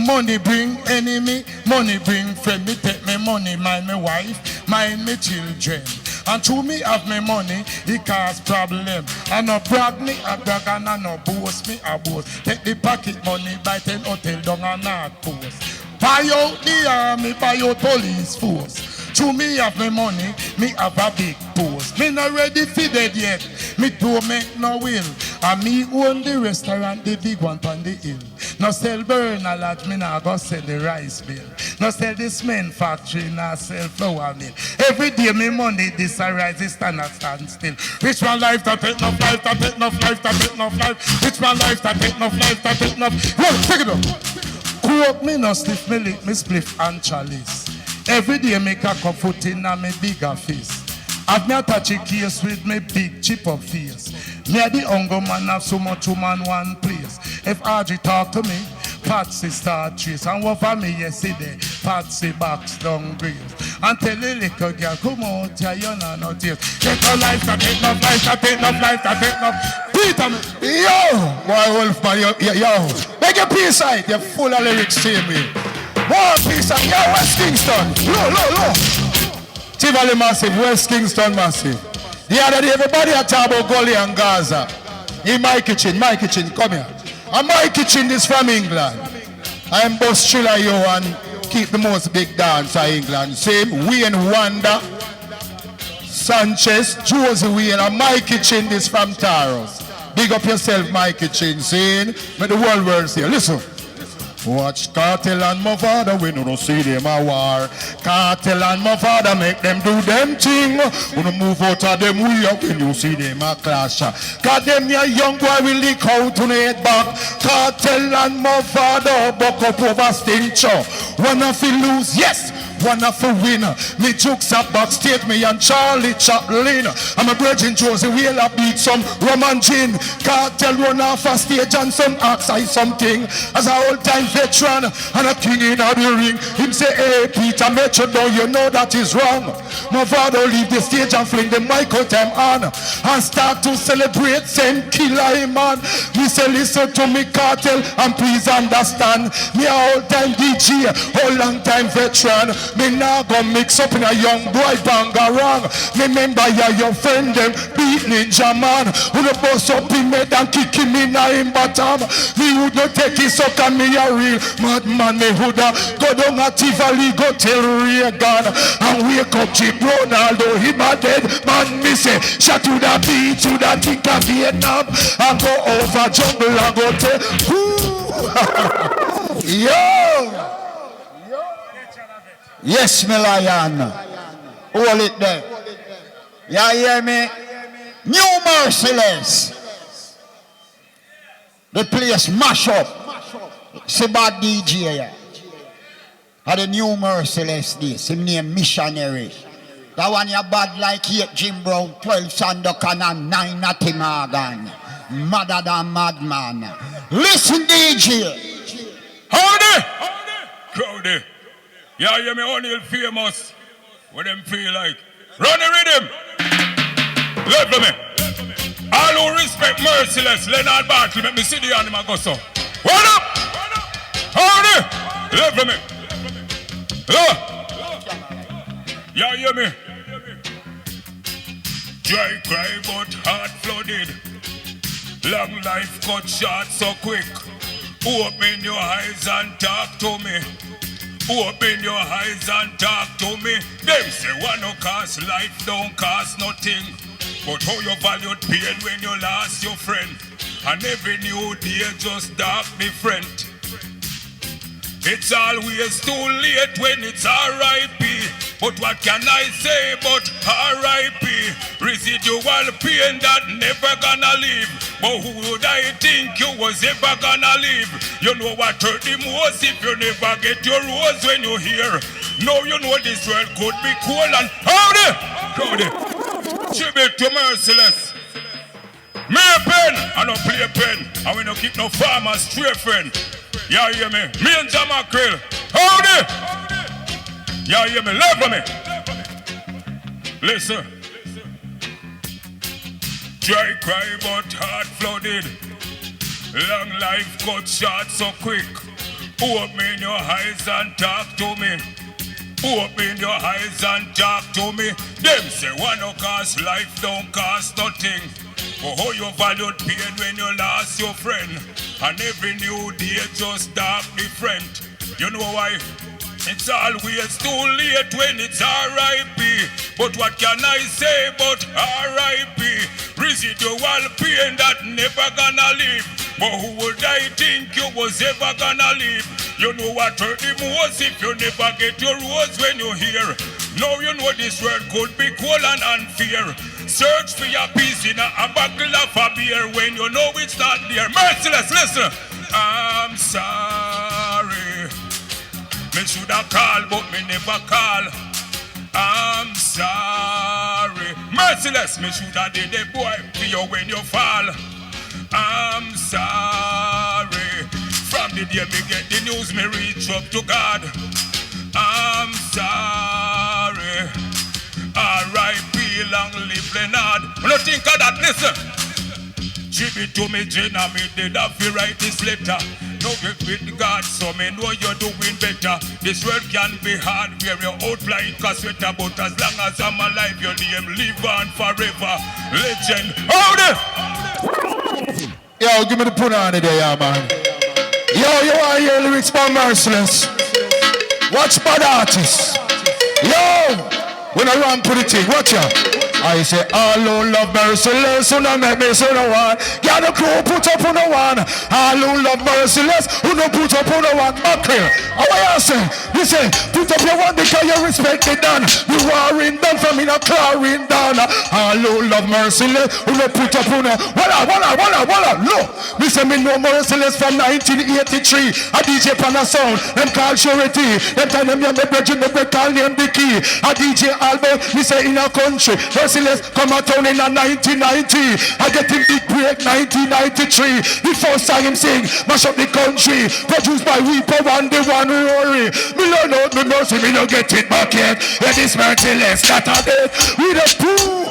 S1: Money bring enemy, money bring friend. Me take me money, mind me wife, mind me children. And to me have me money, it cause problem. I no brag me a brag and I no boast me a boast. Take the pocket money, buy 10 hotel down and not post. Buy out the army, buy out police force. To me have me money, me have a big post. Me not ready for dead yet, me don't make no will. And me own the restaurant, the big one on the hill. No sell burn a lot, me not go sell the rice mill. No sell the cement factory, not sell flour mill. Every day me money, this a rise, this stand still. Rich man life, that take enough life, that take enough life, that take enough life. Rich man life, that take enough life, that take enough. Well, take it up. Cook me no stiff, me lick me spliff and chalice. Every day make a cup foot in a me bigger face. Have me a touchy case with me big chip up face. Me a the hunger man have so much woman one place. If Audrey talk to me, Patsy start trace. And what for me yesterday, Patsy box down grace. And tell the little girl, come out here, you know no tears. Get no life, that take enough life, that take enough life, that take enough. Peter, yo, boy Wolfman, yo. Make your peace out, you're full of lyrics, same way. More peace out, yo, West Kingston. Low. Tivoli massive, West Kingston massive. The other day, everybody at talk about Gully and Gaza. In my kitchen, come here. And my kitchen is from England. I am boss Chilla yo and keep the most big dance in England. Same Wayne Wanda, Sanchez, Josie Wayne, and my kitchen is from Taros. Big up yourself, my kitchen, saying, make the world see. Listen. Watch Cartel and my father, we don't see them a war. Cartel and my father make them do them thing. When move out of them way up when you see them a clash. Cause them your young boy will leak out on the head back. Cartel and my father buck up over stench. Wanna feel lose, yes. Wanna for win. Me jokes up backstage, me and Charlie Chaplin. I'm a virgin Josie Wheeler beat some Roman gin. Cartel run off a stage and some ask I something. As a old time veteran and a king in the ring. Him say, hey Peter Metro, don't you know that is wrong? My father leave the stage and fling the mic out time on. And start to celebrate same killer him man. Me say listen to me Cartel and please understand. Me a old time DJ, old long time veteran. Me now go mix up in a young boy bangarang. Me remember your friend them beat Ninja Man. Who the boss up in me and kick him in him bottom. Me would not take his suck and me a real madman. Me woulda go down a Tivoli, go tell Reagan and wake up Chip Ronaldo. Him a dead man. Me say shot to the beach, to the think of Vietnam and go over jungle and go tell. Yo.
S16: Yes, me lion. Hold it there. You hear me? New Merciless. The place mash up. See bad DJ here. The New Merciless this. Him name Missionary. That one you bad like 8 Jim Brown, 12 Sandokan and 9 Natty Morgan. Madder than madman. Listen DJ.
S4: Howdy! Crowdy. Yeah, you me only famous. What them feel like. Run the rhythm. Love me. All who respect Merciless, Leonard Barkley, make me see the animal go so. What up? Howdy. Love me. Yeah, hear me. Dry cry but heart flooded. Long life cut short so quick. Open your eyes and talk to me. Open your eyes and talk to me. Them say one no cost life don't cost nothing. But how you valued pain when you lost your friend. And every new day just dark different. It's always too late when it's R.I.P. But what can I say but R.I.P. Residual pain that never gonna leave. But who would I think you was ever gonna leave? You know what hurt the most if you never get your rose when you hear. Now you know this world could be cool and howdy. Tribute to Merciless. Me a pen, I don't play a pen. And we don't keep no farmers straight friend. Yeah, hear me? Me and Jama Krill. Howdy! Yeah, hear me? Love me. Listen. Dry cry but heart flooded. Long life cut short so quick. Open your eyes and talk to me. Open your eyes and talk to me. Them say one no cost life don't cost nothing. But how you valued pain when you lost your friend. And every new day just dark different. You know why? It's always too late when it's R.I.P. But what can I say but R.I.P. Residual pain that never gonna leave. But who would I think you was ever gonna leave? You know what hurt the most if you never get your rose when you hear. Now you know this world could be cold and unfair. Search for your peace in a buckle of a beer when you know it's not there. Merciless, listen. I'm sorry. Me should have called, but me never call. I'm sorry. Merciless, me should have did the boy for you when you fall. I'm sorry. From the day me get the news, me reach up to God. I'm sorry. R.I.P. long live Leonard. When you think of that, listen. Tribute to me, Jenna, me did have to write this letter. No get with God, so me know you're doing better. This world can be hard, wear your outline cause sweater, but as long as I'm alive, your name live on forever. Legend. Hold it!
S1: Yo, give me the put on it there, yeah, man. Yo, you want to hear lyrics by Merciless? Watch bad artists. Yo! When I run to the thing, watch ya. I say, all who love Merciless, who don't make me so no one. Got the crew put up on the one. All who love Merciless, who don't put up on the one. Back here. How I say? You say, put up your one because you respect it done. You are in done from in a car in done. All who love Merciless, who don't put up on the one. Look, we say me know Merciless from 1983. A DJ Pana Sound, them call Surety. Them time them young, me brethren, me call name the key. A DJ Albert, me say in a country. Merciless come out town in a 1990. I get him big break 1993. The first time him sing, mash up the country. Produced by Weeper One, the one Rory. Me learn out me mercy, me no get it back yet. Yeah, this Merciless that a dead with a pool.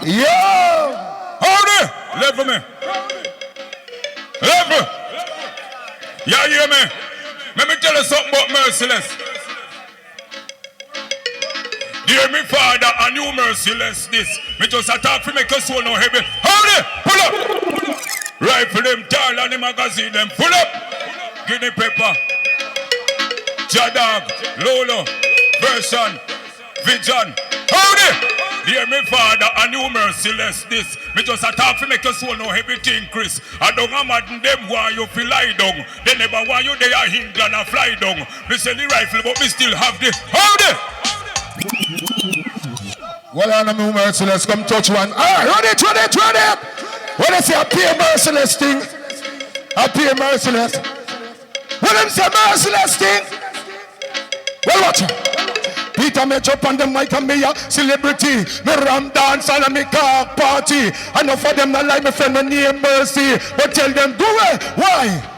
S1: Yo!
S4: Hold it! Level me. Level. Yeah, hear me? Let me tell you something about Merciless. Dear me father, a new Merciless this. Me just attack for make your soul no heavy. Hold it! Pull up! Rifle them tall and the magazine them. Pull up! Guinea pepper. Jadog. Lolo. Version. Vision. Hold it! Dear me father, a new Merciless this. Me just attack for make your soul no heavy thing, Chris. I don't imagine them why you feel lie down. They never want you there England and fly down. Me sell the rifle but me still have the. Hold it!
S1: Well, I'm a Merciless, come touch one. Alright, run it. When I say I pay Merciless thing, I pay Merciless. When them say Merciless thing, well, watch it. Peter me jump on the mic and me a celebrity. Me ram dance and me car party. Enough of them not like me friend, me name Mercy. But tell them, do it. Why?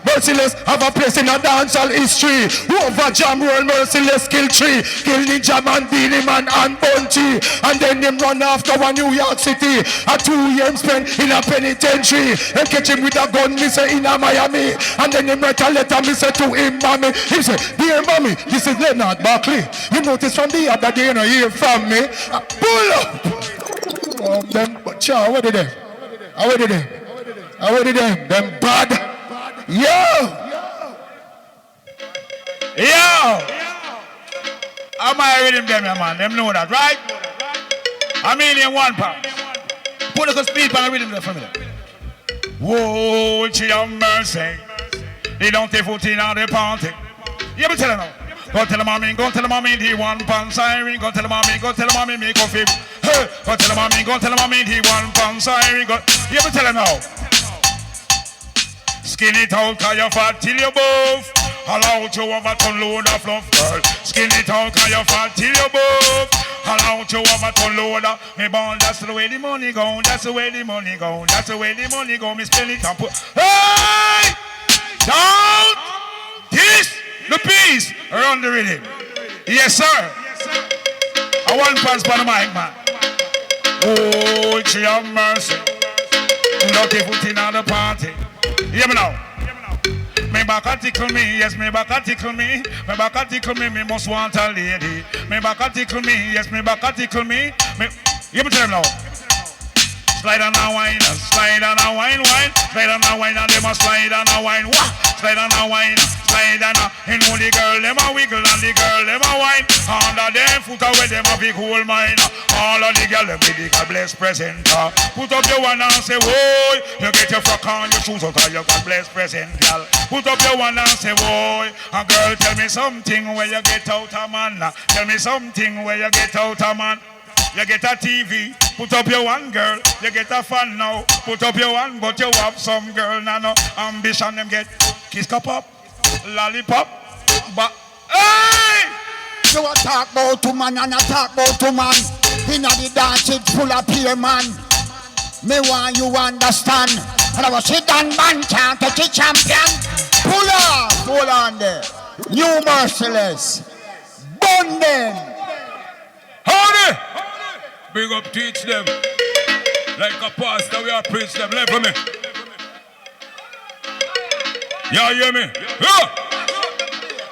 S1: Merciless have a place in a dancehall history. Over Jam Roll, Merciless kill tree. Kill Ninja Man, Beanie Man and Bunty. And then them run after one New York City. A 2 years spent in a penitentiary. Them catch him with a gun, me say in a Miami. And then him write a letter, me say to him mommy. He say, dear mommy, this is Leonard Barkley. You notice from the other day you know hear from me. Pull up. Them, what did they? How did they? Them bad. Yo!
S9: Am I reading them, man? Them know that, right? I mean in one part. Put a speed and read them there for me. Whoa, she have mercy. They don't take 14 out of the party. You ever tell her now? Go tell the mommy, he one pound siren. Go tell the mommy, make a fib. Go tell the mommy, he one pound siren. You ever tell her now? Skin it out, cause you're fat till you buff. Allow you have a ton load of fluff, girl. Skin it out, cause you're fat till you buff. Allow you have a ton load of. Me born, that's the way the money go. That's the way the money go. That's the way the money go. Me spend it and put. Hey! Down! This, the piece, around the rhythm. Yes, sir. I want pass by the mic, man. Oh, she have mercy. Not if put in on the party. Hear me now. Me back a tickle me, yes, me back a tickle me. Me back a tickle me, me must want a lady. Me back a tickle me, yes, me back a tickle me. Hear me tell them now. Slide on a wine, slide on a wine, wine. Slide on a wine and they must slide on a wine. What? Slide on a wine, slide on a. You know the girl, them a wiggle and the girl, them a wine. Under them foot away, them a big hole mine. All of the girl, them be the God bless present. Put up your one and say, whoa. You get your frock on, your shoes out of your God bless present, girl. Put up your one and say, whoa. And girl, tell me something where you get out a man. Tell me something where you get out a man. You get a TV, put up your one girl. You get a fan now, put up your one. But you have some girl now, no ambition them get kiss cup up, lollipop. But hey,
S16: you a talk about two man and a talk about two man. Inna the dance it full of peer man. Me want you understand. And I was sit down man can't take a champion. Pull up, hold on there. New Merciless, burn them.
S4: Hold it. Big up, teach them. Like a pastor, we are preach them. Level me. Yeah, hear me? Yeah.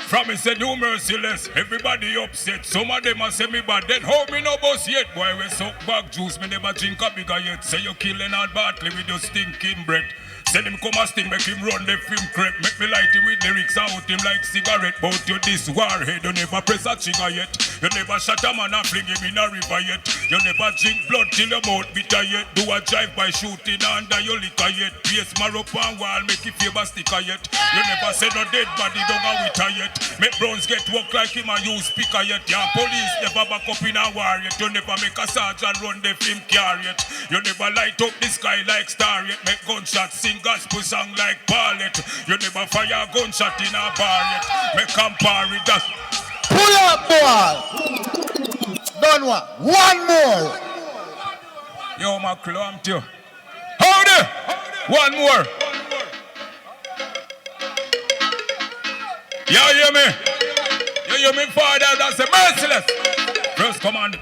S4: From me say no merciless, everybody upset. Some of them a say me bad, then how me no boss yet? Boy, we suck back juice, me never drink a bigger yet. Say you killing hard Bartley with your stinking breath. Say him come a sting, make him run the film crepe. Make me light him with lyrics out him like cigarette. But you this warhead, you never press a trigger yet. You never shot a man and fling him in a river yet. You never drink blood till your mouth bitter yet. Do a drive by shooting under your liquor yet. Paste my rope and wall, make it favor sticker yet. You never say no dead body down a witter yet. Make Browns get work like him a use speaker yet. Your police never back up in a war yet. You never make a sergeant run the film car yet. You never light up the sky like star yet. Make gunshots sing gospel song like Paulette. You never fire a gunshot in a bar yet. Make compare with that.
S16: Pull up, boy. Done one more.
S4: Yo, my clump you. Hold it. One more. You hear me? You hear me, Father? That's a merciless. First command.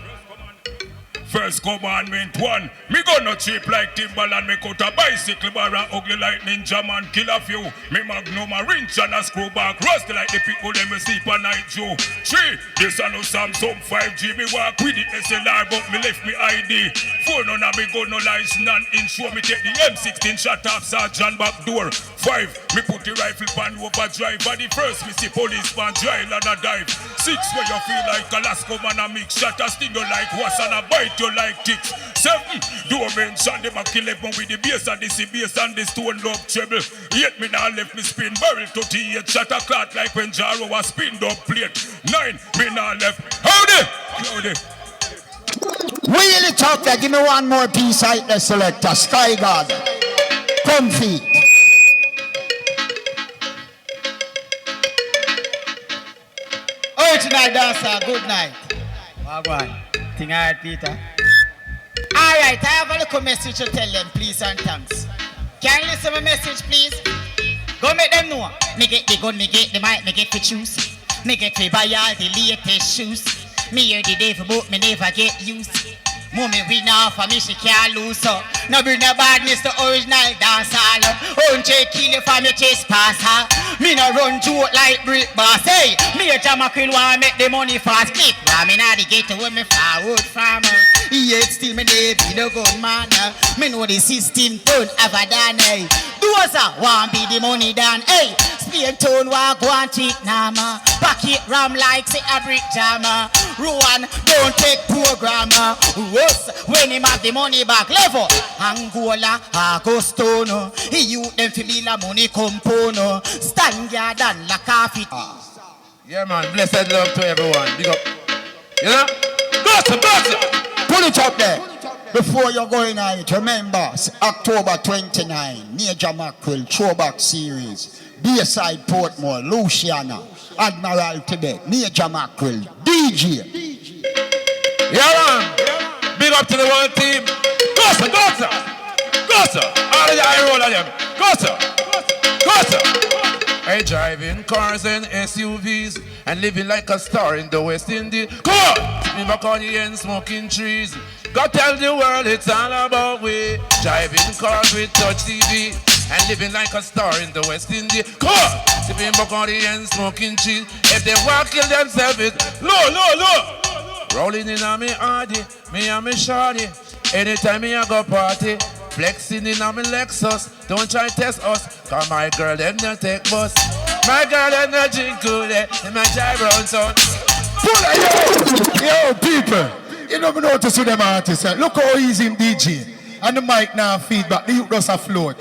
S4: First commandment one. Me go no cheap like Timberland. Me cut a bicycle bar and ugly like Ninja Man. Kill a few. Me magnum a wrench and a screw back. Rusty like the people them me sleep a night Joe. 3. This a no Samsung 5G. Me walk with the SLR but me left me ID. 4. None of me go no license none insure. Me take the M16 shot off Sergeant back door. 5. Me put the rifle pan overdrive. But the first me see police pan dry and a dive. 6. Where you feel like Alaska man a mix shot a sting you like was and a bite you like ticks. 7. Do a mention them a kill them with the bass and the C bass and the stone love treble. 8. Me now left me spin barrel 38 shot a clot like when Jaro was spin up plate. 9. Me now left. Howdy.
S16: Wheel it up there. Give me one more piece out the selector. Sky God. Comfy.
S17: Oh, tonight, dancer. Good night. Well, go on. Thing alright, Peter. Alright, I have a little message to tell them, please and thanks. Can you listen to my message, please? Go make them know. Me get the gun, me get the mic, me get the juice. Me get to buy all the latest shoes. Me hear the day for boat, me never get used. Mommy win off for me, she can't lose so. No bring no badness, the original dancer. Unche kill you for me chase pass her. Me no run joke like brick boss. Hey, me a jam a krill want make the money fast. Click, why me not the ghetto when me forward farmer. Yet still me dey be the gun man. Me know the system don't ever done. Hey, those want be the money done. Hey, Spain town walk one trick nama. Pocket ram like say a brick jammer. Rowan don't take programmer. When him have the money back level Angola, Agostono he youth them fi bill a money compono stand guard and la coffee.
S8: Yeah man, blessed love to everyone. Big up. You know? Go
S16: Pull it up there. Before you go in it, remember October 29 Major Mackerel Throwback Series Bayside Portmore, Luciana, Admiral Tibet, Major Mackerel, DJ.
S8: Yeah man. Big up to the whole team. Go sir. All of the eye roll of them. Go sir. Hey, driving cars and SUVs and living like a star in the West Indies. Come on! Sipping Bacardi and smoking trees. Go tell the world it's all about we. Driving cars with touch TV and living like a star in the West Indies. Come on! Sipping Bacardi and smoking trees. If they want to kill themselves, it's low. Rolling in on me hardy, me and me shorty. Anytime me I go party, flexing in on me Lexus. Don't try test us, cause my girl them no take bus. My girl them no drink cool, and my dry brown son.
S1: Yo, people, you don't notice with them artists. Look how easy him DJ. And the mic now feedback, the youth does a float.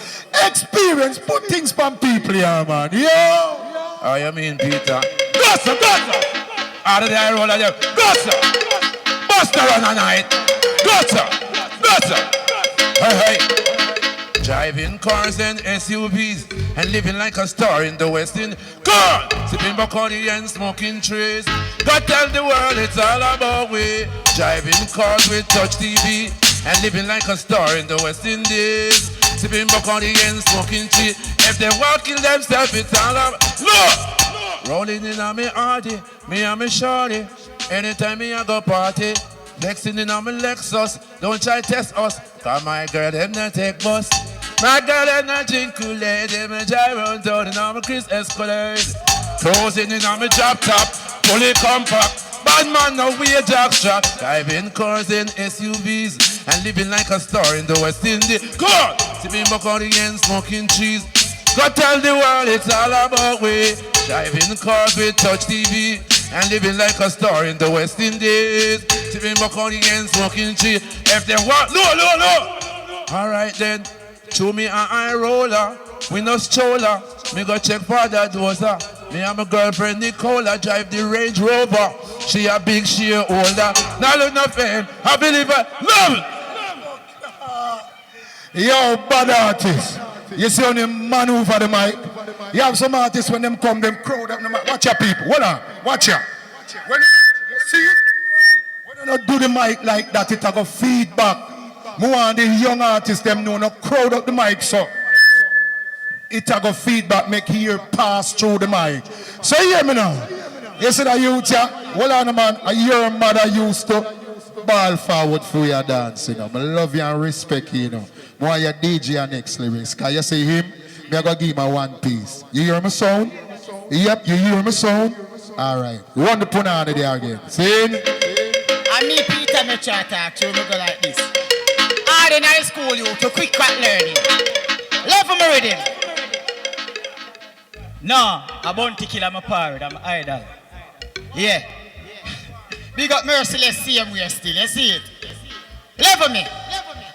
S1: Experience, put things from people here, man. Yo!
S8: Oh, you mean Peter? Go sir! Out of the eye roll of them. Go sir! Buster on a night. Go sir! Hey. Driving cars and SUVs and living like a star in the West Indies. Go! Sipping Bacardi and smoking trees. Go tell the world it's all about we. Driving cars with touch TV and living like a star in the West Indies. Sipping Bacardi and smoking trees. If they want to kill themselves, it's all about. Look! Rolling in on me hardy, me and me shorty. Anytime me I go party, flexing in on me Lexus. Don't try test us, cause my girl them not take bus.
S3: My girl and I drink Kool-Aid, them a drive around town and I'm a Chris Escalade. Closing in on my drop top, fully compact. Bad man now we a jackstrap. Driving cars in SUVs and living like a star in the West Indies. Come on! Sipping back on the end, smoking cheese. Go tell the world it's all about we. Driving cars with touch TV and living like a star in the West Indies. Sipping back on the end, smoking cheese. If they want, no. Alright then, show me an eye roller. We no stroller. Me go check for that dozer. Me and my girlfriend Nicola drive the Range Rover. She a big shareholder. Now look no fame. I believe it. Love it.
S1: Yo, bad artists. You see on them maneuver the mic. You have some artists when them come, them crowd up the mic. Watch your people. Hold on. Watch ya. When you see it, when you not do the mic like that, it a go feedback. More on the young artists, them know no crowd up the mic, so it a go feedback, make ear pass through the mic. So you hear me now? You see that youth here? Hold on, man. Your mother used to ball forward for your dance, you know. I love you and respect you, you know. More your DJ and next lyrics. Can you see him? Me I go give him a one piece. You hear me sound? Yep, you hear me sound? Alright. You want to put on it there again. See?
S17: And me, Peter, me try to talk to you, me go like this. Ordinary school, you to quick crack learning. Love for me rhythm. No, I want to kill my parrot, I'm idol. Yeah. Big up Merciless, same way still, you see it? Love for me.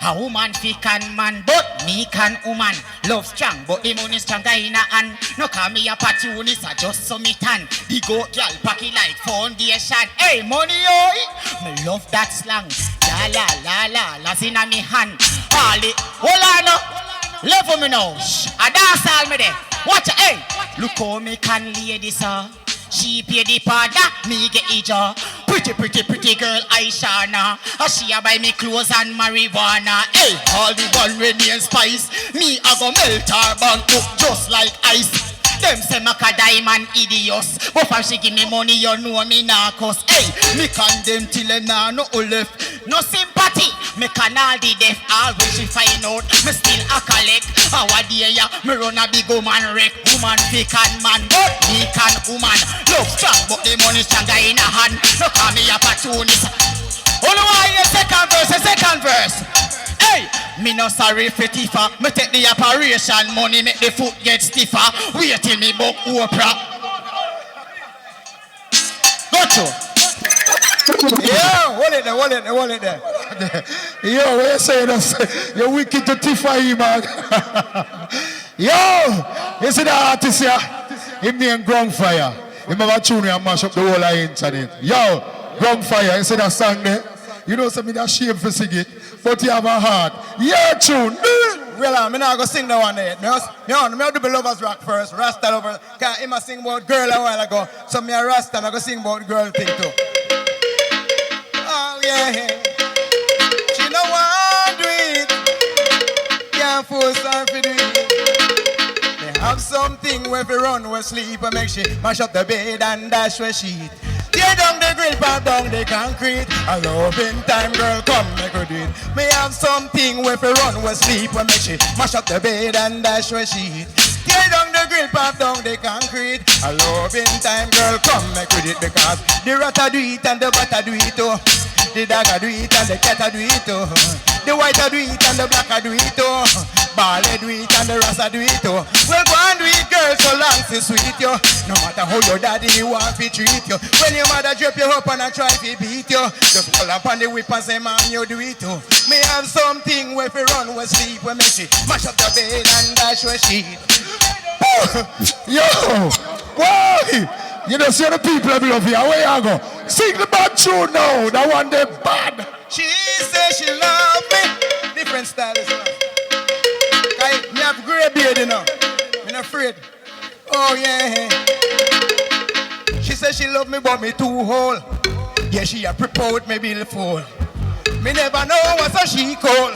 S17: A woman fi can man, but me can woman. Love strong, but the money stronger in a hand. No call me a opportunist, I just summit hand. The goat girl packy like foundation. Hey, money oi, me love that slang. La la la la, las in a me hand. All it, hold on no. Love for me now. Shh, I dance all me there. Watch it, hey. Look how me can lady sir. She pay the pada, me get it jaw. Pretty girl Aishana. She a buy me clothes and marijuana. Hey, all the one with me and spice. Me a go melt her bank up just like ice. Them say Maka diamond idiots. But if she give me money, you know me nah cost. Hey, me condemn till nah no left. No sympathy. Me can all the deaf. All when she find out, me still a collect. How a day ya, me run a big woman wreck. Woman fi can man, but me can woman. Love strong, but the money stronger in a hand. No call me a opportunist. Only one hear second verse. Hey, me no sorry for Tifa. Me take the operation money, make the foot get stiffer. Wait till me book Oprah. Go to.
S8: Yeah, hold it there.
S1: Yo, what you saying? You're wicked to Tifa, man. Yo, you see the artist here? Him name Ground Fire. Him have a tune and mash up the whole of the internet. Yo, Ground Fire, you see that song there? You know something that shame for sing it, but you have a heart. Yeah, tune.
S8: Well, I'm not going to sing that one there. Me do the Lovers Rock first. Rasta Lover. Because him sing about girl a while ago. So me a Rasta, I'm going to sing about girl thing too. Oh, yeah. She no want do it. Can't force her to do it. They have something where we run, we sleep, and make she mash up the bed and dash where sheet. Tear down the grill, pop down the concrete. A loving time, girl, come make her do it. Me have something where we run, we sleep, and make she mash up the bed and dash where sheet. Tear down the grill, pop down the concrete. A loving time, girl, come make her do it. Because the ratta do it and the butter do it too. The dagger do it and the cat do it too. The white do it and the black do it too. Ballet do it and the rasta do it too. Well, go and do it, girl, so long to sweet you. No matter how your daddy want to treat you. When your mother drop you up and I try to beat you, just pull up on the whip and say, man, you do it too. Me have something where we run, we sleep, we make she mash up the bed and dash where she.
S1: Yo, why? You know, see the people that love you. Where you go? Sing the bad tune now. That one they bad.
S8: She says she love me. Different style, you know. Me have grey beard, you know. I'm not afraid. Oh, yeah. She says she love me, but me too whole. Yeah, she a prepare me beautiful. Me never know what's a she call.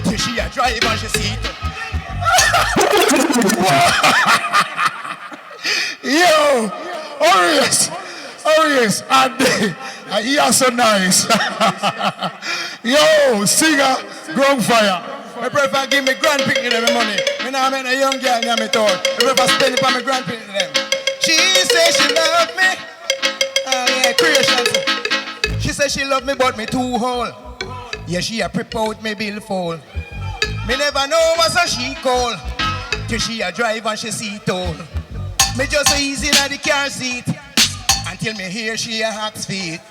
S8: Till she a drive and she see it.
S1: Yo, Horace, and he are so nice. Yo, singer, Ground Fire.
S8: I prefer give me grand picnic every money. Me now make a young girl near me town. I prefer spend it on my grand picnic them. She say she love me. Oh yeah, creation. She say she love me but me too whole. Yeah, she a prep out me bill full. Me never know what's a she call. Till she a drive and she see toll. Me just easy in the car seat. Until me hear she a axe feet.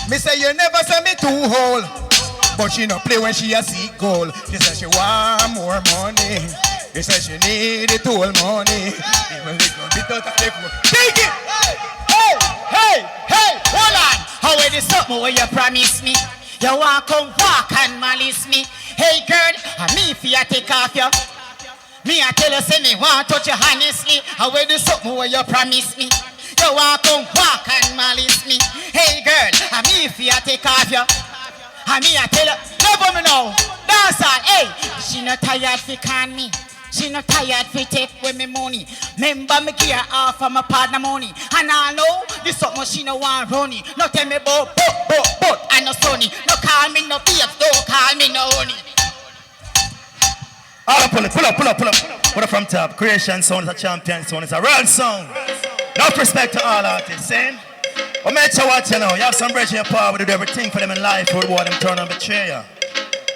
S8: Me say you never say me too whole. But she no play when she a seek goal. She say she want more money. She say she need it all money. Even little bit out of the cool. Take it!
S17: Hey, hold on. How is this something where you promise me? You want come walk and malice me. Hey girl, and me for you take off you. Me I tell you say me want touch you honestly. How is this something where you promise me? You want come walk and malice me. Hey girl, and me for you take off you. And me I tell you, love me now. Dance on, hey. She not tired for can me. She not tired for take with me money. Remember me give her half of my partner money. And I know this something she no want runny. No tell me about but I no sunny. No call me no beef, don't call me no honey.
S11: All pull up. Put it from top. Creation sound is a champion sound. It's a real sound. Enough respect to all artists, eh? But make sure what you know. You have some bridge in your power. We do everything for them in life. We want them turn and betray you.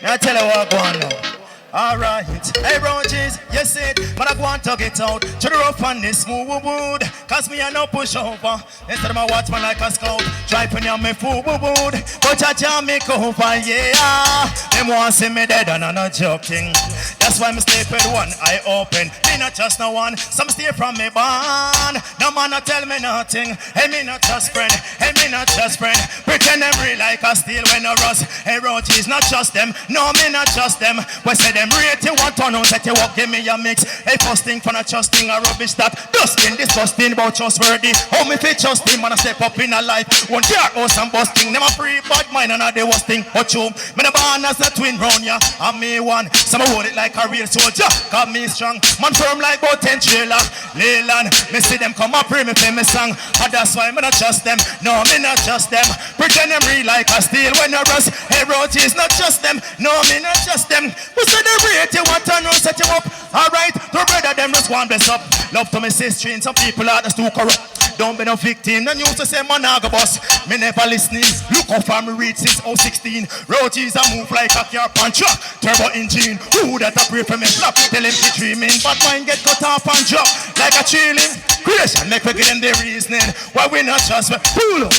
S11: Now I tell you what I go on now. Alright, hey Roaches, you said, but I want to get out to the rough and this smooth wood. Cause me I no push over. Instead of my watchman like a scout, driving on me food wood. But I jam me over, yeah. Them want see me dead and I'm not joking. That's why me sleep with one eye open. Me not just no one, some stay from me barn. No man not tell me nothing. Hey me not just friend, hey me not just friend. Pretend them real like a steel when I rust. Hey Roaches, not just them, no me not just them. We say them rate you want to know that you walk, give me a mix. Hey, first thing for not trusting a rubbish that dusting, disgusting, but trustworthy. How me fit trust him and I step up in a life. One car house and busting, them a free bad mind and a the worst thing. But you, me the born as a twin round ya, and me one. Some hold it like a real soldier, cause me strong. Man firm like about 10 trailer. Leyland, me see them come up, pray me play me song. And that's why me not trust them, no me not trust them. Pretend them real like a steel when you rust. Hey, Roaches, not trust them, no me not trust them. We say the rate you want to know, set you up. Alright, the brother them just want bless up. Love to me sister and some people are just too corrupt. Don't be no victim, no used to say monogamous. Me never listening, look how far me reach since 016. Roaches a move like a car punch truck. Turbo engine, who that a pray for me flop. Tell him to dreaming, but mine get cut off and drop. Like a chilling, creation make we give them the reasoning. Why we not trust me, pull up.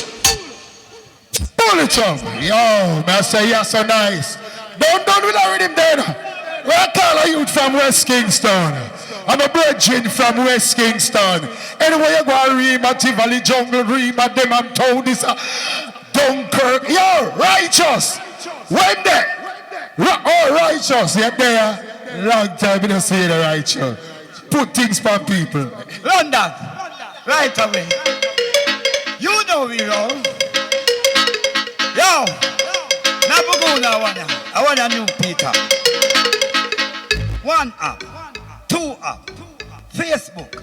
S1: Pull it up. Yo, man, I say you're so nice. Don't done with our rhythm then. We call a youth from West Kingston. I'm a virgin from West Kingston. Anyway, you go and Rima, Tivoli, Jungle, Rima, them and told this Dunkirk. Yo, righteous. When they? Oh, righteous. You're there. Long time you don't see the righteous. Put things for people.
S9: London. Right away. You know we roll. Yo. Nabuguna I want a new Peter. 1 app, 2 app, Facebook,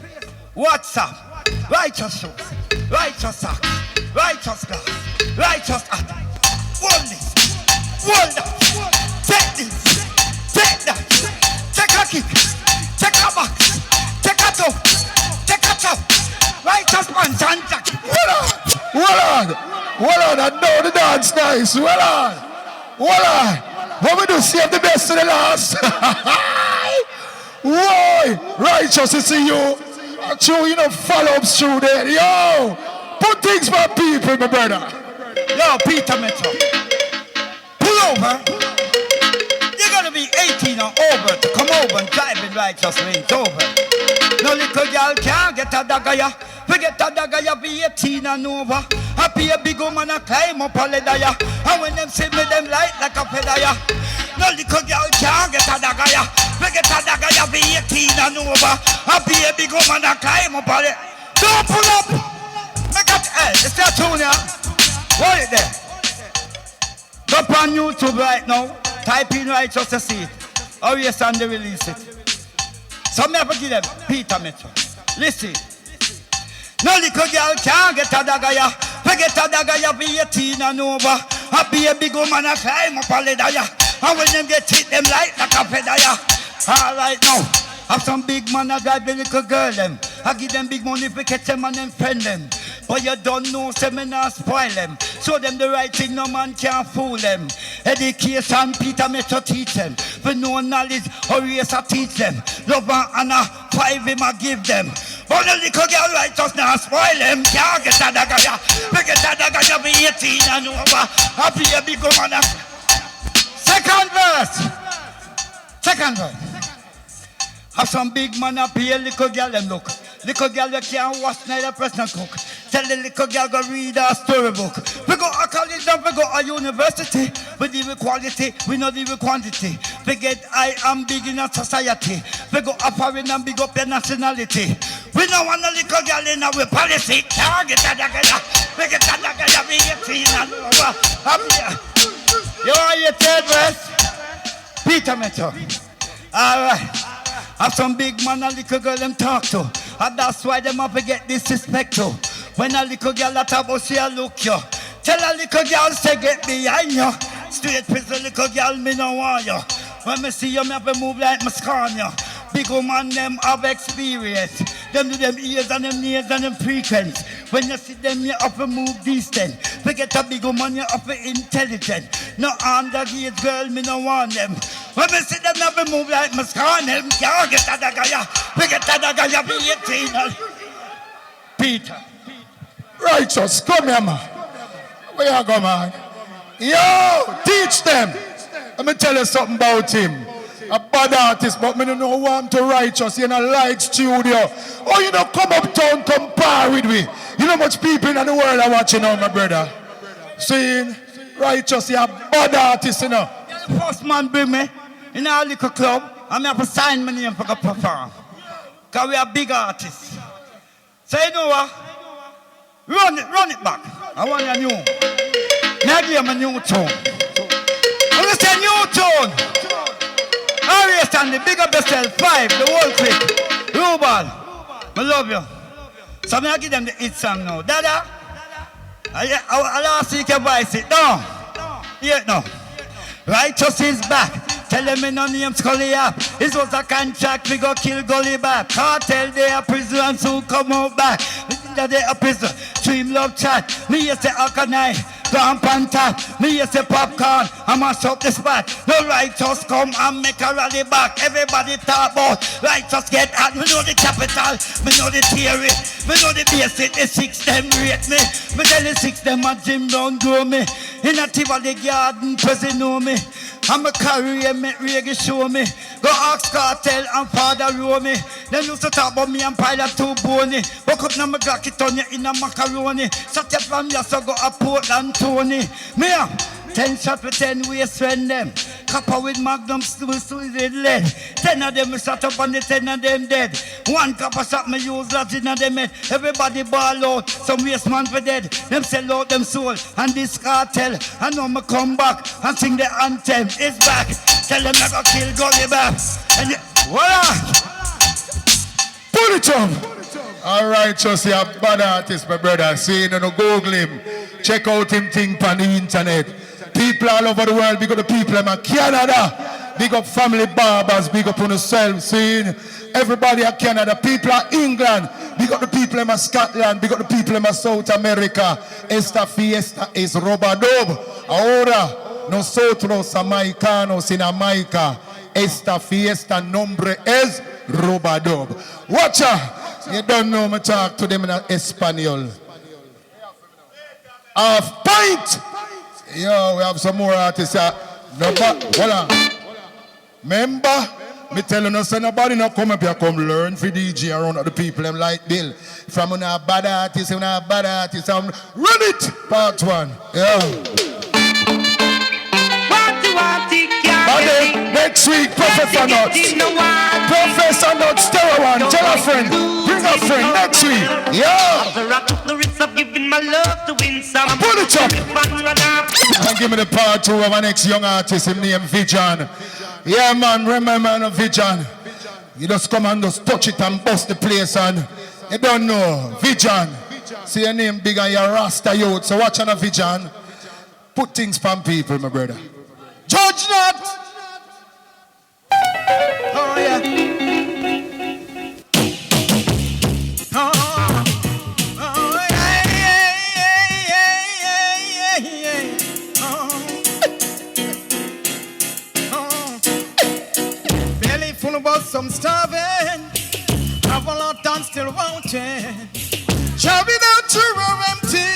S9: WhatsApp, righteous shoes, righteous socks, righteous glass, righteous hat. Hold this, hold that, take this, take that, take a kick, take a box, take a toe, take a chop, righteous pants and jacket.
S1: Hold on, I know the dance nice, hold on. What we do, save the best to the last. Whoa, righteous to see you. True, you know, follow up through there. Yo, put things for people, my brother.
S9: Yo, Peter Metro. Pull over. You're gonna be 18 or over to come over and drive in righteous Range Rover. No little girl can't get a dagger ya. Forget a dagger ya, be 18 and over. Happy a big woman a climb up a ladder ya. And when them see me, them light like a feather ya. No little girl can't get a dagger ya. Forget a dagger ya, be 18 and over. Happy a big woman a climb up a ladder. Don't pull up. Make it, hey, it's that tune ya. Hold it there. Go up on YouTube right now. Type in righteous to see it. Oh yes, and they release it. So me have to give them Peter Metro. Listen. No little girl can't get a dagger ya. Forget a dagger ya, be 18 and over. A be a big woman a climb up a ladder ya.
S18: And when them get hit, them like a feather, yeah. All right now. Have some big man I drive the little girl them. I give them big money for catch them and then friend them. But you don't know, say me not spoil them. Show them the right thing, no man can fool them. Education, Peter me to teach them. For no knowledge, Horace I teach them. Love and honor, 5 him I give them. But the little girl righteous now spoil them. Can't get that guy. We get that guy be 18 and over. Happy a big woman. Second verse. Have some big man up here, little girl them look. Little girl you can't wash neither press no cook. Tell the little girl go read a storybook. We go a college and we go a university. We deal with quality, we not deal with quantity. We get I am big in a society. We go up foreign and big up your nationality. We don't want a little girl in our policy. Target that guy. We get that guy be 18 and over. Up here. You are your third verse? Peter Metro. Alright. Have some big man and little girl them talk to. And that's why them have to get disrespect to. When a little girl that about see a look you. Tell a little girl say get behind you. Straight prison little girl me no want you. When me see you me have to move like me scorn you. Big woman them have experience. Them do them ears and them nails and them frequency. When you see them you have to move decent. Forget a big woman you have to intelligent. No underage girl me no want them. When me see them you have to move like me scorn them. Can't get that guy. Forget that guy be 18. Peter.
S1: Righteous, come here, man. Where you go, man? Yo, teach them. Let me tell you something about him. A bad artist, but me don't know who I'm to righteous. You know, like studio. Oh, you know, come uptown, compare with me. You know much people in the world are watching now, my brother. Seeing righteous, you're a bad artist, you know.
S18: You're the first man bring me in our little club, and I have to sign my name for the perform. Because we are big artists. So you know what? Run it back. I want a new. Now give him a new tone. I want to say new tone. Irie and the big up yourself. 5, the whole clip. Rubal, I love you. So I'm going to give them the hit song now. Dada, I'll ask you to voice it. No. Yeah, no. Righteous is back. Tell them me no name Scully up. It was a contract, we go kill Gully back. Cartel, they are prison and soon come out back. They are prison, stream love chat. Me yes say alkaline, Grand Pantap. Me yes say popcorn, I mash up the spot. No righteous come and make a rally back. Everybody talk about righteous get hot. Me know the capital, me know the theory. Me know the basic, the 6 them rate me. Me tell the 6 them a Jim Brown grow me. In a Tivoli garden, prison know me. I'm a career, make reggae show me. Go ask Cartel and Father row me. Them used to talk about me and Pilot 2 bony. Woke up now me Glock it on you in a macaroni. Shut up from you so go a Portland Tony. Me 10 shot with 10 waist friend them. Copper with Magnum still with lead. 10 of them shot up and the 10 of them dead. 1 copper shot me use lots in them head. Everybody ball out, some waste man for dead. Them sell out them soul and this Cartel. I know me come back and sing the anthem. It's back. Tell them I go kill Gully back. And voila!
S1: Pull it up. Alright, just see a bad artist, my brother. See, you know, Google him. Check out him thing on the internet. People all over the world, big up the people in Canada. Big up family barbers, big up on yourself. See, everybody in Canada. People in England, big up the people in Scotland, big up the people in South America. Esta fiesta es Robadub. Ahora, nosotros americanos en Jamaica. Esta fiesta nombre es Robadub. Watch out. You don't know me talk to them in Espanol. Half pint. Yo, we have some more artists. No, hold on. Remember, me telling us nobody not come up here come learn for DJ around other people them like Bill. From a bad artist, run it. Part 1. Yeah. Next week, Professor Nuts. Professor Nuts, tell a one, tell a friend, bring a friend next week. Yeah. After I took the risk of giving my love to win some. Pull it up. And give me the part 2 of our next young artist, him named Vision. Yeah, man, remember man, Vision. You just come and just touch it and bust the place and you don't know. Vision. See your name big and you're Rasta youth. So watch on a Vision. Put things from people, my brother.
S11: Judge not.
S18: Oh yeah. Oh, oh yeah, yeah. Oh. Belly full of some starving. Have a lot done, still wanted. Shall be down to our empty.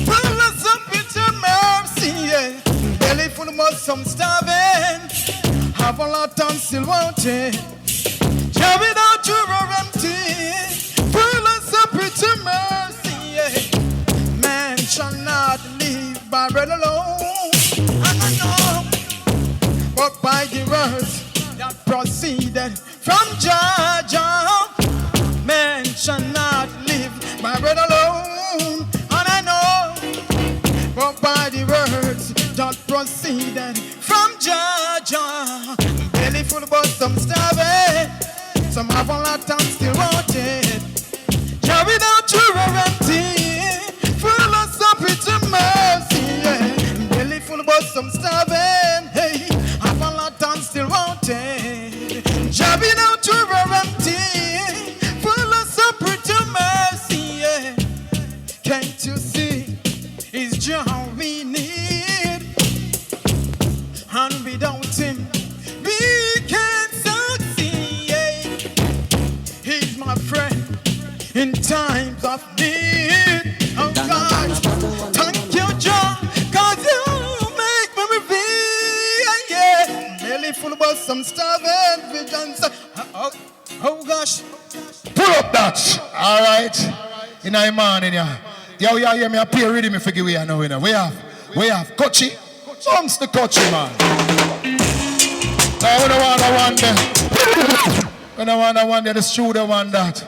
S18: Pull us up into mercy. Yeah. Belly full of some starving. Have a lot done, still wanted. Shall be down to our empty. Pull us up into mercy. Yeah. Man shall not live by bread alone. And I know, but by the words that proceeded from Jah. Man shall not live by bread alone. And I know, but by the words that proceeded from Jah. Belly full but some starving. Some have a lot and still wanted. Jah without you are empty. Full of some pretty mercy. Yeah. Belly full but some starving. Hey, have a lot and still wanted. Jah without you are empty. Can't you see, it's Jah we need, and without him, we can't succeed. He's my friend in times of need. Oh God, thank you, Jah, 'cause you make me feel, yeah. Belly full of some starving visions. Oh gosh.
S1: Pull up that, all right? In a man in here. Yo, hear me appear ready, me forgive we are now, you know. We have Kochi. Songs the Kochi, man. Now, we don't want to wonder. We don't want to wonder, the studio one that.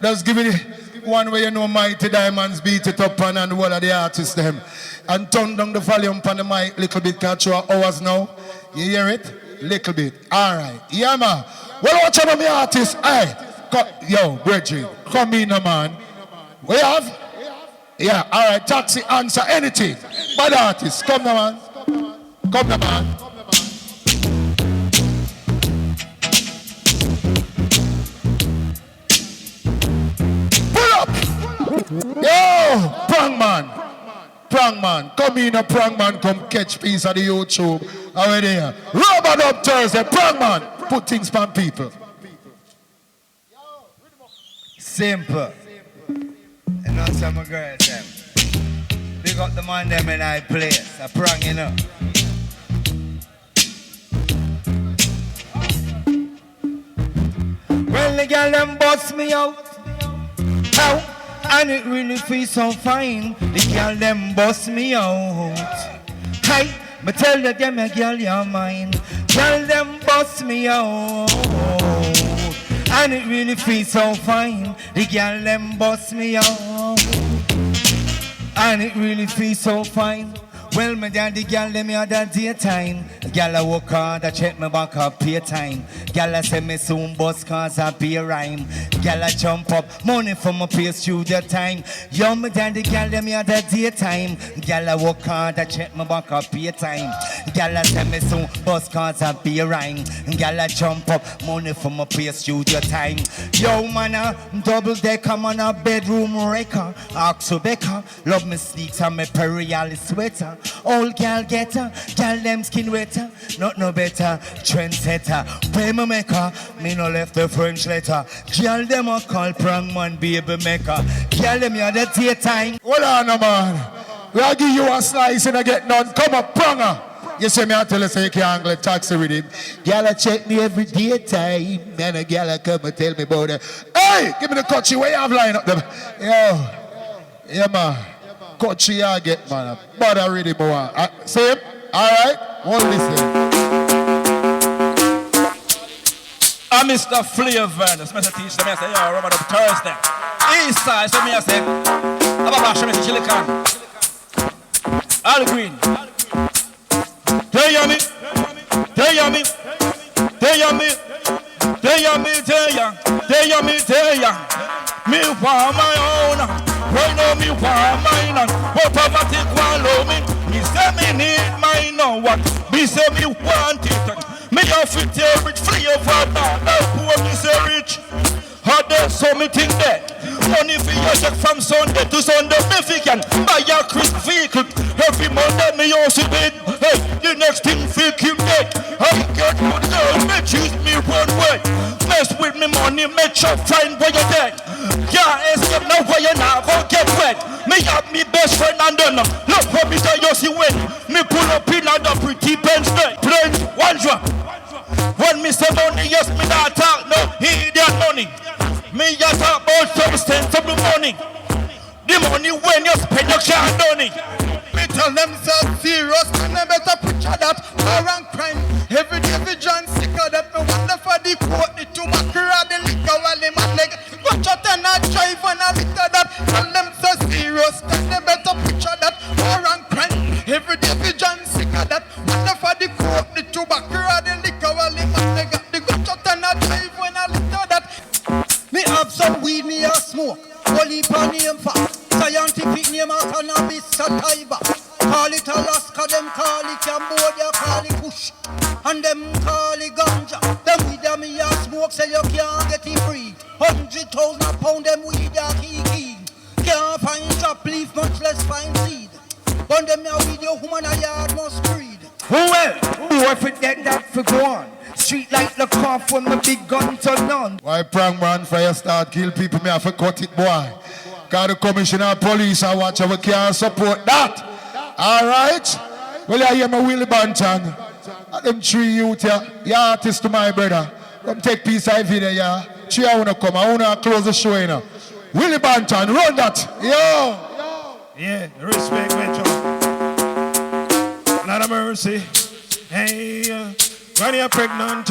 S1: Just give it one way you know Mighty Diamonds beat it up and the whole of the artists them. And turn down the volume on the mic little bit, catch your hours now. You hear it? Little bit. All right. Yeah, man. Well, watch out on the artists. Hey, yo, Bridget, come in, man. We have? Yeah, all right, taxi, answer anything. Bad artists, come now, man. Come now, man. Pull up! Yo, Prang man, come in a Prang man, come catch piece of the YouTube. Over there. Rubber up Thursday, Prang man, put things on people.
S9: Simple. And now some girls them. Big up the man them in I place. I prang, you know. Well, the girl them bust me out. How? And it really feels so fine. The girl them bust me out. Hi, but tell the them a girl you're mine. Girl them bust me out. And it really feels so fine. The girl them bust me out. And it really feels so fine. Well, my daddy girl them me other daytime. Girl I work hard, I check my back up pay time. Girl I say me soon bus cause I be a rhyme. Girl I jump up, money for my pay studio time. Yo, my daddy girl them me other daytime. Girl I work hard, I check my back up pay time. Girl I say me soon bus cause I be a rhyme. Girl I jump up, money for my pay studio time. Yo, man, double decker, man, a bedroom wrecker. Oxo Becker, love me sneaks and me Periali sweater. Old gal getter, gal them skin wetter. Not no better, trendsetter. Pay me maker, me no left the French letter. Gal them a call prang man baby maker. Gal them ya the daytime.
S1: Hold on, man. We'll give you a slice and I get none. Come up, pranger. You see me, I tell you, say you can't angle a taxi with him. Gala check me every daytime. Man, a gala come and tell me about it. Hey, give me the coachy. Where you have line up there? Yo. Yeah, man. Coachy, I get, man. But I really more. See him? All right? One listen.
S4: I'm Mr. Flavor. The special teacher, I say, yo, Robert up Thursday. East side, so me I say, I'm a bash, I'm a chili can. All green. They yummy. They yummy. They yummy. They yummy. They yummy. They yummy. Me want my own. Right now me want mine. But poverty won't love me. Me say me need mine now. what? Me say me want it. Me have to take rich flavor now. Poor me say rich. How there's so me think that money for your check from Sunday to Sunday. Me fi can buy a crisp vehicle. Every Monday me also bid. Hey, the next thing fi keep dead. I get good girl, me choose me run way. Mess with me money, make sure find where you're dead. Can't escape now where you now go get wet. Me have me best friend and done. Look what me tell you see when me pull up in a pretty pen straight. Plain one drop. When me say money, yes me not talk no idiot money. Me just talk about substance of the money. The money when you spend you can't done it.
S9: Me tell them so serious, and they better picture that war and crime. Every day we John sick of that. Me wonder for the court, the tobacco, the liquor, while them a leg. Watch out and a drive and a litter that. Tell them so serious, and they better picture that war and crime. Every day we John sick of that. Wonder for the court, the tobacco, the liquor, while them a leg. The watch out and a drive and a litter that. Me have some weed, me a smoke. Holy pan name for scientific name of cannabis sativa. Call it Alaska, them call it Cambodia, call it Kush, and them call it ganja. Them weed that me a smoke, say you can't get it free. 100,000 pound them weed a key. Can't find drop leaf, much less find seed. But them a weed your woman a yard must breed.
S8: Well, boy, forget that for go on. Street like the cough when the big gun turn on.
S1: Why prang man for you start kill people, me have to cut it, boy. Cause the commissioner of police and watch we can't support that. Alright? Well, I hear my Willie Banton. And them three youth here, you artist to my brother. Come take piece of video, yeah. Three I wanna come, I wanna close the show, you know. Willie Banton, run that. Yo!
S4: Yeah, respect, Metro. Lot of mercy. Hey, when you're pregnant,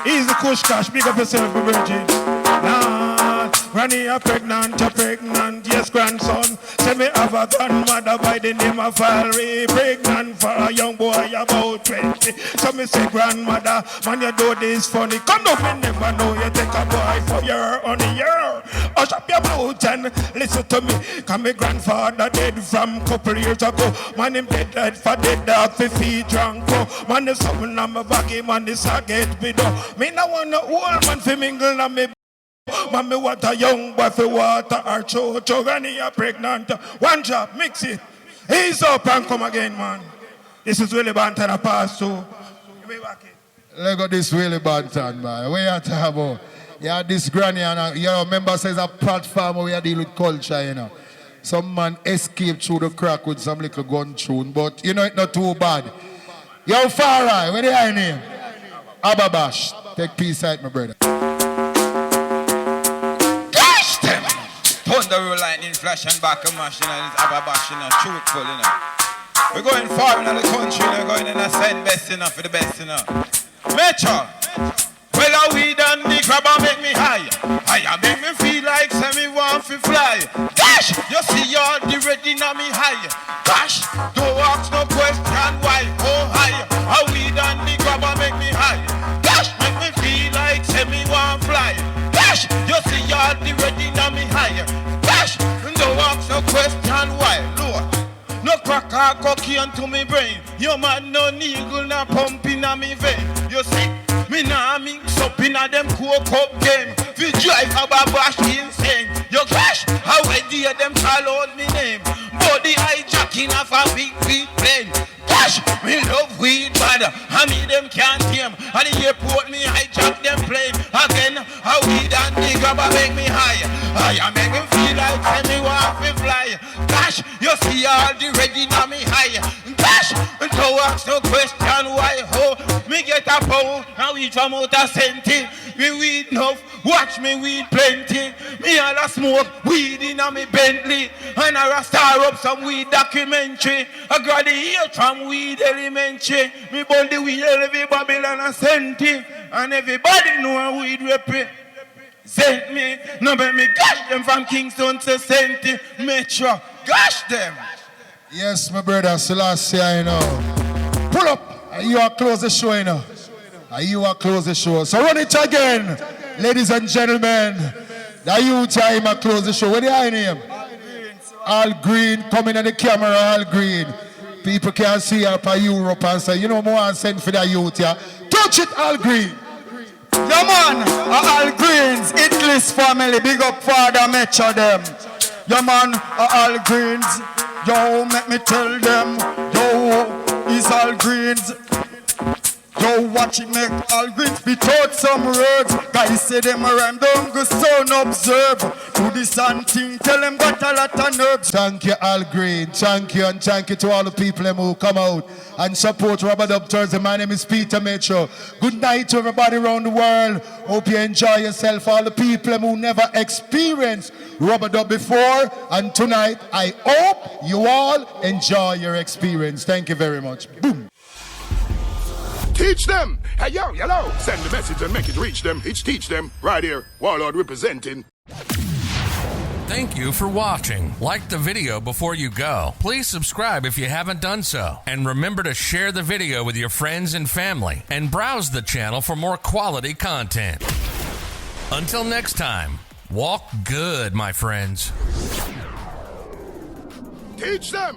S4: easy kush cash, big up yourself, virgin. Nah, when you're pregnant, yes, grandson. Say me have a grandmother by the name of Irie. Pregnant for a young boy about 20. So me say grandmother, man you do this funny. Come down, me never know you take a boy for your only year. Hush up your mouth and listen to me. Cause my grandfather dead from couple years ago. Man him dead for dead dog for feed drunk. Man if someone on my baggy man this a get me do. Me no want no old man fi mingle na me. Man me want a young boy fi water or chow. Granny you pregnant. One job, mix it. Ease up and come again, man. This is Willie Banton a pass through.
S1: Look at this Willie Banton, man. Where you talking about? Yeah, this granny and you remember says a platform where we deal with culture, you know. Some man escaped through the crack with some little gun tune, but you know it's not too bad. Yo, Farai, where your name? Ababash. Take peace out, my brother.
S8: Gosh, them! Thunder roll lightning flash and back a mash, you know, it's Ababash, you know, truthful, you know. We're going far in the country, you know, going in a send best, you know, for the best, you know. Metro! Well, a weed and the grabber make me high. Higher make me feel like say me want to fly. Gosh, you see all the ready na me high. Gosh, don't ask no question why. Oh high, a weed and the grabber make me high. Gosh, make me feel like say me want fly. Gosh, you see all the ready na me high. Gosh, don't ask no question why. Lord, no crack or cocaine to me brain. You man no needle na pumping na me vein. You see. Me nah mix up in a them coke up game. We drive a babash insane. You crash, how I dare them call out me name. Body hijacking off a big plane. Cash, me love weed bad. And me them can't tame. And the airport me hijack them plane. Again, how weed and the grabber make me high. I make me feel like say me want to fly. Cash, you see all the ready now me high. Cash, don't ask no question why. Oh, me get a pound. Now we from out a centi. Me weed enough, watch me weed plenty. Me all a smoke weed in a me Bentley. And I star up some weed documentary. I graduate from weed elementary. Me burn the weed every Babylon a centi. And everybody know a weed represent me. No make me gosh them from Kingston to Senti. Metro, gosh them.
S1: Yes, my brother, Selassie, you know. Pull up. You are close the show, you know. You are close the show. So run it again, ladies and gentlemen. The youth time are close the show. What do you name? All green. Coming at the camera, all green. People can see her by Europe and say, you know, more send for the youth, yeah. Touch it, Al Green.
S18: Yeah, man, Al Greens, Itlis family, big up Father Metro them. Yeah, man, Al Greens, yo, make me tell them, yo, is Al Greens. Yo, watch it make Al Greens be taught some words. Guys say them around, don't go sound observe. Do this and thing, tell them got a lot of nerves.
S1: Thank you, Al Green. Thank you, and thank you to all the people who come out and support Rubber Dub Thursday. My name is Peter Metro. Good night to everybody around the world. Hope you enjoy yourself. All the people who never experienced Rubber Dub before and tonight, I hope you all enjoy your experience. Thank you very much. Boom.
S19: Teach them. Hey, yo, hello. Send the message and make it reach them. It's teach them. Right here. Warlord representing.
S20: Thank you for watching. Like the video before you go. Please subscribe if you haven't done so. And remember to share the video with your friends and family. And browse the channel for more quality content. Until next time, walk good, my friends.
S19: Teach them.